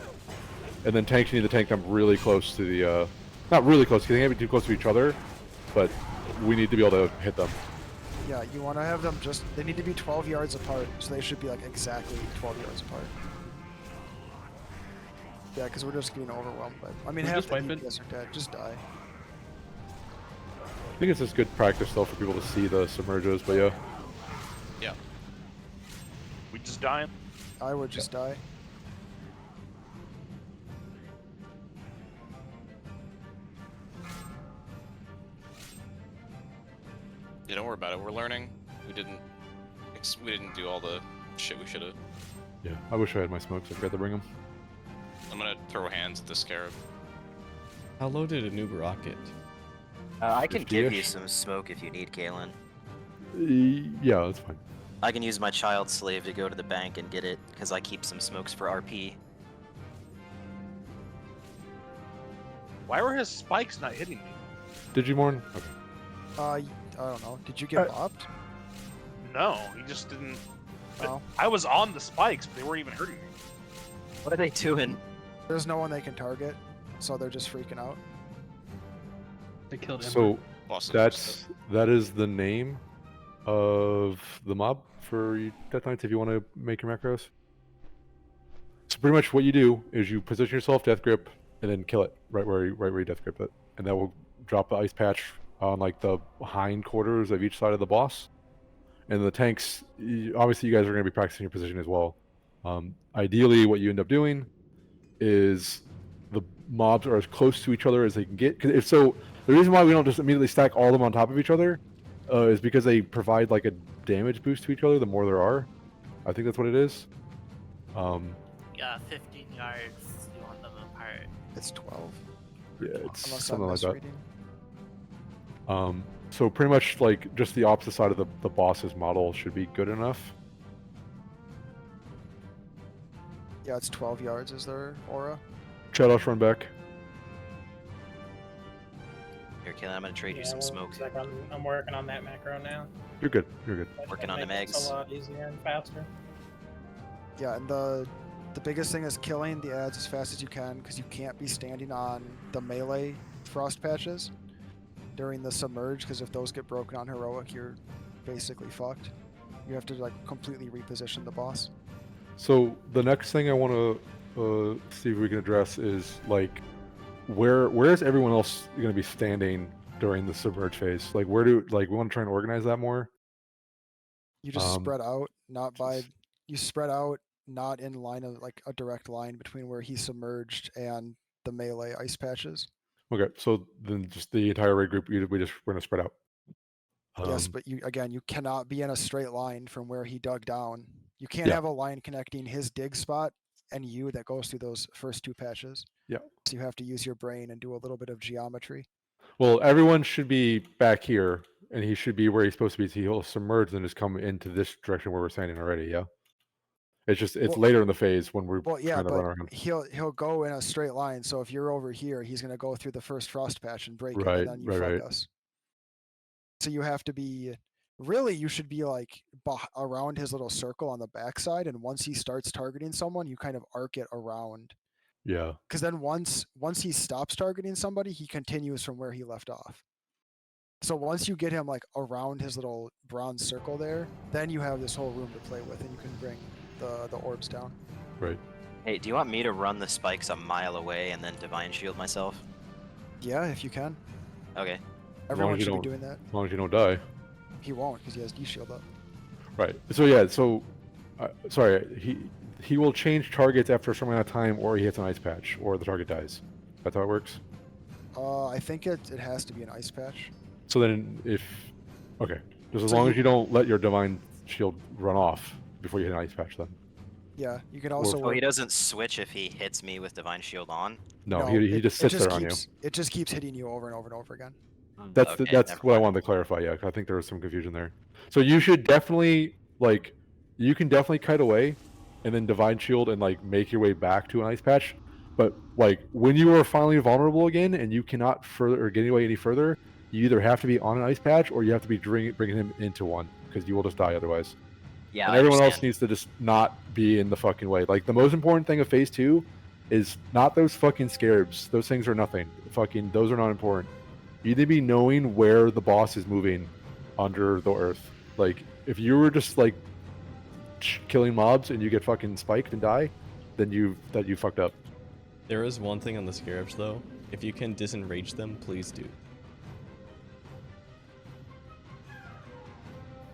And then tanks, you need to tank them really close to the, not really close, because they can't be too close to each other, but we need to be able to hit them. Yeah, you want to have them they need to be 12 yards apart, so they should be like exactly 12 yards apart. Yeah, because we're just getting overwhelmed by, I mean, half the DPS are dead, just die. I think it's just good practice, though, for people to see the submerges, but yeah. Yeah. We just dying? I would just die. Yeah, don't worry about it. We're learning. We didn't do all the shit we should have. Yeah, I wish I had my smokes. I forgot to bring them. I'm gonna throw hands at the scarab. How low did a noob rocket? I can give 50-ish. you some smoke if you need, Kalen. Yeah, that's fine. I can use my child slave to go to the bank and get it, because I keep some smokes for RP. Why were his spikes not hitting me? Did you mourn? Okay. I don't know. Did you get bopped? No, he just didn't. Oh. I was on the spikes, but they weren't even hurting me. What are they doing? There's no one they can target, so they're just freaking out. They killed him. So that is the name of the mob for Death Knights if you want to make your macros. So pretty much what you do is you position yourself death grip and then kill it right where you death grip it, and that will drop the ice patch on like the hind quarters of each side of the boss. And the tanks, obviously you guys are going to be practicing your position as well. Ideally, what you end up doing is the mobs are as close to each other as they can get. Because if so, the reason why we don't just immediately stack all of them on top of each other is because they provide like a damage boost to each other the more there are. I think that's what it is. Yeah, 15 yards. You want them apart. It's 12. Yeah, it's Unless something I'm like that. misreading. So pretty much like just the opposite side of the boss's model should be good enough. Yeah, it's 12 yards is their aura. Shadows run back. Here, Kalen, I'm gonna trade you some smoke. I'm working on that macro now. You're good. You're good. Working on the Make it megs. a lot easier and faster. Yeah, and the biggest thing is killing the ads as fast as you can, because you can't be standing on the melee frost patches. during the submerge, because if those get broken on heroic, you're basically fucked. You have to like completely reposition the boss. So the next thing I want to see if we can address is like, where is everyone else going to be standing during the submerge phase? Like, we want to try and organize that more? You just spread out, you spread out, not in line of like a direct line between where he submerged and the melee ice patches. Okay, so then just the entire raid group, we're going to spread out. Yes, but you cannot be in a straight line from where he dug down. You can't have a line connecting his dig spot and you that goes through those first 2 patches. Yeah. So you have to use your brain and do a little bit of geometry. Well, everyone should be back here, and he should be where he's supposed to be. So he'll submerge and just come into this direction where we're standing already. Yeah. It's later in the phase when we're trying to run around. He'll go in a straight line. So if you're over here, he's going to go through the first frost patch and break it, and then you fuck us. So you have to be, really, you should be like around his little circle on the backside, and once he starts targeting someone, you kind of arc it around. Yeah. Because then once he stops targeting somebody, he continues from where he left off. So once you get him like around his little bronze circle there, then you have this whole room to play with, and you can bring the orbs down. Right. Hey, do you want me to run the spikes a mile away and then divine shield myself? Yeah, if you can. Okay. Everyone should be doing that. As long as you don't die. He won't, because he has D-shield up. Right. So yeah. So, sorry. He will change targets after a certain amount of time, or he hits an ice patch, or the target dies. That's how it works. I think it has to be an ice patch. So then, just as long as you don't let your divine shield run off before you hit an ice patch, then. Yeah, you can also. Oh, he doesn't switch if he hits me with divine shield on. No, he just sits there on you. It just keeps hitting you over and over and over again. That's what I wanted to clarify. Yeah, 'cause I think there was some confusion there. So you should definitely you can definitely kite away, and then divine shield and make your way back to an ice patch. But when you are finally vulnerable again and you cannot get away any further, you either have to be on an ice patch or you have to be bringing him into one, because you will just die otherwise. Yeah, and everyone else needs to just not be in the fucking way. Like, the most important thing of phase 2 is not those fucking scarabs. Those things are nothing. Those are not important. You need to be knowing where the boss is moving under the earth. Like, if you were just killing mobs and you get fucking spiked and die, then you fucked up. There is one thing on the scarabs though. If you can disenrage them, please do.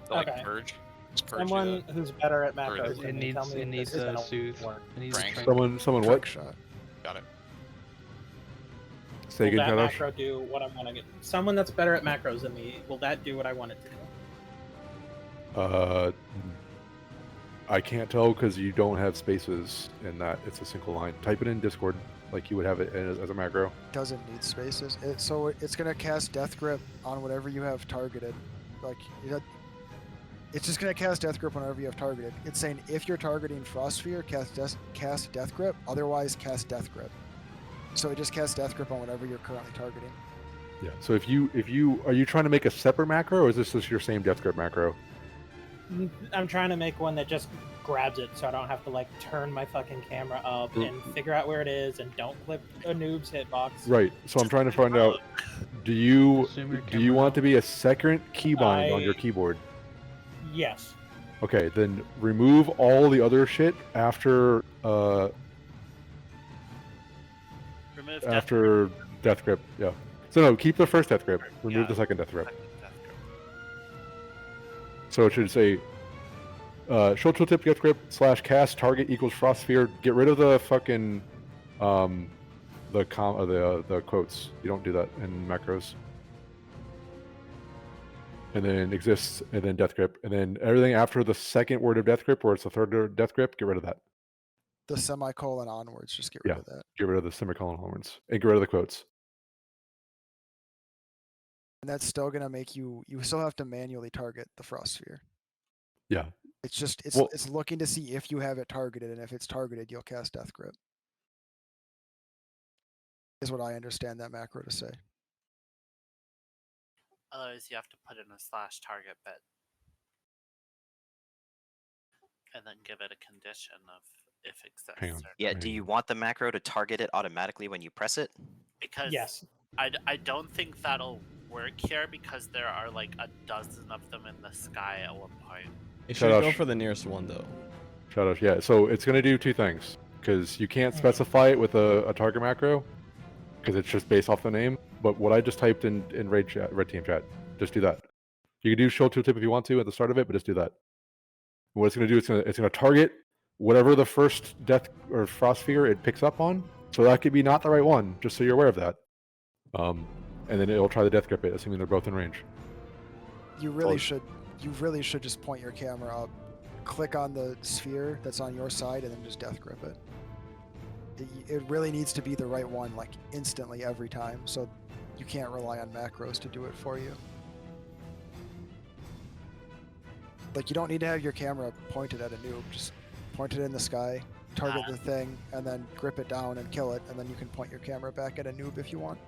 Like purge. Someone who's better at macros. It needs a soothe. It needs a Someone what? Shot. Got it. Say Will again, that Kailash? macro do what I want to get? Someone that's better at macros than me, will that do what I want it to do? I can't tell because you don't have spaces in that. It's a single line. Type it in Discord like you would have it as a macro. Doesn't need spaces. So it's gonna cast Death Grip on whatever you have targeted. It's just gonna cast Death Grip on whatever you have targeted. It's saying if you're targeting Frost Sphere, cast Death Grip. Otherwise, cast Death Grip. So it just casts Death Grip on whatever you're currently targeting. Yeah. So if you are you trying to make a separate macro, or is this just your same Death Grip macro? I'm trying to make one that just grabs it, so I don't have to turn my fucking camera up and figure out where it is, and don't clip a noob's hitbox. Right. So I'm trying to find out. Do you want to be a second keybind on your keyboard? Yes. Okay, then remove all the other shit after Death Grip. Yeah. So no, keep the first Death Grip. Remove the second Death Grip. So it should say show tooltip Death Grip / cast target equals Frost Sphere. Get rid of the fucking the quotes. You don't do that in macros. And then exists, and then Death Grip, and then everything after the second word of Death Grip, or it's the third word of Death Grip, get rid of that. The semicolon onwards, just get rid of that. Get rid of the semicolon onwards, and get rid of the quotes. And that's still gonna make you still have to manually target the Frost Sphere. Yeah. It's just it's looking to see if you have it targeted, and if it's targeted, you'll cast Death Grip. Is what I understand that macro to say. Otherwise, you have to put in a /target bit. And then give it a condition of if exists. Hang on. Yeah, do you want the macro to target it automatically when you press it? Because yes. I don't think that'll work here because there are like a dozen of them in the sky at one point. You should go for the nearest one though. Shadows, yeah. So it's going to do two things, because you can't specify it with a target macro, because it's just based off the name. But what I just typed in red team chat, just do that. You can do show tooltip if you want to at the start of it, but just do that. What it's going to do, it's going to target whatever the first death or frost sphere it picks up on. So that could be not the right one, just so you're aware of that. And then it'll try the death grip it, assuming they're both in range. You really should just point your camera up, click on the sphere that's on your side, and then just death grip it. It really needs to be the right one, like instantly every time, so you can't rely on macros to do it for you. Like, you don't need to have your camera pointed at a noob, just point it in the sky, target the thing, and then grip it down and kill it, and then you can point your camera back at a noob if you want.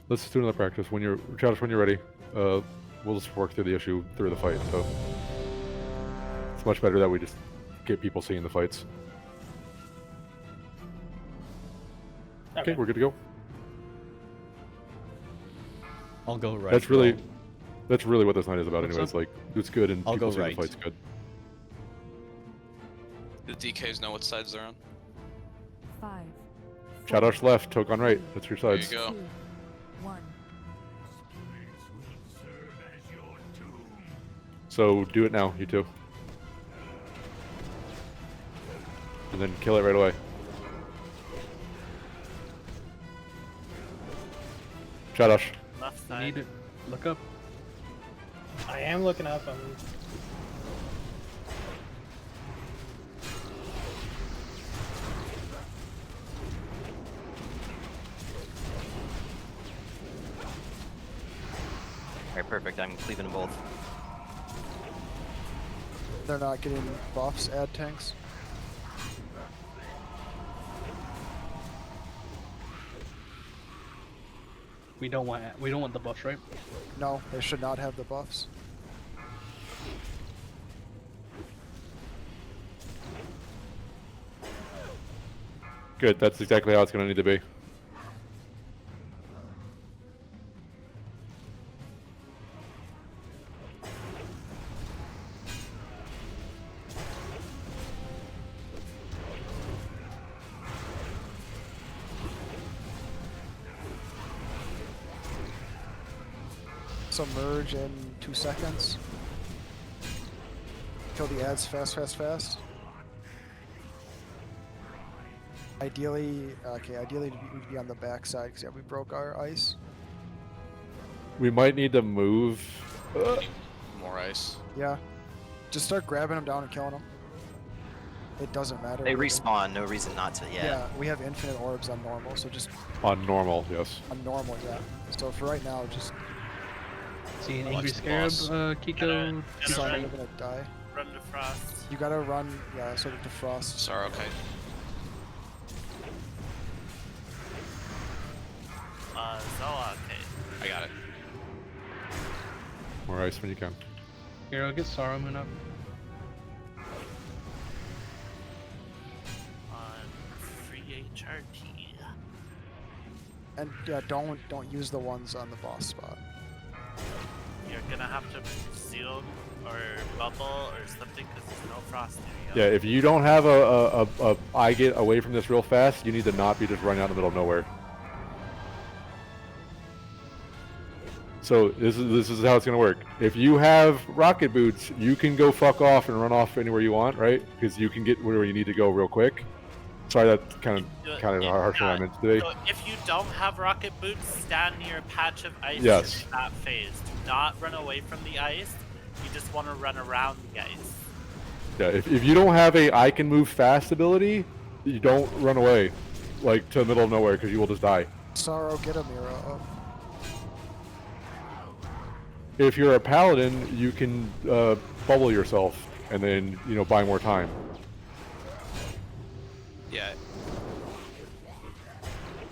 Let's just do another practice. When you're ready, we'll just work through the issue through the fight. So it's much better that we just get people seeing the fights. Okay, we're good to go. I'll go right. That's really what this night is about, anyways. Like, it's good and I'll people go see right. the fight's good. The DKs know what sides they're on. 5. Shadows left, Toke on right. That's your There sides. you go. 2, 1. So do it now, you two. And then kill it right away. Shadows. Left You side. need to look up. I am looking up. Alright, perfect. I'm cleaving them both. They're not getting buffs, add tanks. We don't want the buffs, right? No, they should not have the buffs. Good, that's exactly how it's going to need to be. So merge in 2 seconds. Kill the ads fast, fast, fast. Ideally, ideally we'd be on the back side because yeah, we broke our ice. We might need to move. More ice. Yeah, just start grabbing them down and killing them. It doesn't matter. They really. respawn, no reason not to, Yeah, we have infinite orbs on normal, so just On normal, yes. on normal, yeah. So for right now, just See an Watch angry the scarab, boss. Kiko. sorry, you're gonna die. Run to frost. You gotta run, yeah, so that the frost. Sorry, okay. Zoa, okay. I got it. More ice when you can. Here, I'll get Saruman up. On free HRT. And yeah, don't use the ones on the boss spot. You're gonna have to seal or bubble or something because there's no frost near Yeah, you. if you don't have a I get away from this real fast, you need to not be just running out in the middle of nowhere. So this is how it's gonna work. If you have rocket boots, you can go fuck off and run off anywhere you want, right? Because you can get where you need to go real quick. Sorry, that's kind of harsh what I meant to be. So if you don't have rocket boots, stand near a patch of ice Yes. in that phase. Do not run away from the ice. You just want to run around the ice. Yeah, if you don't have a I can move fast ability, you don't run away, like to the middle of nowhere, because you will just die. Sorrow, get a mirror up. If you're a paladin, you can bubble yourself and then buy more time. Yeah.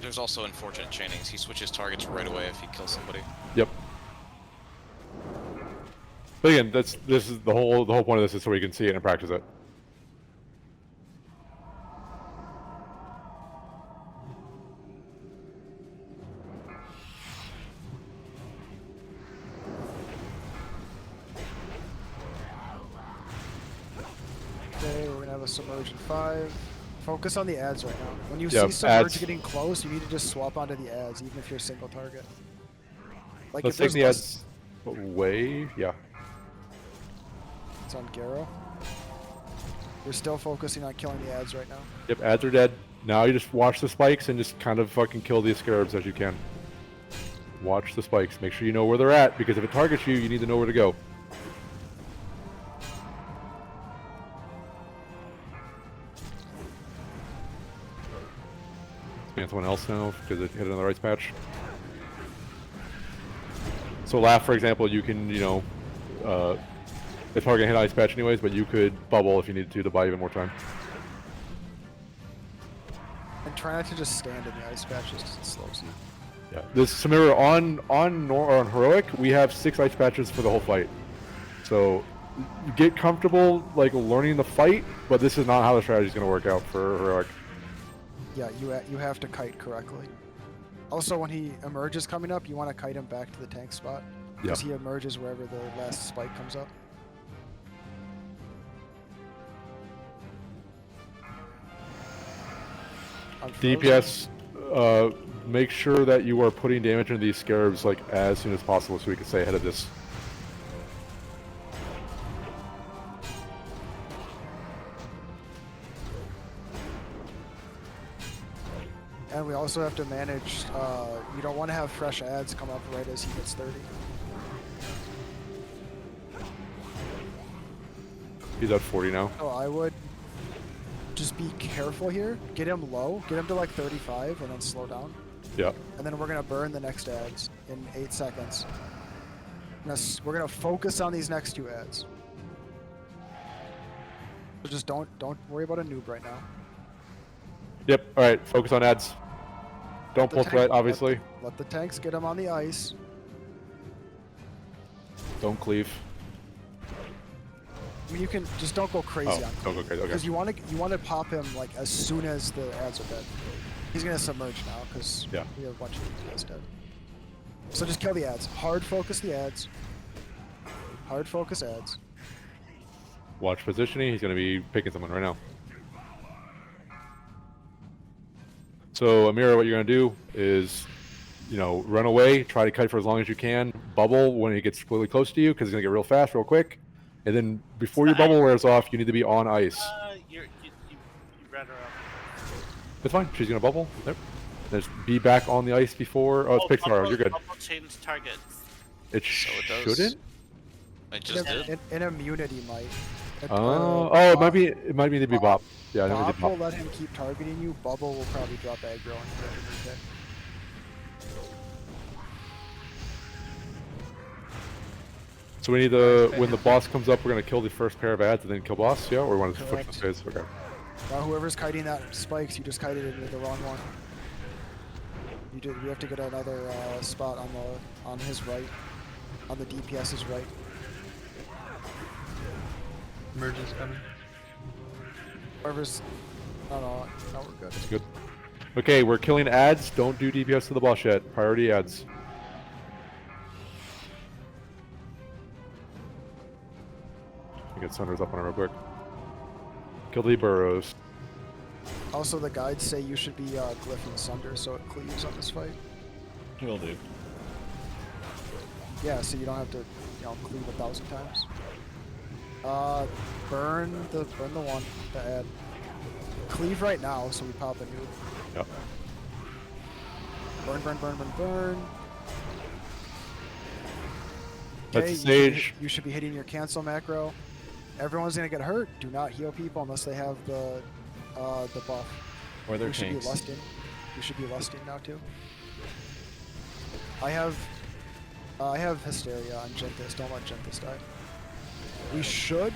There's also unfortunate chainings. He switches targets right away if he kills somebody. Yep. But again, this is the whole point of this is so we can see it and practice it. have a submerge in 5. Focus on the ads right now. When you Yeah, see submerge ads. getting close, you need to just swap onto the ads, even if you're single target. Like Let's if take there's the less, ads away. Yeah. it's on Garo. We're still focusing on killing the ads right now. Yep, ads are dead. Now you just watch the spikes and just kind of fucking kill the scarabs as you can. Watch the spikes. Make sure you know where they're at, because if it targets you, you need to know where to go. Span someone else now because it hit another ice patch. So laugh, for example, you can, you know, it's probably gonna hit ice patch anyways, but you could bubble if you needed to buy even more time. And try not to just stand in the ice patches because it slows you. Yeah. This Samira on heroic, we have 6 ice patches for the whole fight. So get comfortable like learning the fight, but this is not how the strategy is going to work out for heroic. Yeah, you have to kite correctly. Also, when he emerges coming up, you want to kite him back to the tank spot because he emerges wherever the last spike comes up. DPS, make sure that you are putting damage into these scarabs like as soon as possible so we can stay ahead of this. And we also have to manage, you don't want to have fresh ads come up right as he hits 30. He's at 40 now. So I would just be careful here. Get him low, get him to like 35 and then slow down. Yeah. And then we're going to burn the next ads in 8 seconds. We're going to focus on these next 2 ads. So just don't worry about a noob right now. Yep, alright, focus on ads. Don't pull threat, obviously. Let the tanks get him on the ice. Don't cleave. I mean, you can just don't go crazy on don't go crazy, okay. because you want to pop him like as soon as the ads are dead. He's gonna submerge now because we have a bunch of DPS dead. So just kill the ads. Hard focus the ads. Hard focus ads. Watch positioning, he's going to be picking someone right now. So Amira, what you're going to do is, you know, run away, try to kite for as long as you can, bubble when it gets really close to you because it's going to get real fast, real quick. And then before your bubble wears off, you need to be on ice. You read her up. It's fine, she's going to bubble. Yep. Just be back on the ice before. Oh, it's Pixar, you're good. Bubble change targets. It shouldn't? It just did. An immunity might. It might need to be Bop. Yeah, I know Bop we did Bop. will let him keep targeting you. Bubble will probably drop aggro and you hit. So we need to, when the boss comes up, we're going to kill the first pair of ads and then kill boss, yeah? Or we want to switch the phase? Okay. Whoever's kiting that spikes, you just kited it into the wrong one. We have to get another spot on his right, on the DPS's right. Emergence coming. Whoever's, no, we're good. That's good. Okay, we're killing ads. Don't do DPS to the boss yet. Priority ads. Get Sunders up on him real quick. Kill the burrows. Also, the guides say you should be glyphing Sunder so it cleaves on this fight. Will do. Yeah, so you don't have to, cleave 1,000 times. Burn the one, the ad. Cleave right now, so we pop a noob. Yep. Burn. That's Okay, stage. You should be hitting your cancel macro. Everyone's gonna get hurt. Do not heal people unless they have the buff. Or their You should be tanks. lusting. You should be lusting now too. I have Hysteria on Gentis. Don't let Gentis die. We should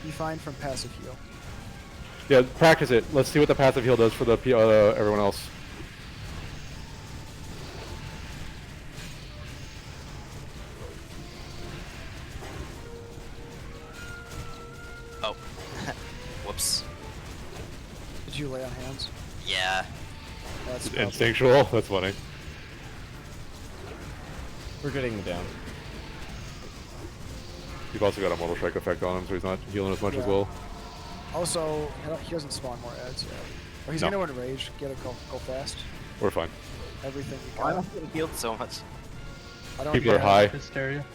be fine from passive heal. Yeah, practice it. Let's see what the passive heal does for the everyone else. Oh. Whoops. Did you lay on hands? Yeah. That's Instinctual? That's funny. We're getting him down. You've also got a Mortal Strike effect on him, so he's not healing as much as well. Also, he doesn't spawn more ads yet. Oh, he's No. gonna enrage. Get it, go fast. We're fine. Everything you Why got. am I getting healed so much? I don't People are heal- high. Hysteria.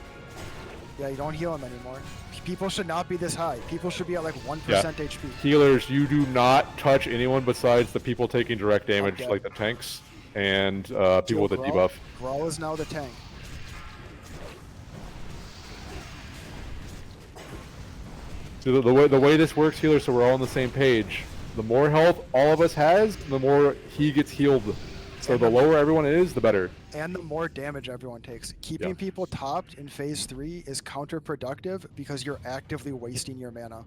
Yeah, you don't heal him anymore. People should not be this high. People should be at like 1% Yeah. HP. Healers, you do not touch anyone besides the people taking direct damage, Okay. like the tanks and people with a Growl- debuff. Growl is now the tank. So the way this works, healers, so we're all on the same page. The more health all of us has, the more he gets healed. So the lower everyone is, the better. And the more damage everyone takes. Keeping people topped in phase 3 is counterproductive because you're actively wasting your mana.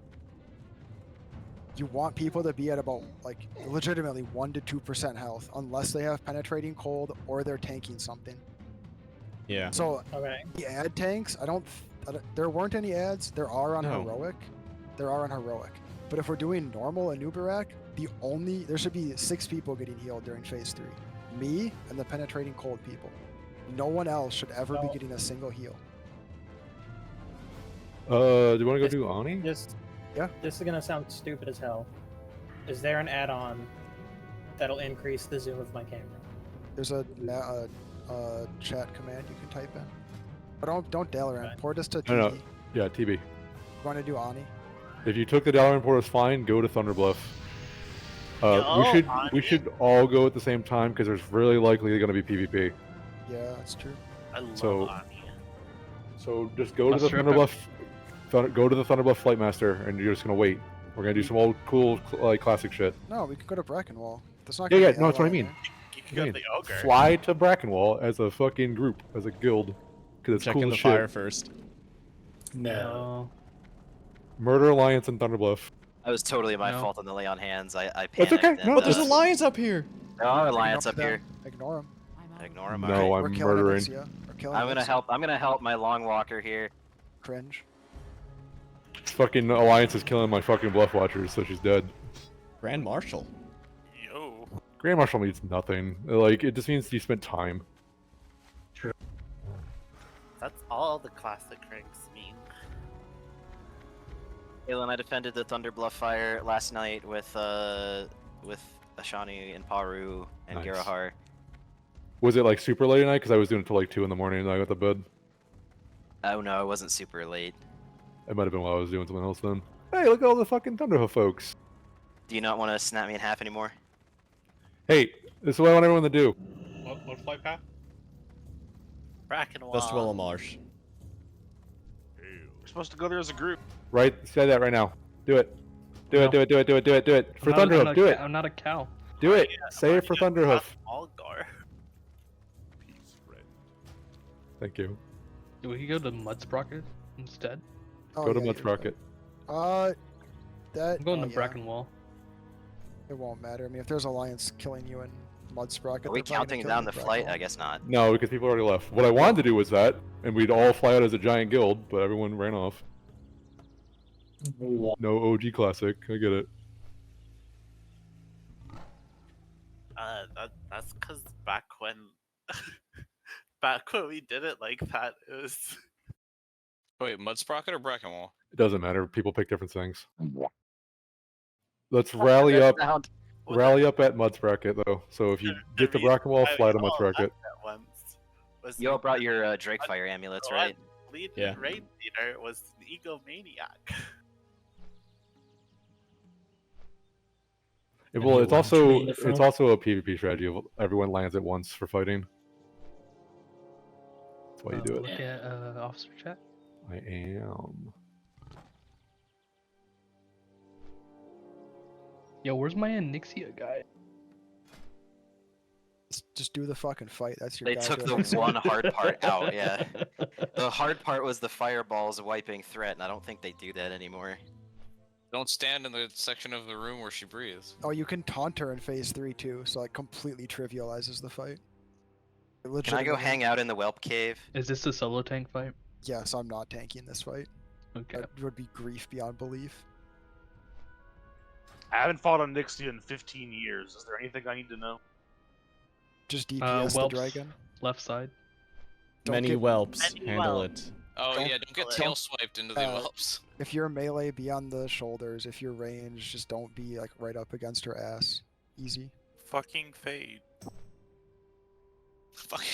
You want people to be at about, like, legitimately 1 to 2% health, unless they have penetrating cold or they're tanking something. Yeah. So, Okay. the ad tanks, I don't there weren't any ads. There are on No. Heroic. There are on Heroic. But if we're doing normal and Nubarak, there should be 6 people getting healed during phase 3. Me and the penetrating cold people. No one else should ever be getting a single heal. Do you want to go do Ani? This is gonna sound stupid as hell. Is there an add-on that'll increase the zoom of my camera? There's a chat command you can type in. But don't Dalaran. Port us to TB. No. Yeah, TB. You want to do Ani? If you took the Dalaran port, it's fine. Go to Thunderbluff. We should all go at the same time because there's really likely going to be PvP. Yeah, that's true. I love So- Ani. So just go to the Let's rip it. Thunderbluff. Go to the Thunderbluff Flightmaster, and you're just gonna wait. We're gonna do some old cool like classic shit. No, we could go to Brackenwall. That's not Yeah, gonna yeah. be No, that's what I ally mean. there. You can go to the ogre. Fly to Brackenwall as a fucking group, as a guild, because it's Check cool in as the shit. fire first. No. Murder Alliance and Thunderbluff. That was totally my No. fault on the lay on hands. I That's panicked. okay. And, No, But there's uh, a lions up here. there are alliance up Ignore here. them. Ignore them. Ignore them. No, We're I'm killing murdering. Elysia. We're killing I'm gonna Elysia. help. I'm gonna help my long walker here. Cringe. Fucking Alliance is killing my fucking Bluff Watchers, so she's dead. Grand Marshal. Yo. Grand Marshal means nothing. Like, it just means you spent time. That's all the classic ranks mean. Galen, I defended the Thunderbluff fire last night with Ashani and Paru and Nice. Girahar. Was it like super late at night? Because I was doing it till like 2 in the morning and I got to bed. Oh no, it wasn't super late. It might have been while I was doing something else then. Hey, look at all the fucking Thunderhoof folks. Do you not want to snap me in half anymore? Hey, this is what I want everyone to do. What flight path? Brackenwall. Just Willow Marsh. We're supposed to go there as a group. Right? Say that right now. Do it. Do it, No. do it, do it, do it, do it, do it. For I'm not- I'm Thunderhoof, not do a it. ca- I'm not a cow. Do it. Say it for Thunderhoof. Algar. Thank you. We could go to Mudsprocket instead. Oh, Go to yeah, Mud you're Sprocket. right. That. I'm going oh, to yeah. Brackenwall. It won't matter. I mean, if there's Alliance killing you in Mud Sprocket, Are we they're probably gonna counting kill down you the in flight? Brackenwall. I guess not. No, because people already left. What I wanted to do was that, and we'd all fly out as a giant guild, but everyone ran off. No OG Classic. I get it. That's because back when we did it like that, it was. Wait, Mudsprocket or Brackenwall? It doesn't matter. People pick different things. Let's rally up. Rally up at Mud Sprocket, though. So if you get to Brackenwall, fly to Mud Sprocket. You all brought your Drake Fire amulets, right? Lead Yeah. raid leader was an egomaniac. Well, it's also a PvP strategy of everyone lands at once for fighting. That's why you do it. Look at officer chat. I am. Yo, where's my Anixia guy? Just do the fucking fight. That's your. They guys took right the there. one hard part out, yeah. The hard part was the fireballs wiping threat, and I don't think they do that anymore. Don't stand in the section of the room where she breathes. Oh, you can taunt her in phase 3 too, so it completely trivializes the fight. Can I go Legitimately- hang out in the Whelp Cave? Is this a solo tank fight? Yes, I'm not tanking this fight. Okay. That would be grief beyond belief. I haven't fought on Nixia in 15 years. Is there anything I need to know? Just DPS the Whelps, dragon. left side. Don't Many get- whelps. Many Handle whelps. it. Oh yeah, don't get tail swiped into the whelps. If you're melee, be on the shoulders. If you're range, just don't be like right up against her ass. Easy. Fucking fade. Fuck.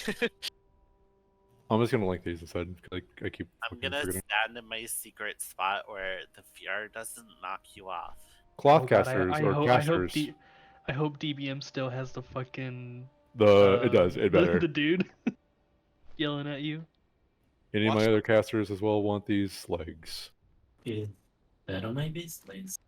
I'm just gonna link these instead. I keep. I'm fucking gonna forgetting. stand in my secret spot where the VR doesn't knock you off. Cloth Oh God, casters I or hope casters. I hope DBM still has the fucking It does. It better. the dude yelling at you. Any of my other casters as well want these legs. Dude, that on my base, please.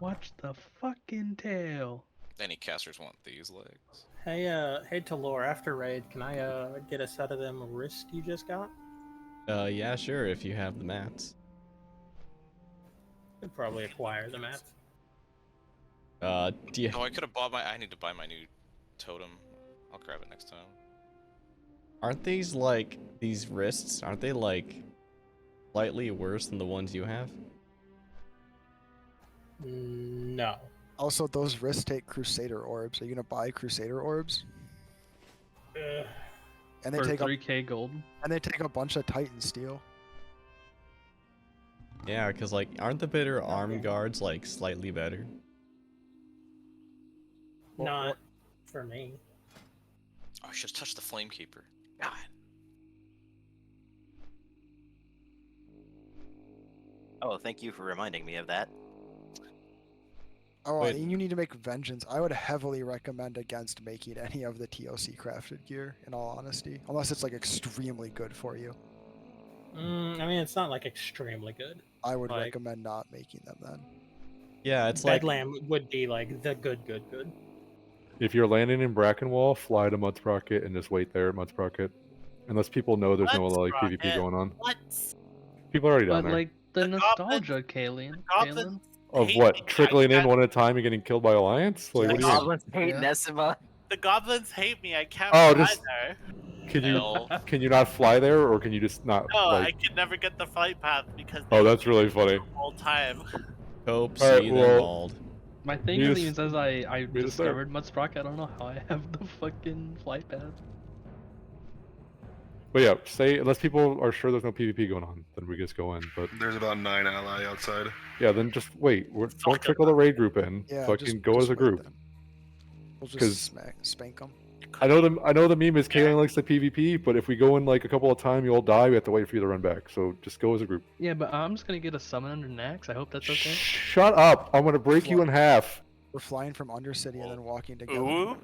Watch the fucking tail. Any casters want these legs? Hey, hey, Talor, after raid, can I get a set of them wrist you just got? Yeah, sure, if you have the mats. Could probably acquire the mats. Do you... Oh, I could have bought my. I need to buy my new totem. I'll grab it next time. Aren't these like these wrists? Aren't they like slightly worse than the ones you have? No. Also, those wrists take Crusader orbs. Are you gonna buy Crusader orbs? And they For take 3K gold. And they take a bunch of Titan steel. Yeah, because like, aren't the bitter arm guards like slightly better? Not for me. Oh, I should have touched the Flame Keeper. God. Oh, thank you for reminding me of that. Oh, and you need to make vengeance. I would heavily recommend against making any of the TOC crafted gear, in all honesty. Unless it's like extremely good for you. I mean, it's not like extremely good. I would Like- recommend not making them then. Yeah, it's like Bedlam would be like the good. If you're landing in Brackenwall, fly to Mudsprocket and just wait there at Mudsprocket. Unless people know there's no like PvP going on. What? People are already down But there. like the nostalgia, Kalen. Goblins Of hate what? me. Trickling in one at a time and getting killed by Alliance? Like, The what do you mean? goblins hate Nesima. The goblins hate me. I can't Oh, fly just- there. Can you not fly there, or can you just not? No, I like... could never get the flight path because Oh, that's really funny. the whole time. Cope, Alright, see well, them mauled. My thing We even just- says I we just start. discovered Mudsprocket. I don't know how I have the fucking flight path. But yeah, say unless people are sure there's no PvP going on, then we just go in. But There's about 9 ally outside. yeah, then just wait. Don't trickle the raid group in. Yeah, Fucking go as a wait group. then. We'll 'Cause- just spank them. I know the meme is Kaylin likes the PvP, but if we go in like a couple of times, you all die. We have to wait for you to run back. So just go as a group. Yeah, but I'm just gonna get a summon under Nax. I hope that's okay. Shut up! I'm gonna break you in half. We're flying from Undercity and then walking together. Ooh.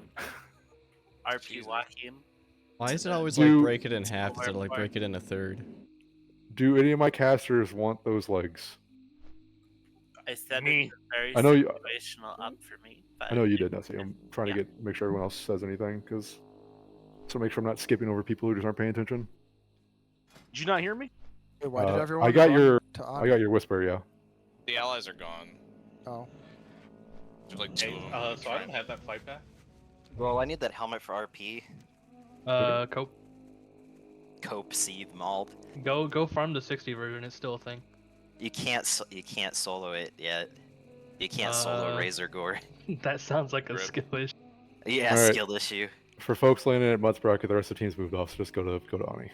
RP walking. Why is it always Do- like break it in half instead of like break it in a third? Do any of my casters want those legs? I said Me. it's very I know you- situational up for me. But I know you did, Nessie. I'm trying to make sure everyone else says anything, because so make sure I'm not skipping over people who just aren't paying attention. Did you not hear me? Wait, why did everyone I got run your to I got your whisper, yeah. The allies are gone. Oh. There's like 2 of them. So I don't have that flight path. Well, I need that helmet for RP. Cope. Cope, seethe, mauled. Go farm the 60 version. It's still a thing. You can't solo it yet. You can't solo Razor Gore. That sounds like a skill issue. Yeah, Alright. skill issue. For folks landing at Mudsprocket, the rest of the team's moved off, so just go to Ani.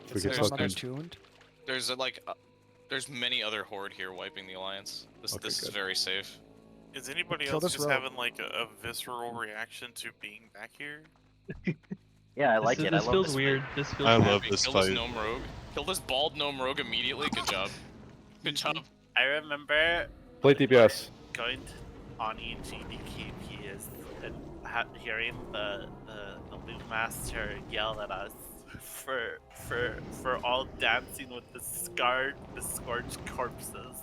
If we get There's sucked in. Tuned. There's there's many other horde here wiping the alliance. This Okay, is good. very safe. Is anybody Kill else this just rogue. having like a visceral reaction to being back here? Yeah, I like it. I This love feels this weird. fight. This feels I weird. love this Kill fight. this gnome rogue. Kill this bald gnome rogue immediately. Good job. Good job. I remember Play DPS. going to Ani GDKPs and hearing the Loot Master yell at us for all dancing with the scorched corpses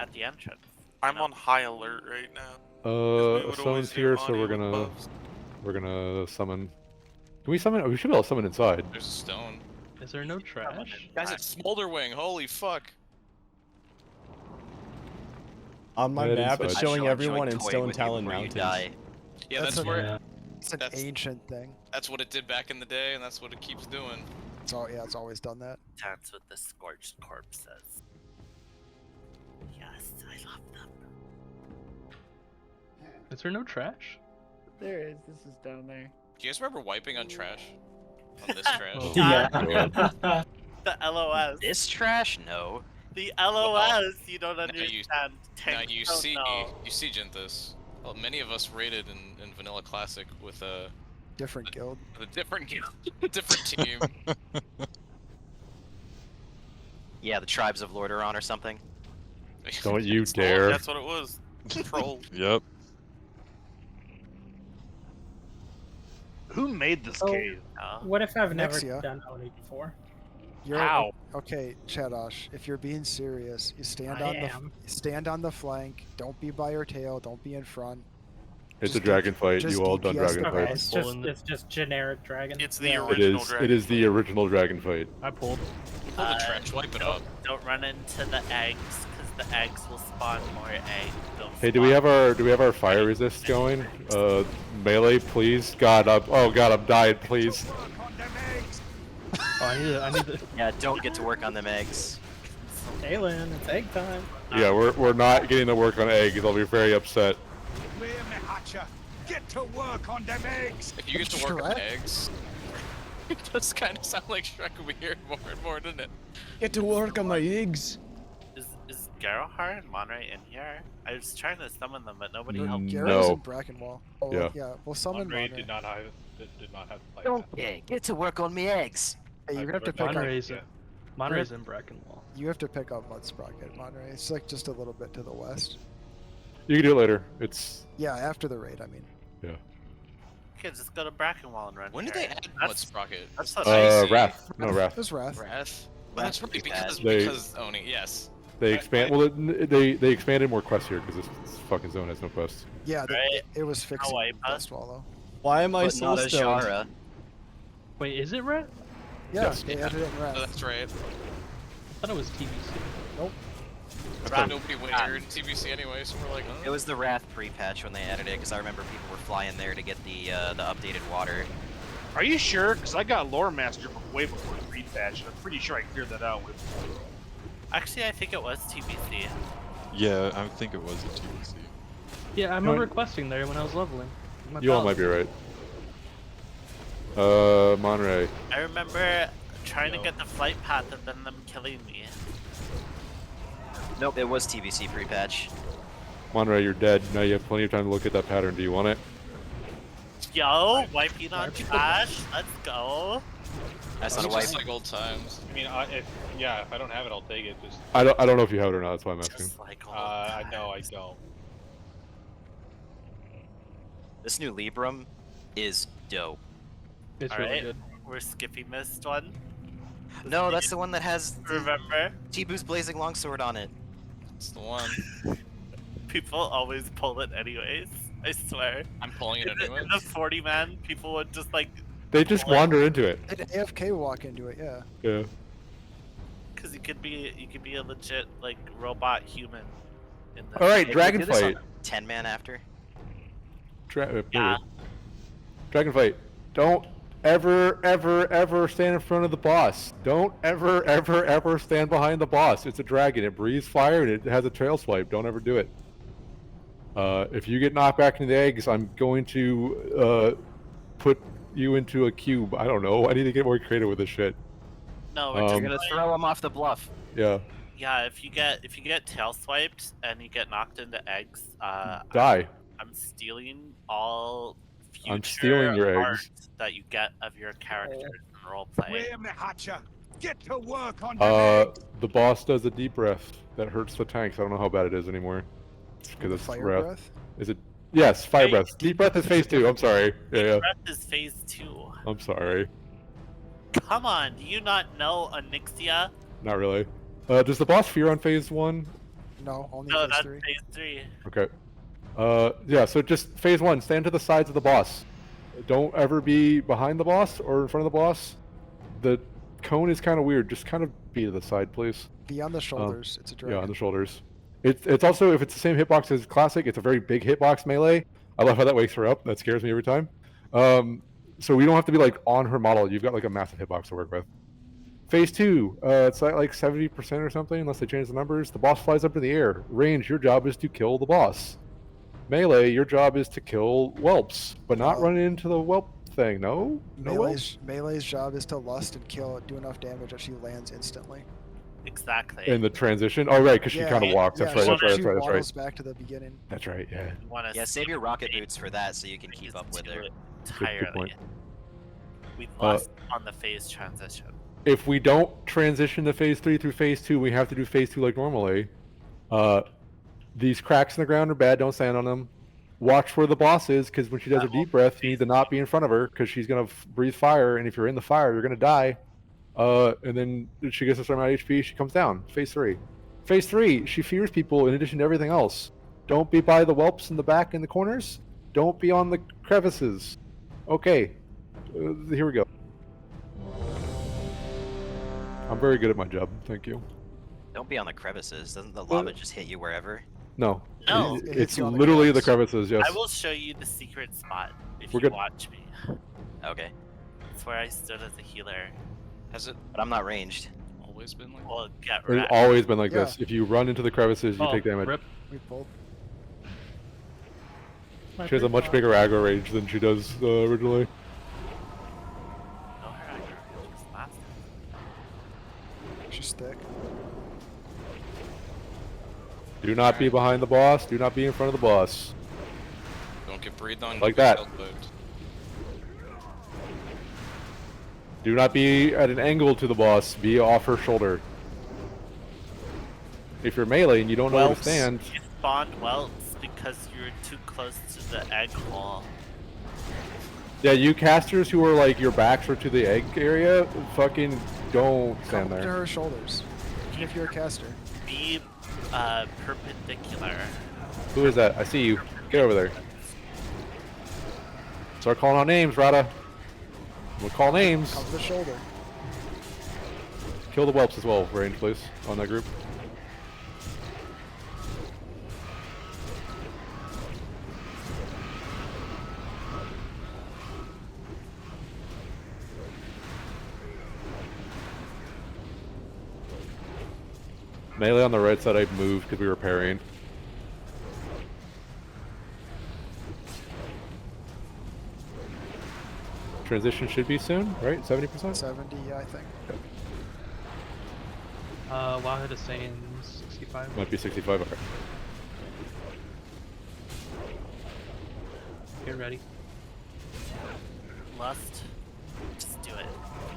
at the entrance. I'm on high alert right now. we would Summon's always do here, so Ani we're with gonna buffs. summon. Can we summon? We should be able to summon inside. There's a stone. Is there no trash? Guys, it's Smolderwing. Holy fuck. On my Head map, inside. it's I showing shall everyone enjoy in toying Stone with you Talon before you Mountains. die. Yeah, that's That's a- where. It's an That's- ancient thing. That's what it did back in the day, and that's what it keeps doing. It's always done that. Dance with the scorched corpses. Yes, I love them. Is there no trash? There is. This is down there. Do you guys remember wiping on trash? On this trash? Oh, Yeah. God. The LOS. This trash? No. The LOS. You don't Now understand. Now you Tanks see, don't know. Jinthus. Well, many of us raided in Vanilla Classic with a Different guild. a different guild, a different team. Yeah, the Tribes of Lordaeron or something. Don't you dare. That's what it was. Troll. Yep. Who made this Oh, cave? What if I've never Nexia. done Oni before? You're, How? Okay, Chadosh, if you're being serious, you stand I on am. the stand on the flank. Don't be by your tail. Don't be in front. It's Just a dragon fight. just You all done DPS dragon the Okay, fights. it's just generic dragon. It's the Yeah. original dragon. It is the original dragon fight. I pulled. Pull the trash, wipe it up. Don't run into the eggs, because the eggs will spawn more eggs. They'll Hey, do we spawn- have our fire resist going? Melee, please. God, I'm dying, please. Oh, I need to. Yeah, don't get to work on them eggs. Kaylin, it's egg time. Yeah, we're not getting to work on eggs. I'll be very upset. Clear me hatcher. Get to work on them eggs. If you get to work on eggs, it does kind of sound like Shrek over here more and more, doesn't it? Get to work on my eggs. Is Garohar and Monray in here? I was trying to summon them, but nobody Mm, helped. Garrett's no. in Brackenwall. Oh, Yeah. yeah. We'll summon Monray Monray. did not have the fight. Okay, get to work on me eggs. Hey, you're gonna have to pick up. Monray's in Brackenwall. You have to pick up Mud Sprocket, Monray. It's like just a little bit to the west. You can do it later. It's Yeah, after the raid. I mean. yeah. Okay, just go to Brackenwall and run. When did here. they add That's- Mud Sprocket? That's what Wrath. No, Wrath. It was Wrath. Wrath? Well, that's right, because They- Oni, yes. They expand. Well, they expanded more quests here because this fucking zone has no quests. Yeah, Right. it was fixing wipe us. West Wall though. Why am I But so not a stoned? Shara. Wait, is it Red? Yeah, Yes. they added it in Wrath. That's right. I thought it was TBC. Nope. Nobody went here in TBC anyway, so we're like, oh. It was the Wrath pre-patch when they added it, because I remember people were flying there to get the updated water. Are you sure? Because I got Lore Master way before the repatch, and I'm pretty sure I cleared that out with. Actually, I think it was TBC. Yeah, I think it was a TBC. Yeah, I remember questing there when I was leveling. My You all pal. might be right. Monray. I remember trying to get the flight path and then them killing me. Nope, it was TBC pre-patch. Monray, you're dead. Now you have plenty of time to look at that pattern. Do you want it? Yo, wiping on trash. Let's go. That's It's not a wipe. just like old times. I mean, if I don't have it, I'll take it. Just I don't know if you have it or not. That's why I'm asking. Just like old I know I don't. This new Librum is dope. It's All really right, good. we're skipping this one. No, that's the one that has Remember, Tibu's blazing longsword on it. It's the one. people always pull it anyways. I swear. I'm pulling it anyway. In the 40 man, people would just like, They just wander into it. They did AFK walk into it. Yeah. Yeah. cause you could be a legit like robot human. In the All right, Hey, dragon we do this on fight. 10 man after. Yeah. Dragon fight. Don't ever stand in front of the boss. Don't ever stand behind the boss. It's a dragon. It breathes fire and it has a trail swipe. Don't ever do it. If you get knocked back into the eggs, I'm going to put you into a cube. I don't know. I need to get more creative with this shit. No, we're just You're gonna throw him off the bluff. Yeah. Yeah, if you get tail swiped and you get knocked into eggs, Die. I'm stealing all future I'm stealing your art eggs. that you get of your characters in roleplay. Clear me hatcher. Get to work on them eggs. The boss does a deep breath that hurts the tanks. I don't know how bad it is anymore. It's because it's Fire breath. breath. Is it? Yes, fire breath. Deep breath is phase 2. I'm sorry. Yeah. Breath is phase 2. I'm sorry. Come on, do you not know Onyxia? Not really. Does the boss fear on phase 1? No, only No, phase that's 3. phase 3. Okay. Yeah, so just phase 1, stand to the sides of the boss. Don't ever be behind the boss or in front of the boss. The cone is kind of weird. Just kind of be to the side, please. Be on the shoulders. It's a dragon. Yeah, on the shoulders. It's also, if it's the same hitbox as classic, it's a very big hitbox melee. I love how that wakes her up. That scares me every time. So we don't have to be like on her model. You've got like a massive hitbox to work with. Phase 2, it's at like 70% or something, unless they change the numbers. The boss flies up in the air. Range, your job is to kill the boss. Melee, your job is to kill whelps, but not Well- run into the whelp thing. No? No whelps? Melee's job is to lust and kill, do enough damage that she lands instantly. Exactly. In the transition? Oh, right, because she kind of walks. That's right, she, that's right, she that's right, that's right. waddles back to the beginning. That's right, yeah. You wanna Yeah, save your rocket boots for that so you can keep up with her. Good point. We lost on the phase transition. If we don't transition to phase 3 through phase 2, we have to do phase 2 like normally. These cracks in the ground are bad. Don't stand on them. Watch where the boss is, because when she does her deep breath, you need to not be in front of her, because she's going to breathe fire, and if you're in the fire, you're going to die. And then she gets a certain amount of HP, she comes down. Phase 3. Phase 3, she fears people in addition to everything else. Don't be by the whelps in the back in the corners. Don't be on the crevices. Okay. Here we go. I'm very good at my job. Thank you. Don't be on the crevices. Doesn't the lava just hit you wherever? No. No. It's literally the crevices, yes. I will show you the secret spot if We're you good. watch me. Okay. It's where I stood as a healer. Has it But I'm not ranged. always been like Well, get It's wrecked. always been like this. If you run into the crevices, you Oh, take damage. rip. We both. She has a much bigger aggro range than she does originally. No, her aggro range is last. She's thick. Do not be behind the boss. Do not be in front of the boss. Don't get breathed on. Like get that. elbowed. Do not be at an angle to the boss. Be off her shoulder. If you're melee and you don't know where to stand, You spawned whelps because you were too close to the egg hole. yeah, you casters who are like your backs are to the egg area, fucking don't stand Come up to there. her shoulders. Even if you're a caster. Be perpendicular. Who is that? I see you. Get over there. Start calling out names, Rada. We'll call names. Come to the shoulder. Kill the whelps as well, range please, on that group. Melee on the right side, I moved because we were parrying. Transition should be soon, right? 70%? 70, yeah, I think. Wahid is saying 65. Might be 65. Okay. Get ready. Lust. Just do it.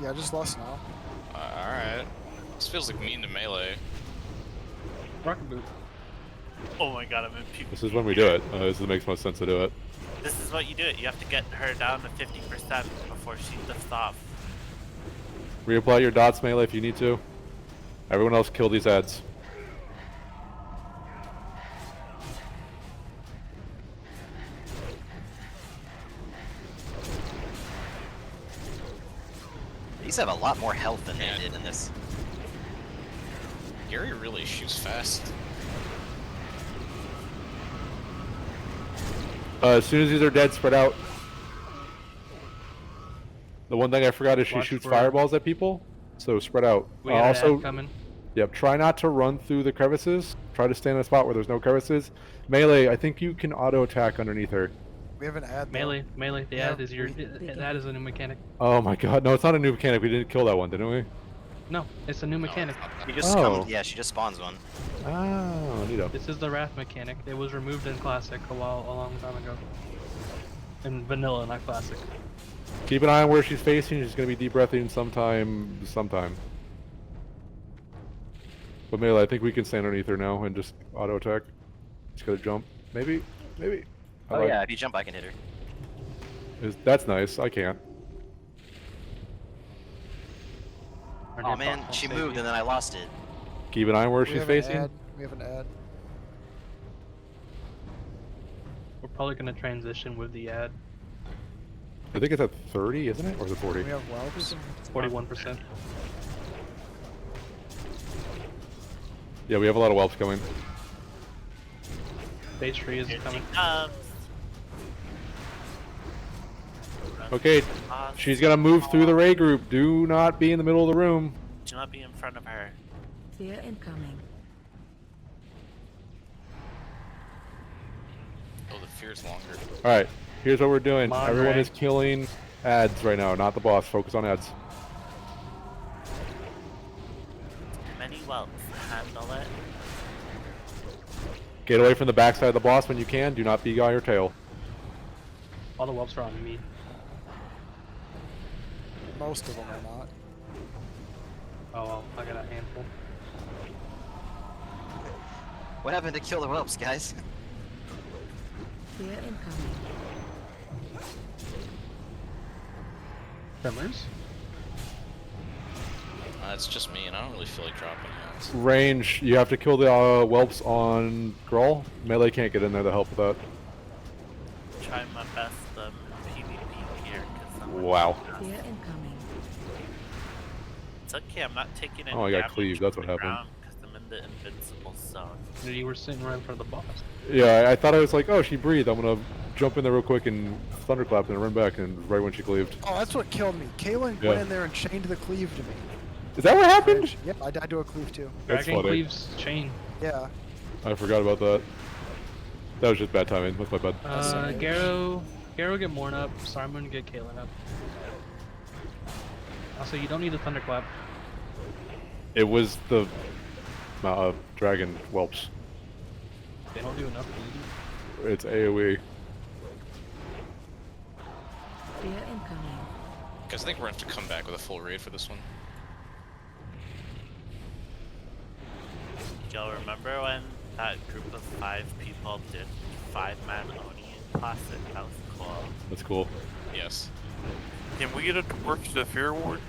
Yeah, just lost now. Alright. This feels like mean to melee. Rocket boot. Oh my god, I'm in puke. This is when we do it. This makes most sense to do it. This is what you do it. You have to get her down to 50% before she lifts off. Reapply your dots melee if you need to. Everyone else kill these ads. These have a lot more health than they did in this. Gary really shoots fast. As soon as these are dead, spread out. The one thing I forgot is she Watch shoots for- fireballs at people, so spread out. We got an Also, ad coming. yep, try not to run through the crevices. Try to stand in a spot where there's no crevices. Melee, I think you can auto attack underneath her. We have an ad. though. Melee. The Yeah, ad is your. That is a new mechanic. Oh my god, no, it's not a new mechanic. We didn't kill that one, didn't we? No, it's a new mechanic. She just comes, yeah, she just spawns one. Oh, neato. This is the Wrath mechanic. It was removed in Classic a long time ago. In Vanilla, not Classic. Keep an eye on where she's facing. She's gonna be deep breathing sometime. But Melee, I think we can stand underneath her now and just auto attack. Just gotta jump. Maybe. I Oh like- yeah, if you jump, I can hit her. That's nice. I can't. Oh man, she moved and then I lost it. Keep an eye on where We she's have an facing. ad. We have an ad. We're probably gonna transition with the ad. I think it's at 30, isn't it? Or is it 40? We have whelps. 41%. Yeah, we have a lot of whelps coming. Base tree is coming. Okay, she's gonna move through the raid group. Do not be in the middle of the room. Do not be in front of her. Fear incoming. Oh, the fear's longer. All right, here's what we're doing. Come on, Everyone Ray. is killing ads right now, not the boss. Focus on ads. Many whelps handle it. Get away from the backside of the boss when you can. Do not be on your tail. All the whelps are on me. Most of them are not. Oh well, I got a handful. What happened to kill the whelps, guys? Fear incoming. Tremors? It's just me, and I don't really feel like dropping hands. Range, you have to kill the whelps on Gruul. Melee can't get in there to help with that. Try my best PvP here because Wow. Fear incoming. It's okay. I'm not taking any Oh, I got damage cleaved. That's from what the happened. ground 'cause I'm in the invincible zone. You were sitting right in front of the boss. Yeah, I thought I was like, oh, she breathed. I'm gonna jump in there real quick and thunderclap and run back, and right when she cleaved. Oh, that's what killed me. Kaylin Yeah. went in there and chained the cleave to me. Is that what happened? Yep, I died to a cleave too. That's Dragon funny. Cleave's chain. Yeah. I forgot about that. That was just bad timing. That's my bad. Garo get Morn up. Sarmun get Kaelin up. Also, you don't need a thunderclap. It was the dragon whelps. They don't do enough to It's AoE. Fear incoming. Guys, I think we're gonna have to come back with a full raid for this one. Yo, remember when that group of 5 people did 5-man Oni in Classic? That was cool. That's cool. Yes. Can we get a work to the Fear Ward?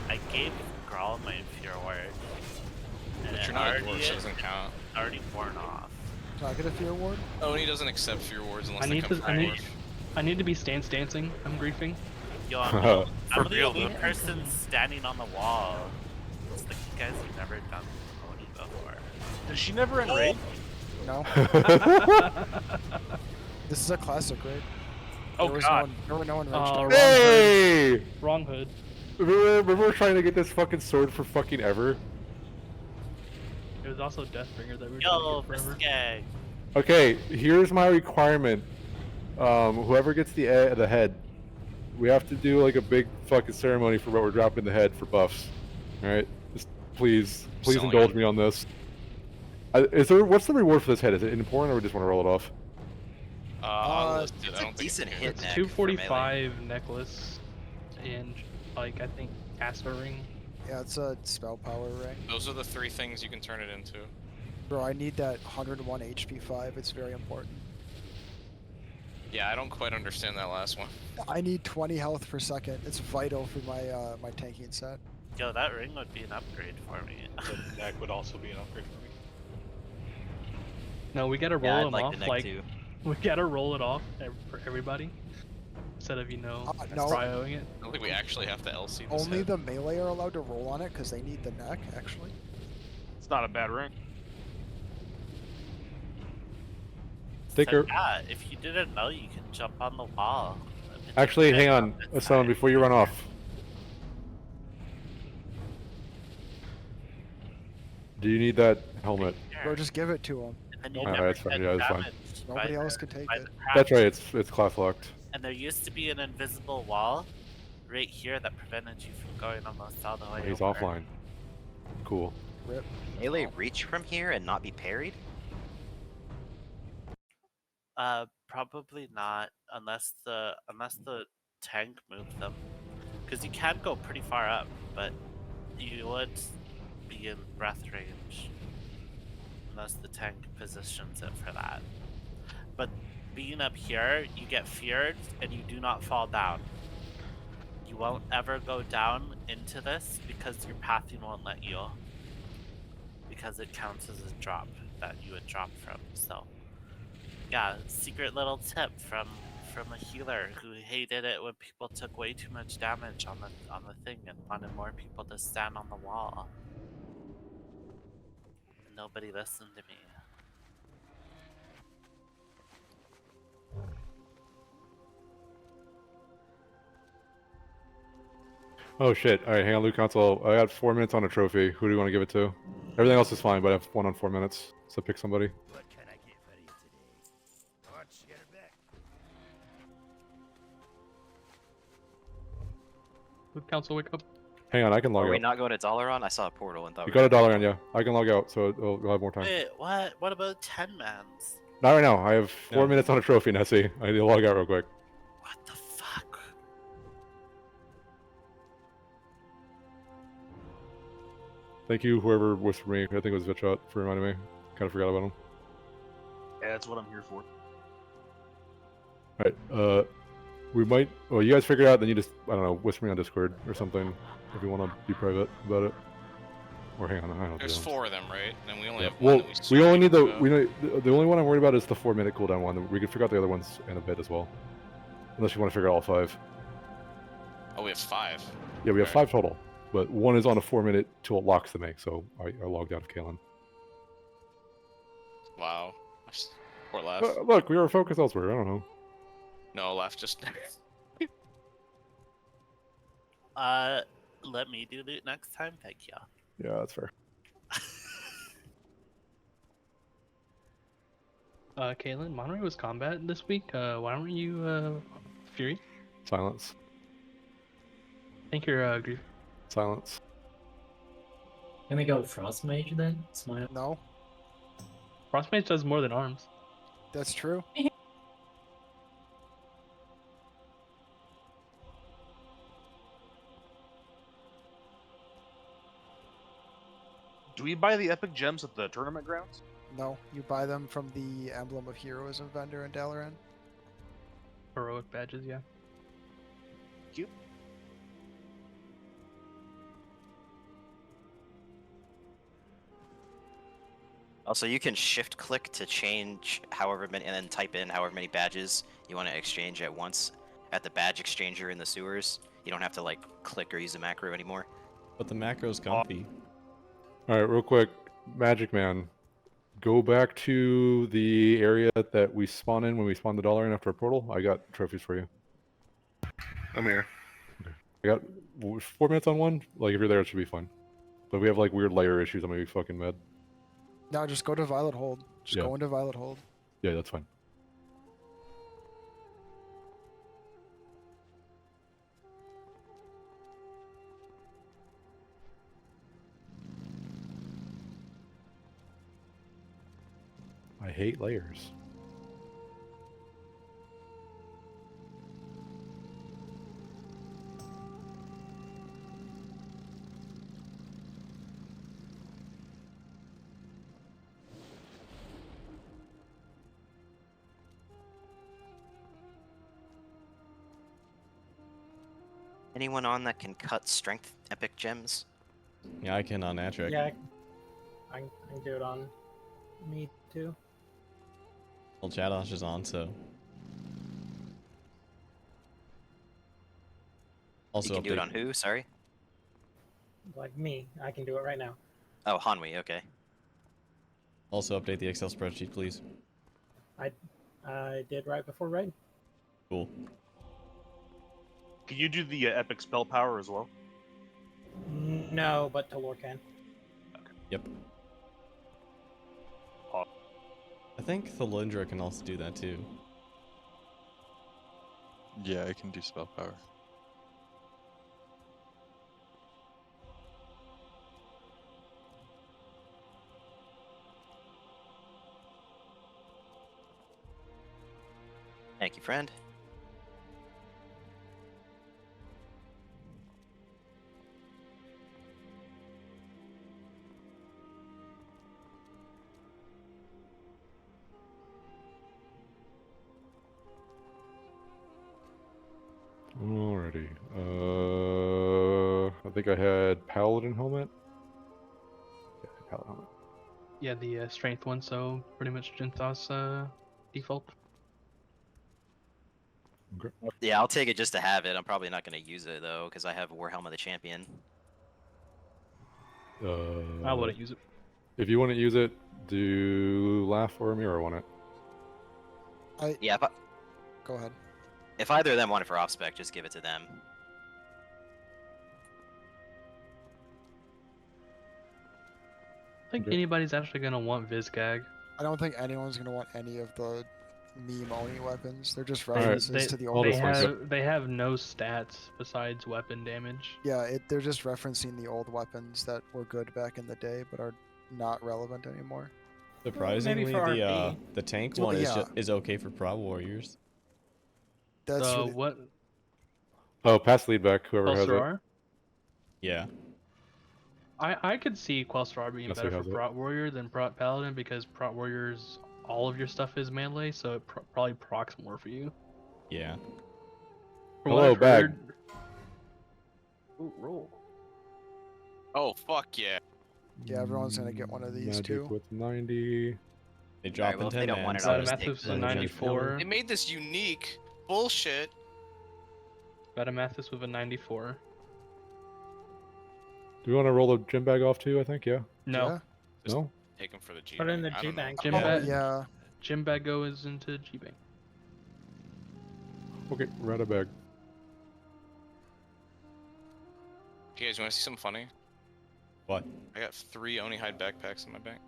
I gave Grawl my Fear Word. And But it you're not a already dwarf, so it doesn't count. already worn off. Can I get a fear ward? Oni doesn't accept fear wards unless I they need come to. from a dwarf. I need to be stance dancing. I'm griefing. Yo, For I'm the real, only though. person standing on the wall. It's like you guys have never done Oni before. Is she never in raid? No. This is a classic, right? Oh god. There were no one Oh, ranged. Hey! Wrong hood. Remember trying to get this fucking sword for fucking ever? It was also Deathbringer that we were Yo, trying to get forever. Skag. Okay, here's my requirement. Whoever gets the head, we have to do like a big fucking ceremony for what we're dropping the head for buffs. All right, just please Selling indulge it. me on this. What's the reward for this head? Is it important, or we just want to roll it off? I'll list it. It's I a don't think decent it's hit It's neck. 245 necklace and like I think caster ring. Yeah, it's a spell power ring. Those are the 3 things you can turn it into. Bro, I need that 101 HP 5. It's very important. Yeah, I don't quite understand that last one. I need 20 health per second. It's vital for my my tanking set. Yo, that ring would be an upgrade for me. The neck would also be an upgrade for me. No, we gotta roll Yeah, I'd them like off. the neck Like too. we gotta roll it off for everybody instead of no. cryoing it. I don't think we actually have to LC this Only head. the melee are allowed to roll on it because they need the neck, actually. It's not a bad ring. Take So, her. yeah, if you didn't know, you can jump on the wall. and just Actually, get hang on on, this Asylum, side. before you run off. Do you need that helmet? Bro, just give it to him. And then you Alright, never that's fine, get yeah, that's fine. damaged by Nobody the- else can take by it. the That's cracks. right. It's class locked. And there used to be an invisible wall right here that prevented you from going almost all the way He's over. offline. Cool. Rip. Melee reach from here and not be parried? Probably not unless the tank moved them, because you can go pretty far up, but you would be in breath range unless the tank positions it for that. But being up here, you get feared and you do not fall down. You won't ever go down into this because your pathing won't let you, because it counts as a drop that you would drop from. So yeah, secret little tip from a healer who hated it when people took way too much damage on the thing and wanted more people to stand on the wall. And nobody listened to me. Oh shit. Alright, hang on, Loot Console. I got 4 minutes on a trophy. Who do you want to give it to? Everything else is fine, but I have one on 4 minutes. So pick somebody. What can I give? Council wake up? Hang on, I can log Are we out. not going to $1 on? I saw a portal and thought You we were got gonna $1 on, yeah. I can log out, so we'll have more time. Wait, what? What about 10 mans? Not right now. I have 4 No. minutes on a trophy, Nessie. I need to log out real quick. What the fuck? Thank you, whoever was for me. I think it was Vitshot for reminding me. Kind of forgot about him. Yeah, that's what I'm here for. Alright, we might... Well, you guys figure it out, then you just, I don't know, whisper me on Discord or something if you want to be private about it. Or hang on, I don't know. There's 4 of them, right? And we only Yeah. have one Well, that we only need the... about. We know, the only one I'm worried about is the 4-minute cooldown one. We can figure out the other ones in a bit as well. Unless you want to figure out all 5. Oh, we have 5. Yeah, we have Alright. 5 total. But one is on a 4-minute till it locks the make, so I logged out of Kalen. Wow. Poor left. Look, we were focused elsewhere. I don't know. No, left just. Let me do loot next time. Thank you. Yeah, that's fair. Kaylin, Monterey was combat this week. Why don't you, Fury? Silence. I think you're, Grief. Silence. Can we go Frost Mage then? Smile. No, Frostmage does more than arms. that's true. Do we buy the epic gems at the tournament grounds? No, you buy them from the Emblem of Heroism vendor in Dalaran. Heroic badges, yeah. Cute. Also, you can shift click to change however many, and then type in however many badges you want to exchange at once at the badge exchanger in the sewers. You don't have to like click or use a macro anymore. But the macro's comfy. Alright, real quick. Magic Man. Go back to the area that we spawn in when we spawn the dollar in after a portal. I got trophies for you. I'm here. I got 4 minutes on one. Like, if you're there, it should be fine. But we have, like, weird layer issues. I'm gonna be fucking mad. No, just go to Violet Hold. Just Yeah. go into Violet Hold. Yeah, that's fine. I hate layers. Anyone on that can cut strength epic gems? Yeah, I can on Atric. Yeah, I can do it on me too. Well, Chadosh is on, so. Also, You can do it update- on who? Sorry. Like me, I can do it right now. Oh, Hanwi. Okay. Also, update the Excel spreadsheet, please. I did right before raid. Cool. Can you do the epic spell power as well? No, but Talor can. Yep. I think Thalindra can also do that too. Yeah, I can do spell power. Thank you, friend. Alrighty. I think I had Paladin helmet. Yeah, Paladin helmet. Yeah, the strength one, so pretty much Jinthos default. Okay. Yeah, I'll take it just to have it. I'm probably not going to use it though, because I have Warhelm of the Champion. I wouldn't use it. If you want to use it, do Laugh or Mirror want it. Yeah, Go ahead. if either of them want it for off-spec, just give it to them. I think anybody's actually gonna want Vizgag. I don't think anyone's gonna want any of the meme only weapons. They're just Alright, references to the old weapons. They have no stats besides weapon damage. Yeah, they're just referencing the old weapons that were good back in the day, but are not relevant anymore. Surprisingly, for RP. the tank Well, one yeah. is okay for Prot Warriors. That's So really, what? Oh, pass lead back, whoever has it. Quel'Thar? Yeah. I could see Quel'Thar being Yes, he better for has it. Prot Warrior than Prot Paladin because Prot Warriors, all of your stuff is melee, so it probably procs more for you. Yeah. From what Hello, I've bag. heard- Ooh, roll. Oh fuck yeah! yeah, everyone's gonna get one of these Magic too. with 90. They drop Alright, well, in if they 10 don't want it, mans. I'll just Matthew's take a the 94. They made this unique bullshit. Matthew's with a 94. Do we want to roll the gym bag off too? I think, yeah. No. Yeah. No? Take them for the G. Put it in the I G don't know. bank. Gym Yeah. bag. Yeah. Gym bag goes into G bank. Okay, rat a bag. Do you guys want to see something funny? What? I got 3 Oni hide backpacks in my bank.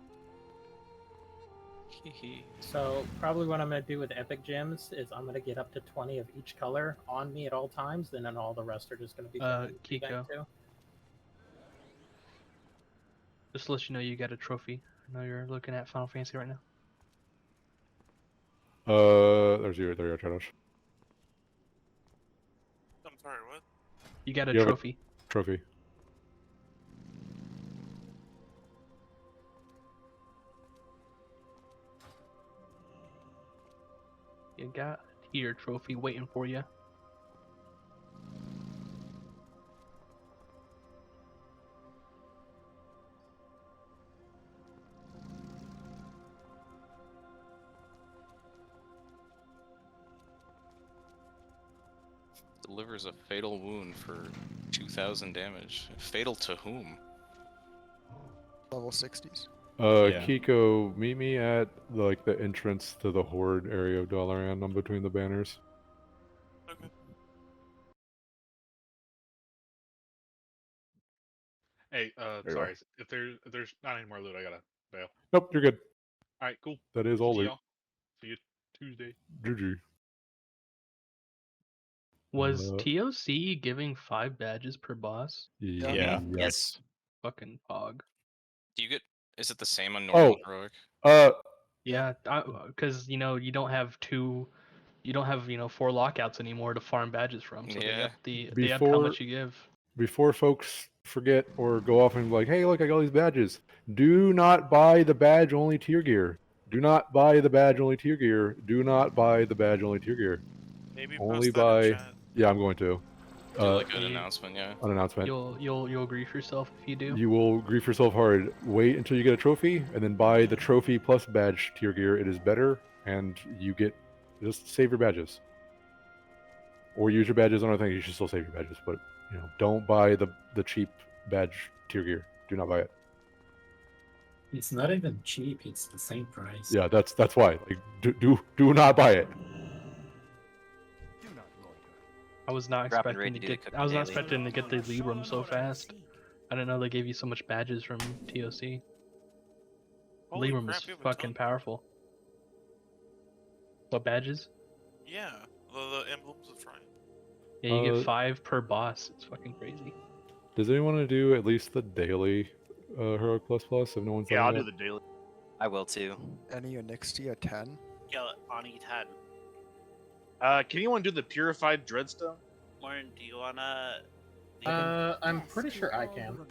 Hee. So probably what I'm gonna do with epic gems is I'm gonna get up to 20 of each color on me at all times, and then all the rest are just gonna be going in the G bank Kiko. too. Just to let you know you got a trophy. I know you're looking at Final Fantasy right now. There you are, Tradosh. I'm sorry, what? You got a You have a trophy. Trophy. You got a tier trophy waiting for you. Delivers a fatal wound for 2,000 damage. Fatal to whom? Level 60s. Yeah. Kiko, meet me at like the entrance to the Horde area of Dalaran. I'm between the banners. Okay. Hey, There you sorry. are. If there's not any more loot, I gotta bail. Nope, you're good. All right, cool. That is all GG, loot. y'all. See you Tuesday. GG. Was TOC giving 5 badges per boss? Yeah. Yes. Fucking pog. Do you get? Is it the same on normal and heroic? Yeah, because you know you don't have 4 lockouts anymore to farm badges from. So Yeah. they upped how much you give. Before folks forget or go off and be like, hey, look, I got all these badges. Do not buy the badge only tier gear. Do not buy the badge only tier gear. Do not buy the badge only tier gear. Maybe Only post that in buy. chat. Yeah, I'm going to. Do like an announcement, yeah. An announcement. You'll grief yourself if you do. You will grief yourself hard. Wait until you get a trophy, and then buy the trophy plus badge tier gear. It is better, and you get just save your badges, or use your badges on other things. You should still save your badges, but don't buy the cheap badge tier gear. Do not buy it. It's not even cheap. It's the same price. Yeah, that's why. Like, do not buy it. I was not Rapid expecting rate to to do the get. cookie I was not daily. expecting to get the Libram so fast. I didn't know they gave you so much badges from TOC. Holy Libram crap, is you have a fucking powerful. What badges? Yeah, the emblems of Triumph. Yeah, you get 5 per boss. It's fucking crazy. Does anyone want to do at least the daily Heroic Plus Plus? If no one's Yeah, done I'll it do yet? the daily. I will too. Any Onyxia 10? Yeah, on E10. Can anyone do the purified dreadstone? Lauren, do you wanna? I'm pretty sure I can.